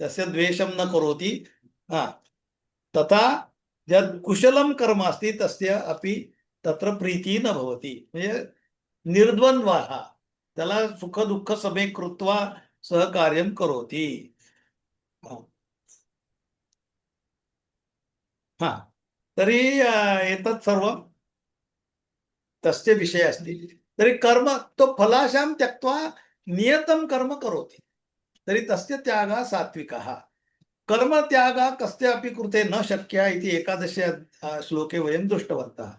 तस्य द्वेषम न करोति. हा तथा यद कुशलम कर्म अस्ति तस्य अपि तत्र प्रीती न भवति. म्हणजे निर्द्वंद्वः त्याला सुख दुःख समे कृत्वा सहकार्यम करोति. हा तरी एतत् सर्वं तस्य विषय अस्ति. तरी कर्म तो फलाशां त्यक्त्वा नियतं कर्म करोति. तरी तस्य त्यागः सात्विकः. कर्मत्यागः कस्यापि कृते न शक्यः इति 11 श्लोके वयं दृष्टवन्तः.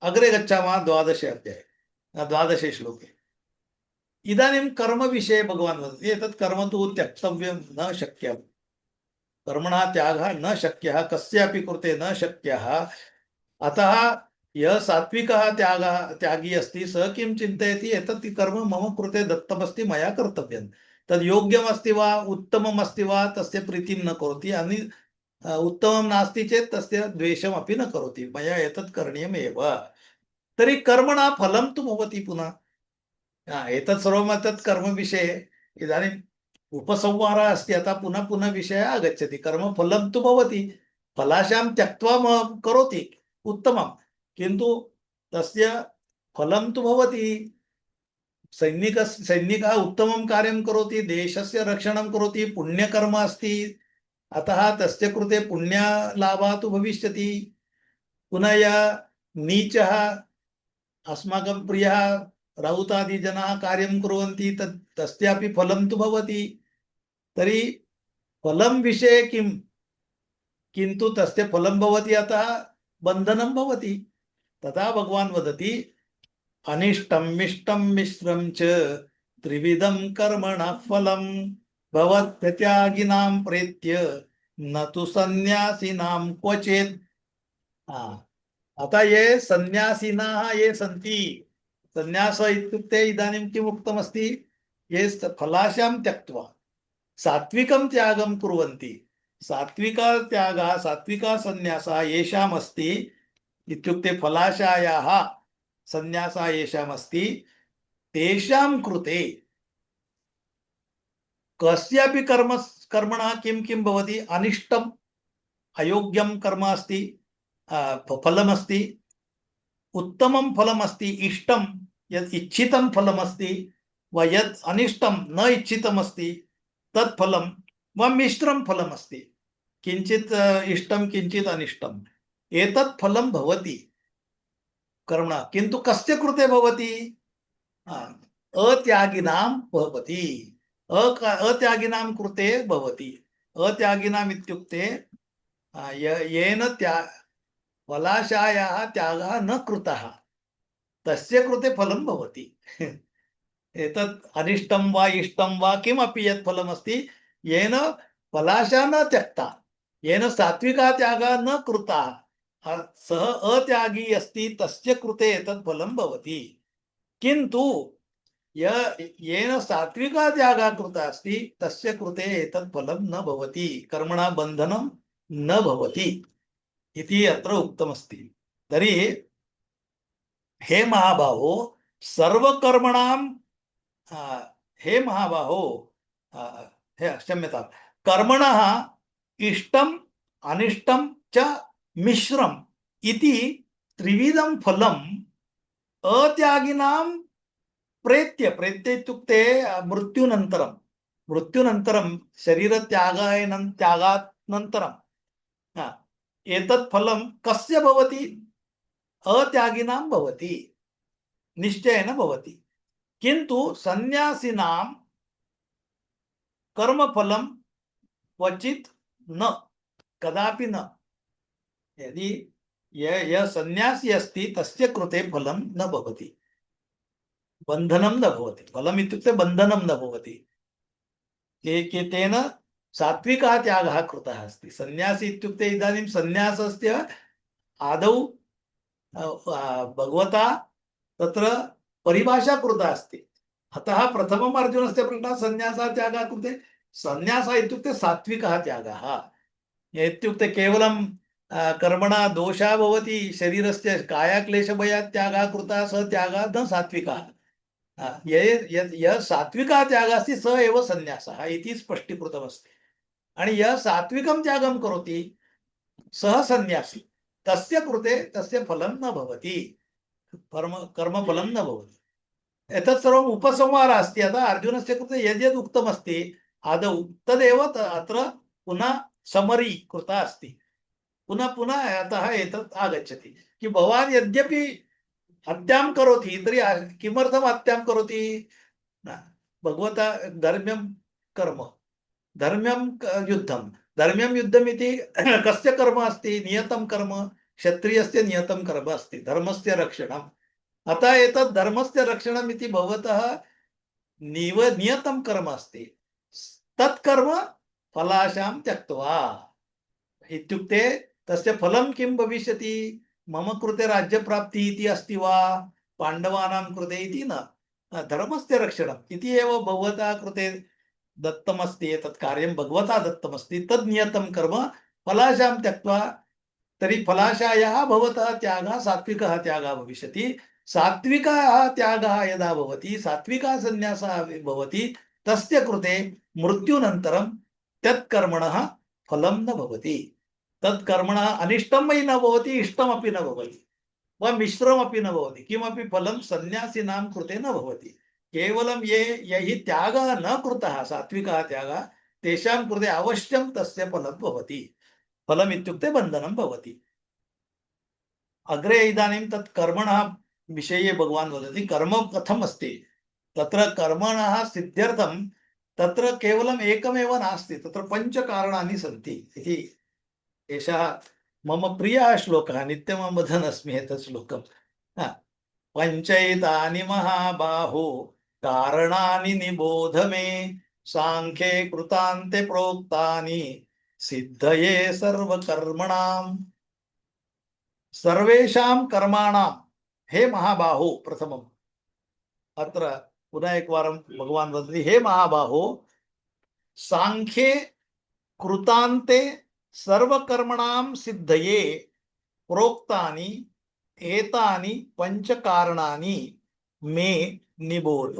अग्रे गच्छामः 12 अध्याये 12 श्लोके. इदानीं कर्मविषये भगवान् वदति एतत् कर्म तु त्यक्तव्यं न शक्यं. कर्मणः त्यागः न शक्यः, कस्यापि कृते न शक्यः. अतः यः सात्विकः त्यागी अस्ति सः किं चिन्तयति, एतत् कर्म मम कृते दत्तमस्ति, मया कर्तव्यं. तद् योग्यमस्ति वा उत्तममस्ति वा तस्य प्रीतिं न करोति, आणि उत्तमं नास्ति चेत् तस्य द्वेषमपि न करोति. मया एतत् करणीयमेव. तर्हि कर्मणा फलं तु भवति पुनः. एतत् सर्वम् एतत् कर्मविषये इदानीम् उपसंहारः अस्ति. अतः पुनः पुनः विषयः आगच्छति. कर्मफलं तु भवति, फलाशां त्यक्त्वा करोति उत्तमं, किन्तु तस्य फलं तु भवति. सैनिकः उत्तमं कार्यं करोति, देशस्य रक्षणं करोति, पुण्यकर्म अस्ति, अतः तस्य कृते पुण्यलाभः तु भविष्यति. पुनः यः नीचः अस्माकं प्रियः राउतादिजनाः कार्यं कुर्वन्ति तस्यापि फलं तु भवति. तर्हि फलं विषये किं, किन्तु तस्य फलं भवति, अतः बन्धनं भवति. तथा भगवान् वदति अनिष्टं मिष्टं मिश्रं च त्रिविधं कर्मणः फलं भवत्यत्यागिनां प्रेत्य न तु सन्न्यासिनां क्वचित्. आता ये सन्न्यासिनः ये सन्ति, सन्न्यास इत्युक्ते इदानीं किम् उक्तमस्ति, ये फलाशां त्यक्त्वा सात्विकं त्यागं कुर्वन्ति. सात्विकत्यागः सात्विकसन्न्यासः येषाम् अस्ति इत्युक्ते फलाशायाः सन्न्यासः येषाम् अस्ति, तेषां कृते कस्यापि कर्मणः किं किं भवति, अनिष्टम् अयोग्यं कर्म अस्ति, फलमस्ति, उत्तमं फलमस्ति, इष्टं यत् इच्छितं फलमस्ति, वा यत् अनिष्टं न इच्छितमस्ति तत् फलं, वा मिश्रं फलमस्ति, किञ्चित् इष्टं किञ्चित् अनिष्टम्. एतत् फलं भवति कर्मणा, किन्तु कस्य कृते भवति, अत्यागिनां भवति. अत्यागिनां कृते भवति. अत्यागिनाम् इत्युक्ते येन फलाशायाः त्यागः न कृतः तस्य कृते फलं भवति. एतत् अनिष्टं वा इष्टं वा किमपि यत् फलमस्ति, येन फलाशा न त्यक्ता, येन सात्विकः त्यागः न कृतः, सः अत्यागी अस्ति, तस्य कृते एतत् फलं भवति. किन्तु येन सात्विकः त्यागः कृतः अस्ति तस्य कृते एतत् फलं न भवति, कर्मणा बन्धनं न भवति इति अत्र उक्तमस्ति. तर्हि हे महाबाहो सर्वकर्मणां, हे महाबाहो, हे क्षम्यतां, कर्मणः इष्टम् अनिष्टं च मिश्रम् इति त्रिविधं फलम् अत्यागिनां प्रेत्य. प्रेत्य इत्युक्ते मृत्युनन्तरं त्यागानन्तरं एतत् फलं कस्य भवति, अत्यागिनां भवति, निश्चयेन भवति. किन्तु सन्न्यासिनां कर्मफलम क्वचित न, कदापि न। यदि यः सन्यासी अस्ति तस्य कृते फलं न भवति, बन्धनं न भवति। फलम् इत्युक्ते बन्धनं न भवति। तेन सात्विकः त्यागः कृतः अस्ति। सन्यासी इत्युक्ते इदानीं सन्यासस्य आदौ भगवता तत्र परिभाषा कृता अस्ति। अतः प्रथमम् अर्जुनस्य प्रश्नः सन्यासः त्यागः कृते। सन्यासः इत्युक्ते सात्विकः त्यागः इत्युक्ते केवलं कर्मणा दोषः भवति, शरीरस्य कायाक्लेशभयात् त्यागः कृतः, सः त्यागः न सात्विकः। यः सात्विकः त्यागः अस्ति सः एव सन्यासः इति स्पष्टीकृतमस्ति। आणि यः सात्विकं त्यागं करोति सः सन्यासी, तस्य कृते तस्य फलं न भवति, कर्मफलं न भवति। एतत् सर्वम् उपसंहारः अस्ति। अतः अर्जुनस्य कृते यद्यद् उक्तमस्ति आदौ तदेव अत्र पुनः समरी कृता अस्ति। पुनः पुनः अतः एतत् आगच्छति कि भवान् यद्यपि हत्यां करोति तर्हि किमर्थं हत्यां करोति? भगवता धर्म्यं कर्म, धर्म्यं युद्धं, धर्म्यं युद्धमिति कस्य कर्म अस्ति? नियतं कर्म, क्षत्रियस्य नियतं कर्म अस्ति, धर्मस्य रक्षणम्। अतः एतत् धर्मस्य रक्षणम् इति भवतः नियतं कर्म अस्ति। तत् कर्म फलाशां त्यक्त्वा, इत्युक्ते तस्य फलं किं भविष्यति? मम कृते राज्यप्राप्तिः इति अस्ति वा, पाण्डवानां कृते इति न, धर्मस्य रक्षणम् इति एव भगवता कृते दत्तमस्ति। एतत् कार्यं भगवता दत्तमस्ति, तद् नियतं कर्म फलाशां त्यक्त्वा। तर्हि फलाशायाः भवतः त्यागः सात्विकः त्यागः भविष्यति। सात्विकः त्यागः यदा भवति, सात्विकः सन्यासः भवति, तस्य कृते मृत्युनन्तरं तत्कर्मणः फलं न भवति। तत्कर्मणः अनिष्टमपि न भवति, इष्टमपि न भवति, वा मिश्रमपि न भवति। किमपि फलं सन्यासिनां कृते न भवति। केवलं यैः त्यागः न कृतः, सात्विकः त्यागः, तेषां कृते अवश्यं तस्य फलं भवति। फलम् इत्युक्ते बन्धनं भवति। अग्रे इदानीं तत् कर्मणः विषये भगवान् वदति। कर्म कथम् अस्ति? तत्र कर्मणः सिद्ध्यर्थं तत्र केवलम् एकमेव नास्ति, तत्र पञ्चकारणानि सन्ति इति। एषः मम प्रियः श्लोकः, नित्यमहं वदन् अस्मि एतत् श्लोकं। पञ्चैतानि महाबाहो कारणानि निबोध मे, साङ्ख्ये कृतान्ते प्रोक्तानि सिद्धये सर्वकर्मणाम्। सर्वेषां कर्माणां, हे महाबाहो, प्रथमम् अत्र पुनः एकवारं भगवान् वदति, हे महाबाहो, साङ्ख्ये कृतान्ते सर्वकर्मणां सिद्धये प्रोक्तानि एतानि पंचकारणानि मे निबोध।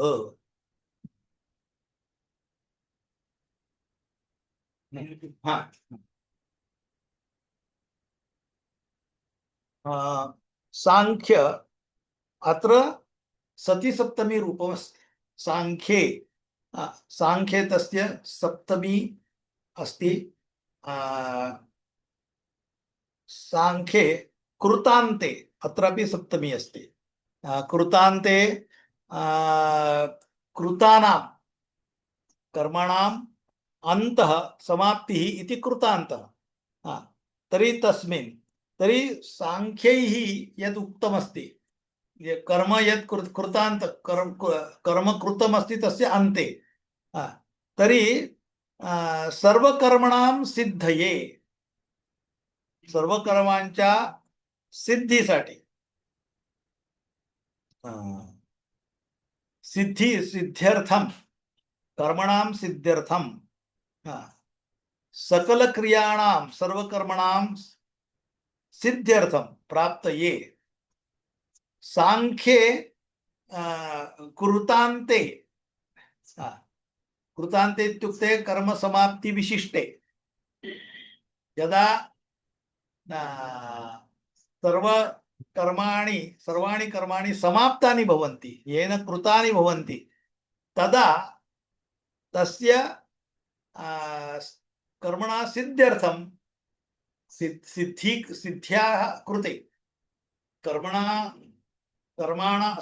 सांख्य अत्र सति सप्तमी रूपमस्ति। सांख्ये, सांख्ये तस्य सप्तमी अस्ति। सांख्ये कृतान्ते अत्रापि सप्तमी अस्ति। कृतान्ते कृतानां कर्मणाम् अन्तः समाप्तिः इति कृतान्तः। तर्हि तस्मिन्, तर्हि सांख्यैः यद् उक्तमस्ति, कर्म यत् कृतान्त कर्म कृतमस्ति तस्य अन्ते, तर्हि सर्वकर्मणां सिद्धये, सर्वकर्मांच्या सिद्धीसाठी, सिद्ध्यर्थम, कर्मणां सिद्ध्यर्थम, सकल क्रियाणां सर्वकर्मणां सिद्ध्यर्थम प्राप्तये सांख्ये कृतान्ते, कृतान्ते इत्युक्ते कर्म समाप्ति विशिष्टे, यदा सर्वाणि कर्माणि समाप्तानि भवन्ति, येन कृतानि भवन्ति, तदा तस्य कर्मणा सिद्ध्यर्थं सिद्ध्याः कृते,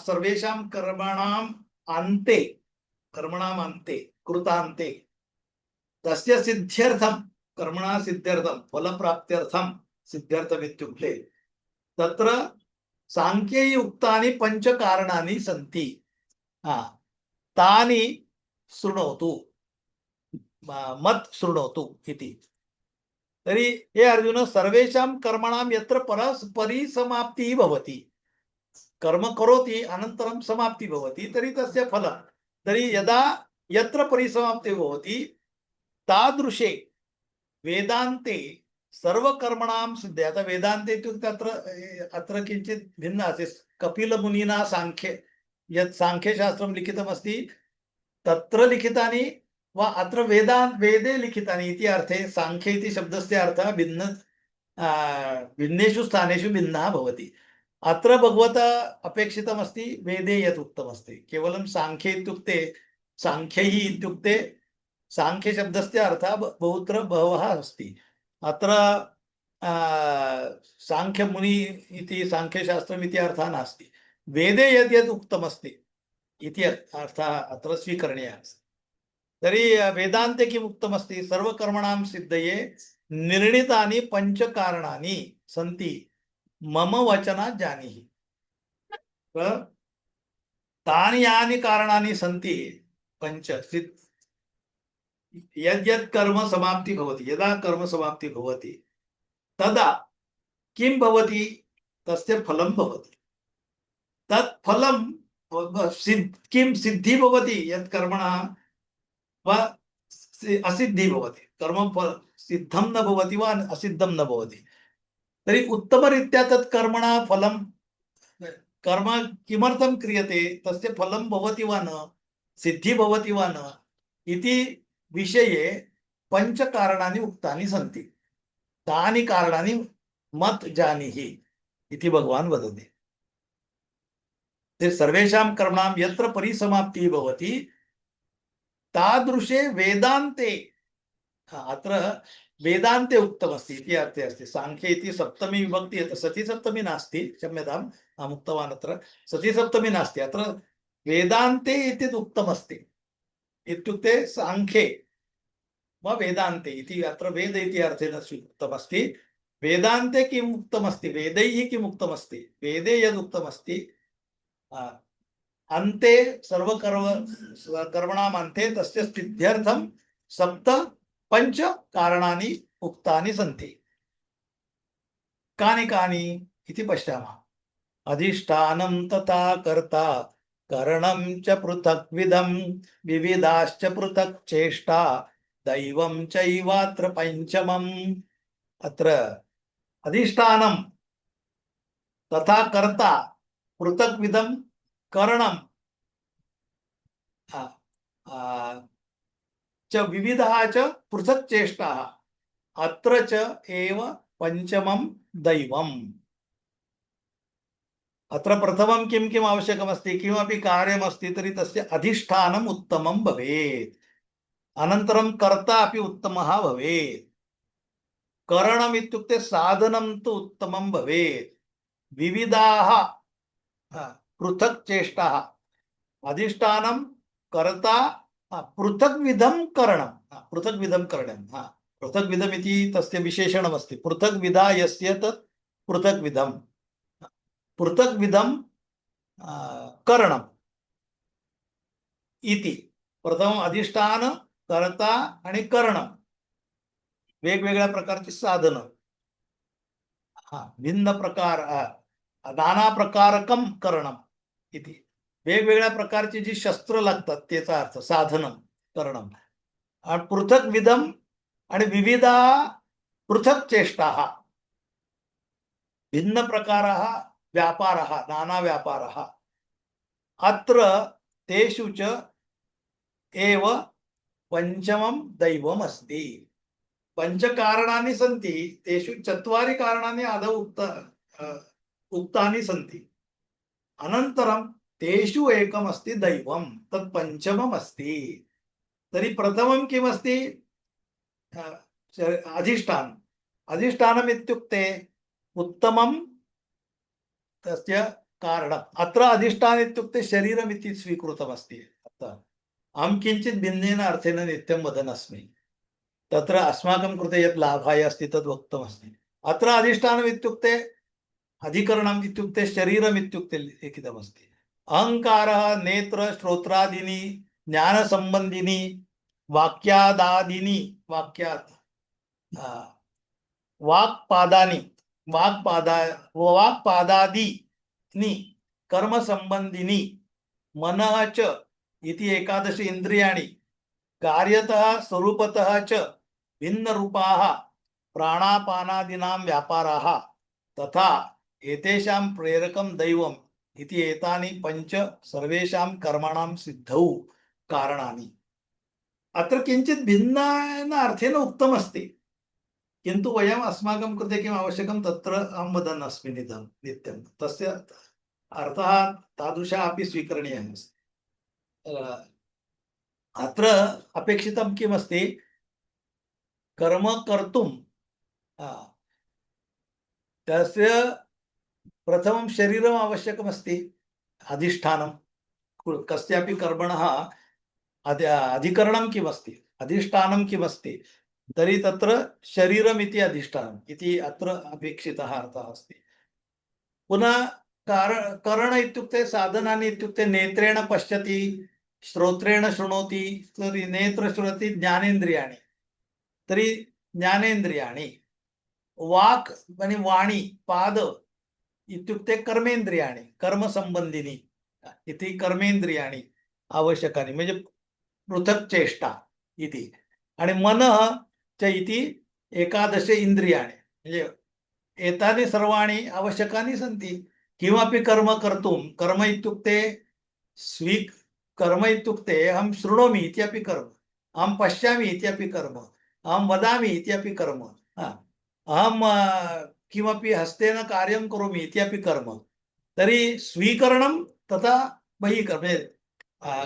सर्वेषां कर्मणाम् अन्ते, कृतान्ते तस्य सिद्ध्यर्थं कर्मणा सिद्ध्यर्थं फलप्राप्त्यर्थं सिद्ध्यर्थम् इत्युक्ते तत्र सांख्यै उक्तानि पञ्चकारणानि सन्ति तानि शृणोतु मत् शृणोतु इति। तर्हि हे अर्जुन सर्वेषां कर्मणां यत्र परिसमाप्तिः भवति कर्म करोति अनन्तरं समाप्ति भवति तर्हि तस्य फलं तर्हि यदा यत्र परिसमाप्तिः भवति तादृशे वेदान्ते सर्वकर्मणां सिद्धे आता वेदान्ते इत्युक्ते अत्र किञ्चित् भिन्न अस्ति कपिलमुनिना साङ्ख्ये यत् साङ्ख्यशास्त्रं लिखितमस्ति तत्र लिखितानि वा अत्र वेदे लिखितानि इति अर्थे साङ्ख्य इति शब्दस्य अर्थः भिन्नेषु स्थानेषु भिन्नः भवति। अत्र भगवता अपेक्षितमस्ति वेदे यत् उक्तमस्ति केवलं साङ्ख्ये इत्युक्ते साङ्ख्यैः इत्युक्ते साङ्ख्यशब्दस्य अर्थः बहुत्र बहवः अस्ति। अत्र साङ्ख्यमुनि इति साङ्ख्यशास्त्रम् इति अर्थः नास्ति वेदे यद् यद् उक्तमस्ति इति अर्थः अत्र स्वीकरणीयः अस्ति। तर्हि वेदान्ते किम् उक्तमस्ति सर्वकर्मणां सिद्धये निर्णीतानि पञ्चकारणानि सन्ति मम वचनात् जानीहि। तानि यानि कारणानि सन्ति पञ्च यद्यत् कर्म समाप्ति भवति यदा कर्म समाप्ति भवति तदा किं भवति तस्य फलं भवति। तत् फलं किं सिद्धि भवति यत् कर्मणः वा असिद्धि भवति कर्मफल सिद्धं न भवति वा असिद्धं न भवति तर्हि उत्तमरीत्या तत् कर्मणः फलं कर्म किमर्थं क्रियते तस्य फलं भवति वा न सिद्धि भवति वा न इति विषये पञ्चकारणानि उक्तानि सन्ति तानि कारणानि मत् जानीहि इति भगवान् वदति। सर्वेषां कर्मणां यत्र परिसमाप्तिः भवति तादृशे वेदान्ते अत्र वेदान्ते उक्तमस्ति इति अर्थे अस्ति। साङ्ख्ये इति सप्तमी विभक्ति सती सप्तमी नास्ति क्षम्यताम् अहम् उक्तवान् अत्र सती सप्तमी नास्ति अत्र वेदान्ते इति उक्तमस्ति इत्युक्ते साङ्ख्ये वा वेदान्ते इति अत्र वेद इति अर्थेन स्वीकृतमस्ति। वेदान्ते किम् उक्तमस्ति वेदैः किम् उक्तमस्ति वेदे यद् उक्तमस्ति अन्ते सर्वकर्मणाम् अन्ते तस्य सिद्ध्यर्थं पञ्च कारणानि उक्तानि सन्ति। कानि कानि इति पश्यामः। अधिष्ठानं तथा कर्ता करणं च पृथक्विधं विविधाश्च पृथक् चेष्टा दैवं चैवात्र पञ्चमम्। अत्र अधिष्ठानं तथा कर्ता पृथक्विधं करणं च विविधाः च पृथक् चेष्टाः अत्र च एव पञ्चमं दैवम्। अत्र प्रथमं किं किम् आवश्यकमस्ति किमपि कार्यमस्ति तर्हि तस्य अधिष्ठानम् उत्तमं भवेत् अनन्तरं कर्ता अपि उत्तमः भवेत् करणम् इत्युक्ते साधनं तु उत्तमं भवेत् विविधाः पृथक् चेष्टाः अधिष्ठानं कर्ता पृथग्विधं करणं पृथग्विधं करणं पृथग्विधम् इति तस्य विशेषणमस्ति पृथग्विधा यस्य तत् पृथग्विधं करणम् इति प्रथमम् अधिष्ठान कर्ता आणि करणं वेगवेगळ्या प्रकारची साधनं भिन्न प्रकार नाना प्रकारकं करणम् इति वेगवेगळ्या प्रकारची जी शस्त्र लागतात त्याचा अर्थ साधनं करणं पृथग्विधं आणि विविधा पृथक् चेष्टाः भिन्न प्रकाराः व्यापारः नाना व्यापारः अत्र तेषु च एव पञ्चमं दैवम् अस्ति। पञ्चकारणानि सन्ति तेषु चत्वारि कारणानि आदौ उक्तानि सन्ति अनन्तरं तेषु एकम् अस्ति दैवं तत् पञ्चमम् अस्ति। तर्हि प्रथमं किमस्ति अधिष्ठानम् अधिष्ठानम् इत्युक्ते उत्तमं तस्य कारणम् अत्र अधिष्ठानम् इत्युक्ते शरीरम् इति स्वीकृतमस्ति। अहं किञ्चित् भिन्नेन अर्थेन नित्यं वदन् अस्मि तत्र अस्माकं कृते यत् लाभाय अस्ति तद् उक्तमस्ति। अत्र अधिष्ठानम् इत्युक्ते अधिकरणम् इत्युक्ते शरीरम् इत्युक्ते लिखितमस्ति। अहङ्कारः नेत्र श्रोत्रादीनि ज्ञानसम्बन्धिनि वाक्यादादीनि वाक्यात् वाक्पादानि वाक्पादादीनि कर्मसम्बन्धिनि मनः च इति एकादश इन्द्रियाणि कार्यतः स्वरूपतः च भिन्नरूपाः प्राणापानादीनां व्यापाराः तथा एतेषां प्रेरकं दैवम् इति एतानि पञ्च सर्वेषां कर्मणां सिद्धौ कारणानि। अत्र किञ्चित् भिन्नेन अर्थेन उक्तमस्ति, किन्तु वयम् अस्माकं कृते किम् आवश्यकं तत्र अहं वदन् अस्मि नित्यं तस्य अर्थः तादृशः अपि स्वीकरणीयः अस्ति। अत्र अपेक्षितं किमस्ति, कर्म कर्तुं तस्य प्रथमं शरीरम् आवश्यकमस्ति, अधिष्ठानं। कस्यापि कर्मणः अधिकरणं किमस्ति, अधिष्ठानं किमस्ति, तर्हि तत्र शरीरम् इति अधिष्ठानम् इति अत्र अपेक्षितः अर्थः अस्ति। पुनः करण इत्युक्ते साधनानि इत्युक्ते नेत्रेण पश्यति, श्रोत्रेण शृणोति, तर्हि नेत्र श्रुणोति ज्ञानेन्द्रियाणि, तर्हि ज्ञानेन्द्रियाणि, वाक् वाणी पाद इत्युक्ते कर्मेन्द्रियाणि, कर्मसम्बन्धिनि इति कर्मेन्द्रियाणि आवश्यकानि, म्हणजे पृथक् चेष्टा इति। आणि मनः च इति एकादश इन्द्रियाणि, म्हणजे एतानि सर्वाणि आवश्यकानि सन्ति किमपि कर्म कर्तुं। कर्म इत्युक्ते कर्म इत्युक्ते अहं शृणोमि इत्यपि कर्म, अहं पश्यामि इत्यपि कर्म, अहं वदामि इत्यपि कर्म, अहं किमपि हस्तेन कार्यं करोमि इत्यपि कर्म। तर्हि स्वीकरणं तथा बहिः कर्म,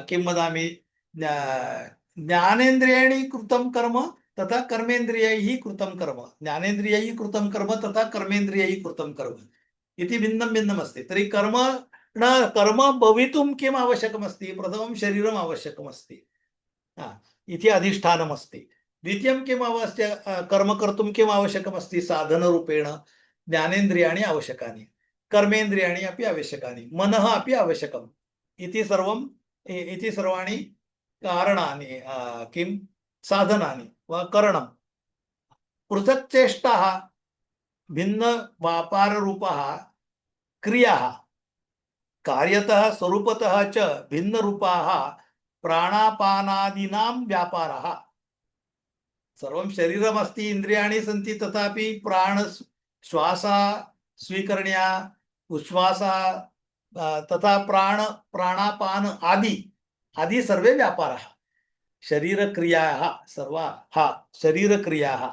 किं वदामि, ज्ञानेन्द्रियाणि कृतं कर्म तथा कर्मेन्द्रियैः कृतं कर्म, ज्ञानेन्द्रियैः कृतं कर्म तथा कर्मेन्द्रियैः कृतं कर्म इति भिन्नं भिन्नमस्ति। तर्हि कर्म भवितुं किम् आवश्यकमस्ति, प्रथमं शरीरम् आवश्यकमस्ति इति अधिष्ठानमस्ति। द्वितीयं किम् कर्म कर्तुं किम् आवश्यकमस्ति, साधनरूपेण ज्ञानेन्द्रियाणि आवश्यकानि, कर्मेन्द्रियाणि अपि आवश्यकानि, मनः अपि आवश्यकम् इति सर्वाणि कारणानि, किं साधनानि वा करणं। पृथक् चेष्टाः, भिन्न व्यापाररूपाः क्रियाः, कार्यतः स्वरूपतः च भिन्नरूपाः प्राणापानादीनां व्यापाराः। सर्वं शरीरमस्ति, इन्द्रियाणि सन्ति, तथापि प्राण श्वासः स्वीकरणीया, उच्छ्वासः तथा प्राणापान आदि सर्वे व्यापाराः, शरीरक्रियाः सर्वाः शरीरक्रियाः,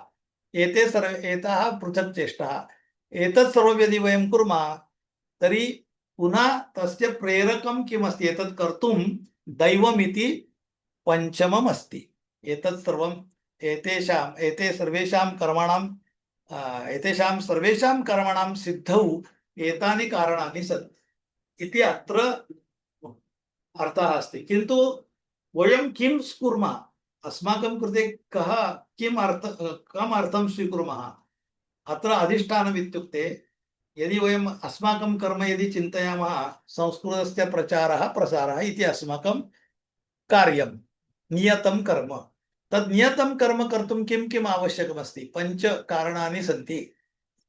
एताः पृथक् चेष्टाः। एतत् सर्वं यदि वयं कुर्मः तर्हि पुनः तस्य प्रेरकं किमस्ति, एतत् कर्तुं दैवमिति पञ्चमम् अस्ति। एतत् सर्वं एते सर्वेषां कर्मणां सिद्धौ एतानि कारणानि सन्ति इति अत्र अर्थः अस्ति। किन्तु वयं किं कुर्मः, अस्माकं कृते कम् अर्थं स्वीकुर्मः। अत्र अधिष्ठानम् इत्युक्ते यदि वयम् अस्माकं कर्म यदि चिन्तयामः, संस्कृतस्य प्रचारः प्रसारः इति अस्माकं कार्यं, नियतं कर्म। तद् नियतं कर्म कर्तुं किम् आवश्यकमस्ति, पञ्च कारणानि सन्ति,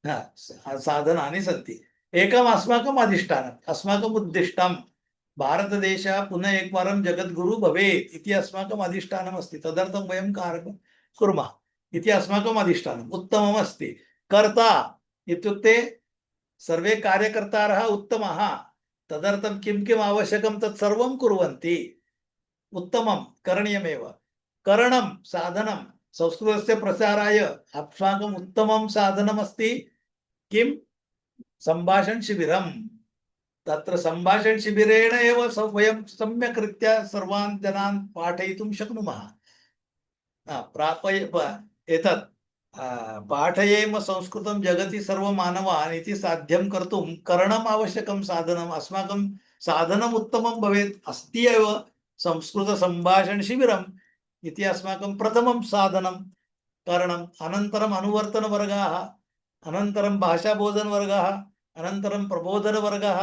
साधनानि सन्ति। एकम् अस्माकम् अधिष्ठानम्, अस्माकम् उद्दिष्टं, भारतदेशः पुनः एकवारं जगद्गुरु भवेत् इति अस्माकम् अधिष्ठानम् अस्ति, तदर्थं वयं कार्यं कुर्मः इति अस्माकम् अधिष्ठानम् उत्तमम् अस्ति। कर्ता इत्युक्ते सर्वे कार्यकर्तारः उत्तमाः, तदर्थं किम् आवश्यकं तत् सर्वं कुर्वन्ति, उत्तमं करणीयमेव। करणं साधनं, संस्कृतस्य प्रसाराय अस्माकम् उत्तमं साधनमस्ति किं, सम्भाषण शिबिरम्। तत्र सम्भाषण शिबिरेण एव वयं सम्यक् रीत्या सर्वान् जनान् पाठयितुं शक्नुमः। एतत् पाठयेम संस्कृतं जगति सर्वमानवान् इति साध्यं कर्तुं करणम् आवश्यकं, साधनम्। अस्माकं साधनम् उत्तमं भवेत्, अस्ति एव संस्कृत सम्भाषण शिबिरम् इति अस्माकं प्रथमं साधनं। कारणम् अनन्तरम् अनुवर्तनवर्गाः, अनन्तरं भाषाबोधनवर्गाः, अनन्तरं प्रबोधनवर्गाः,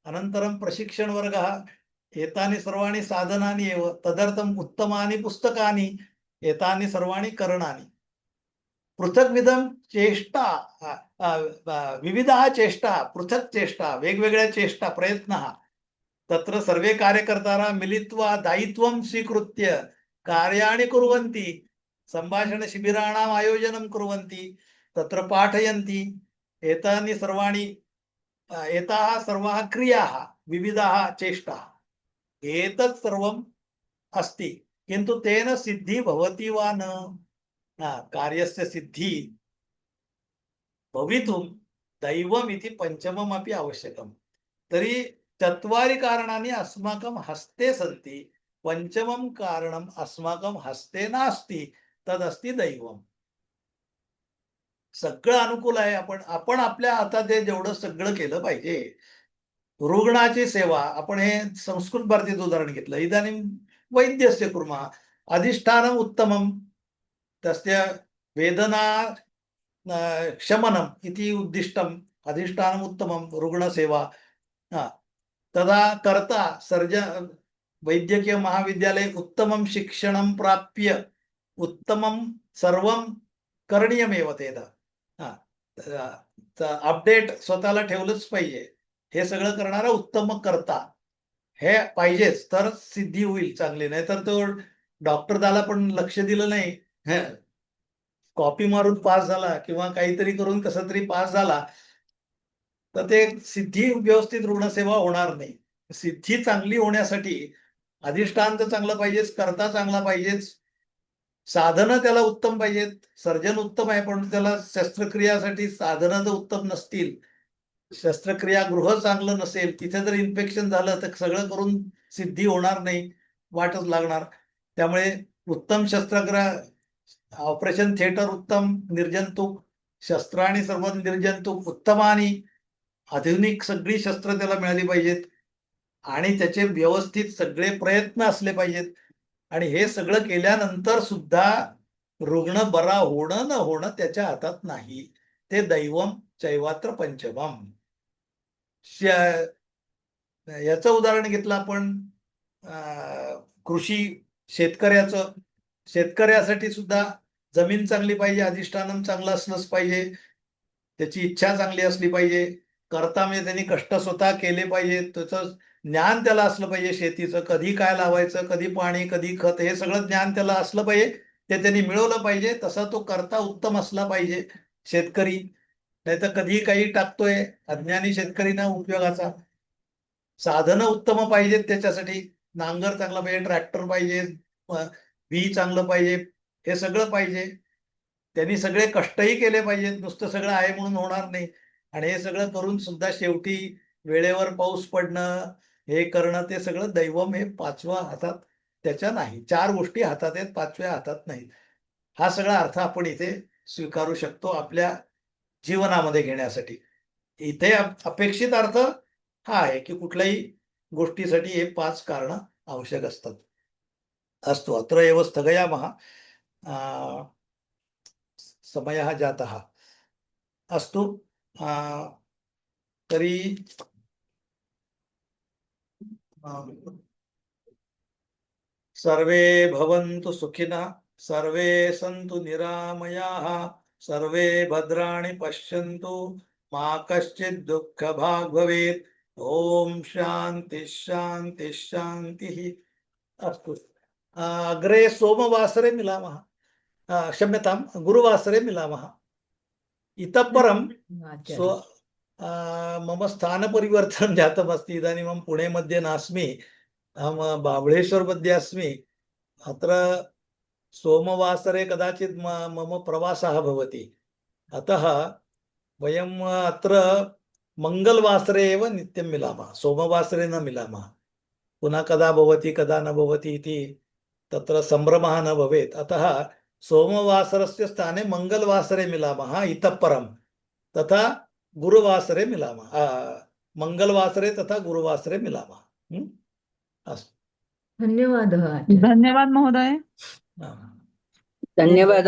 अनन्तरं प्रशिक्षणवर्गाः, एतानि सर्वाणि साधनानि एव। तदर्थम् उत्तमानि पुस्तकानि, एतानि सर्वाणि करणानि। पृथग्विधं चेष्टा, विविधाः चेष्टा, पृथक् चेष्टा, वेगवेगळ्या चेष्टा, प्रयत्नः। तत्र सर्वे कार्यकर्तारः मिलित्वा दायित्वं स्वीकृत्य कार्याणि कुर्वन्ति। सम्भाषणशिबिराणाम् आयोजनं कुर्वन्ति, तत्र पाठयन्ति। एतानि सर्वाणि एताः सर्वाः क्रियाः, विविधाः चेष्टाः, एतत् सर्वम् अस्ति। किन्तु तेन सिद्धिः भवति वा न? कार्यस्य सिद्धिः भवितुं दैवमिति पञ्चममपि आवश्यकम्। तर्हि चत्वारि कारणानि अस्माकं हस्ते सन्ति, पञ्चमं कारणम् अस्माकं हस्ते नास्ति, तदस्ति दैवम्। सगळं अनुकूल आहे, आपण आपल्या हातात हे जेवढं सगळं केलं पाहिजे। रुग्णाची सेवा, आपण हे संस्कृत भारतीत उदाहरण घेतलं। इदानीं वैद्यस्य कुर्मः, अधिष्ठानम् उत्तमं, तस्य वेदना शमनम् इति उद्दिष्टम्, अधिष्ठानम् उत्तमं, रुग्णसेवा। तदा कर्ता वैद्यकीय महाविद्यालये उत्तमं शिक्षणं प्राप्य उत्तमं सर्वं करणीयमेव तेन। अपडेट स्वतःला ठेवलंच पाहिजे। हे सगळं करणारा उत्तम कर्ता हे पाहिजेच, तर सिद्धी होईल चांगली। नाहीतर तो डॉक्टर झाला पण लक्ष दिलं नाही, कॉपी मारून पास झाला किंवा काहीतरी करून कसं तरी पास झाला, तर ते सिद्धी व्यवस्थित रुग्णसेवा होणार नाही। सिद्धी चांगली होण्यासाठी अधिष्ठान तर चांगलं पाहिजेच, कर्ता चांगला पाहिजेच, साधनं त्याला उत्तम पाहिजेत। सर्जन उत्तम आहे, पण त्याला शस्त्रक्रियासाठी साधनं जर उत्तम नसतील, शस्त्रक्रिया गृह चांगलं नसेल, तिथे जर इन्फेक्शन झालं तर सगळं करून सिद्धी होणार नाही, वाटच लागणार। त्यामुळे उत्तम शस्त्रक्रिया, ऑपरेशन थिएटर उत्तम, निर्जंतुक शस्त्राणी सर्व निर्जंतुक उत्तमानी, आधुनिक सगळी शस्त्र त्याला मिळाली पाहिजेत आणि त्याचे व्यवस्थित सगळे प्रयत्न असले पाहिजेत। आणि हे सगळं केल्यानंतर सुद्धा रुग्ण बरा होणं न होणं त्याच्या हातात नाही, ते दैवम चैवात्र पंचमम। याचं उदाहरण घेतलं आपण कृषी शेतकऱ्याचं। शेतकऱ्यासाठी सुद्धा जमीन चांगली पाहिजे, अधिष्ठानम चांगलं असलंच पाहिजे, त्याची इच्छा चांगली असली पाहिजे, करता म्हणजे त्यांनी कष्ट स्वतः केले पाहिजे, त्याचं ज्ञान त्याला असलं पाहिजे, शेतीचं कधी काय लावायचं, कधी पाणी, कधी खत, हे सगळं ज्ञान त्याला असलं पाहिजे, ते त्यांनी मिळवलं पाहिजे। तसा तो करता उत्तम असला पाहिजे शेतकरी, नाहीतर कधी काही टाकतोय अज्ञानी शेतकरी ना उपयोगाचा। साधनं उत्तम पाहिजेत त्याच्यासाठी, नांगर चांगला पाहिजे, ट्रॅक्टर पाहिजे, बी चांगलं पाहिजे, हे सगळं पाहिजे। त्यांनी सगळे कष्टही केले पाहिजेत, नुसतं सगळं आहे म्हणून होणार नाही। आणि हे सगळं करून सुद्धा शेवटी वेळेवर पाऊस पडणं, हे करणं, ते सगळं दैवम हे पाचवा हातात त्याच्या नाही। चार गोष्टी हातात आहेत, पाचव्या हातात नाही। हा सगळा अर्थ आपण इथे स्वीकारू शकतो आपल्या जीवनामध्ये घेण्यासाठी। इथे अपेक्षित अर्थ हा आहे की कुठल्याही गोष्टीसाठी हे पाच कारणं आवश्यक असतात। अस्तु, अत्र एव स्थगयामः। समयः जातः। अस्तु, तर्हि सर्वे भवन्तु सुखिनः, सर्वे सन्तु निरामयाः, सर्वे भद्राणि पश्यन्तु, मा कश्चित् दुःखभाग् भवेत्। ओम शान्ति शान्ति शान्तिः। अस्तु, अग्रे सोमवासरे मिलामः, क्षम्यतां गुरुवासरे मिलामः। इतः परं मम स्थानपरिवर्तनं जातमस्ति। इदानीं पुणे मध्ये नास्मि, अहं बाबळेश्वर मध्ये अस्मि। अत्र सोमवासरे कदाचित् मम प्रवासः भवति, अतः वयम् अत्र मंगलवासरे एव नित्यं मिलामः, सोमवासरे न मिलामः। पुनः कदा भवति कदा न भवति इति तत्र सम्भ्रमः न भवेत्। अतः सोमवासरस्य स्थाने मंगलवासरे मिलामः इतः परं, तथा गुरुवासरे मिलामः, मंगलवासरे तथा गुरुवासरे मिलामः। अस्तु, धन्यवादः। धन्यवाद महोदय। धन्यवाद।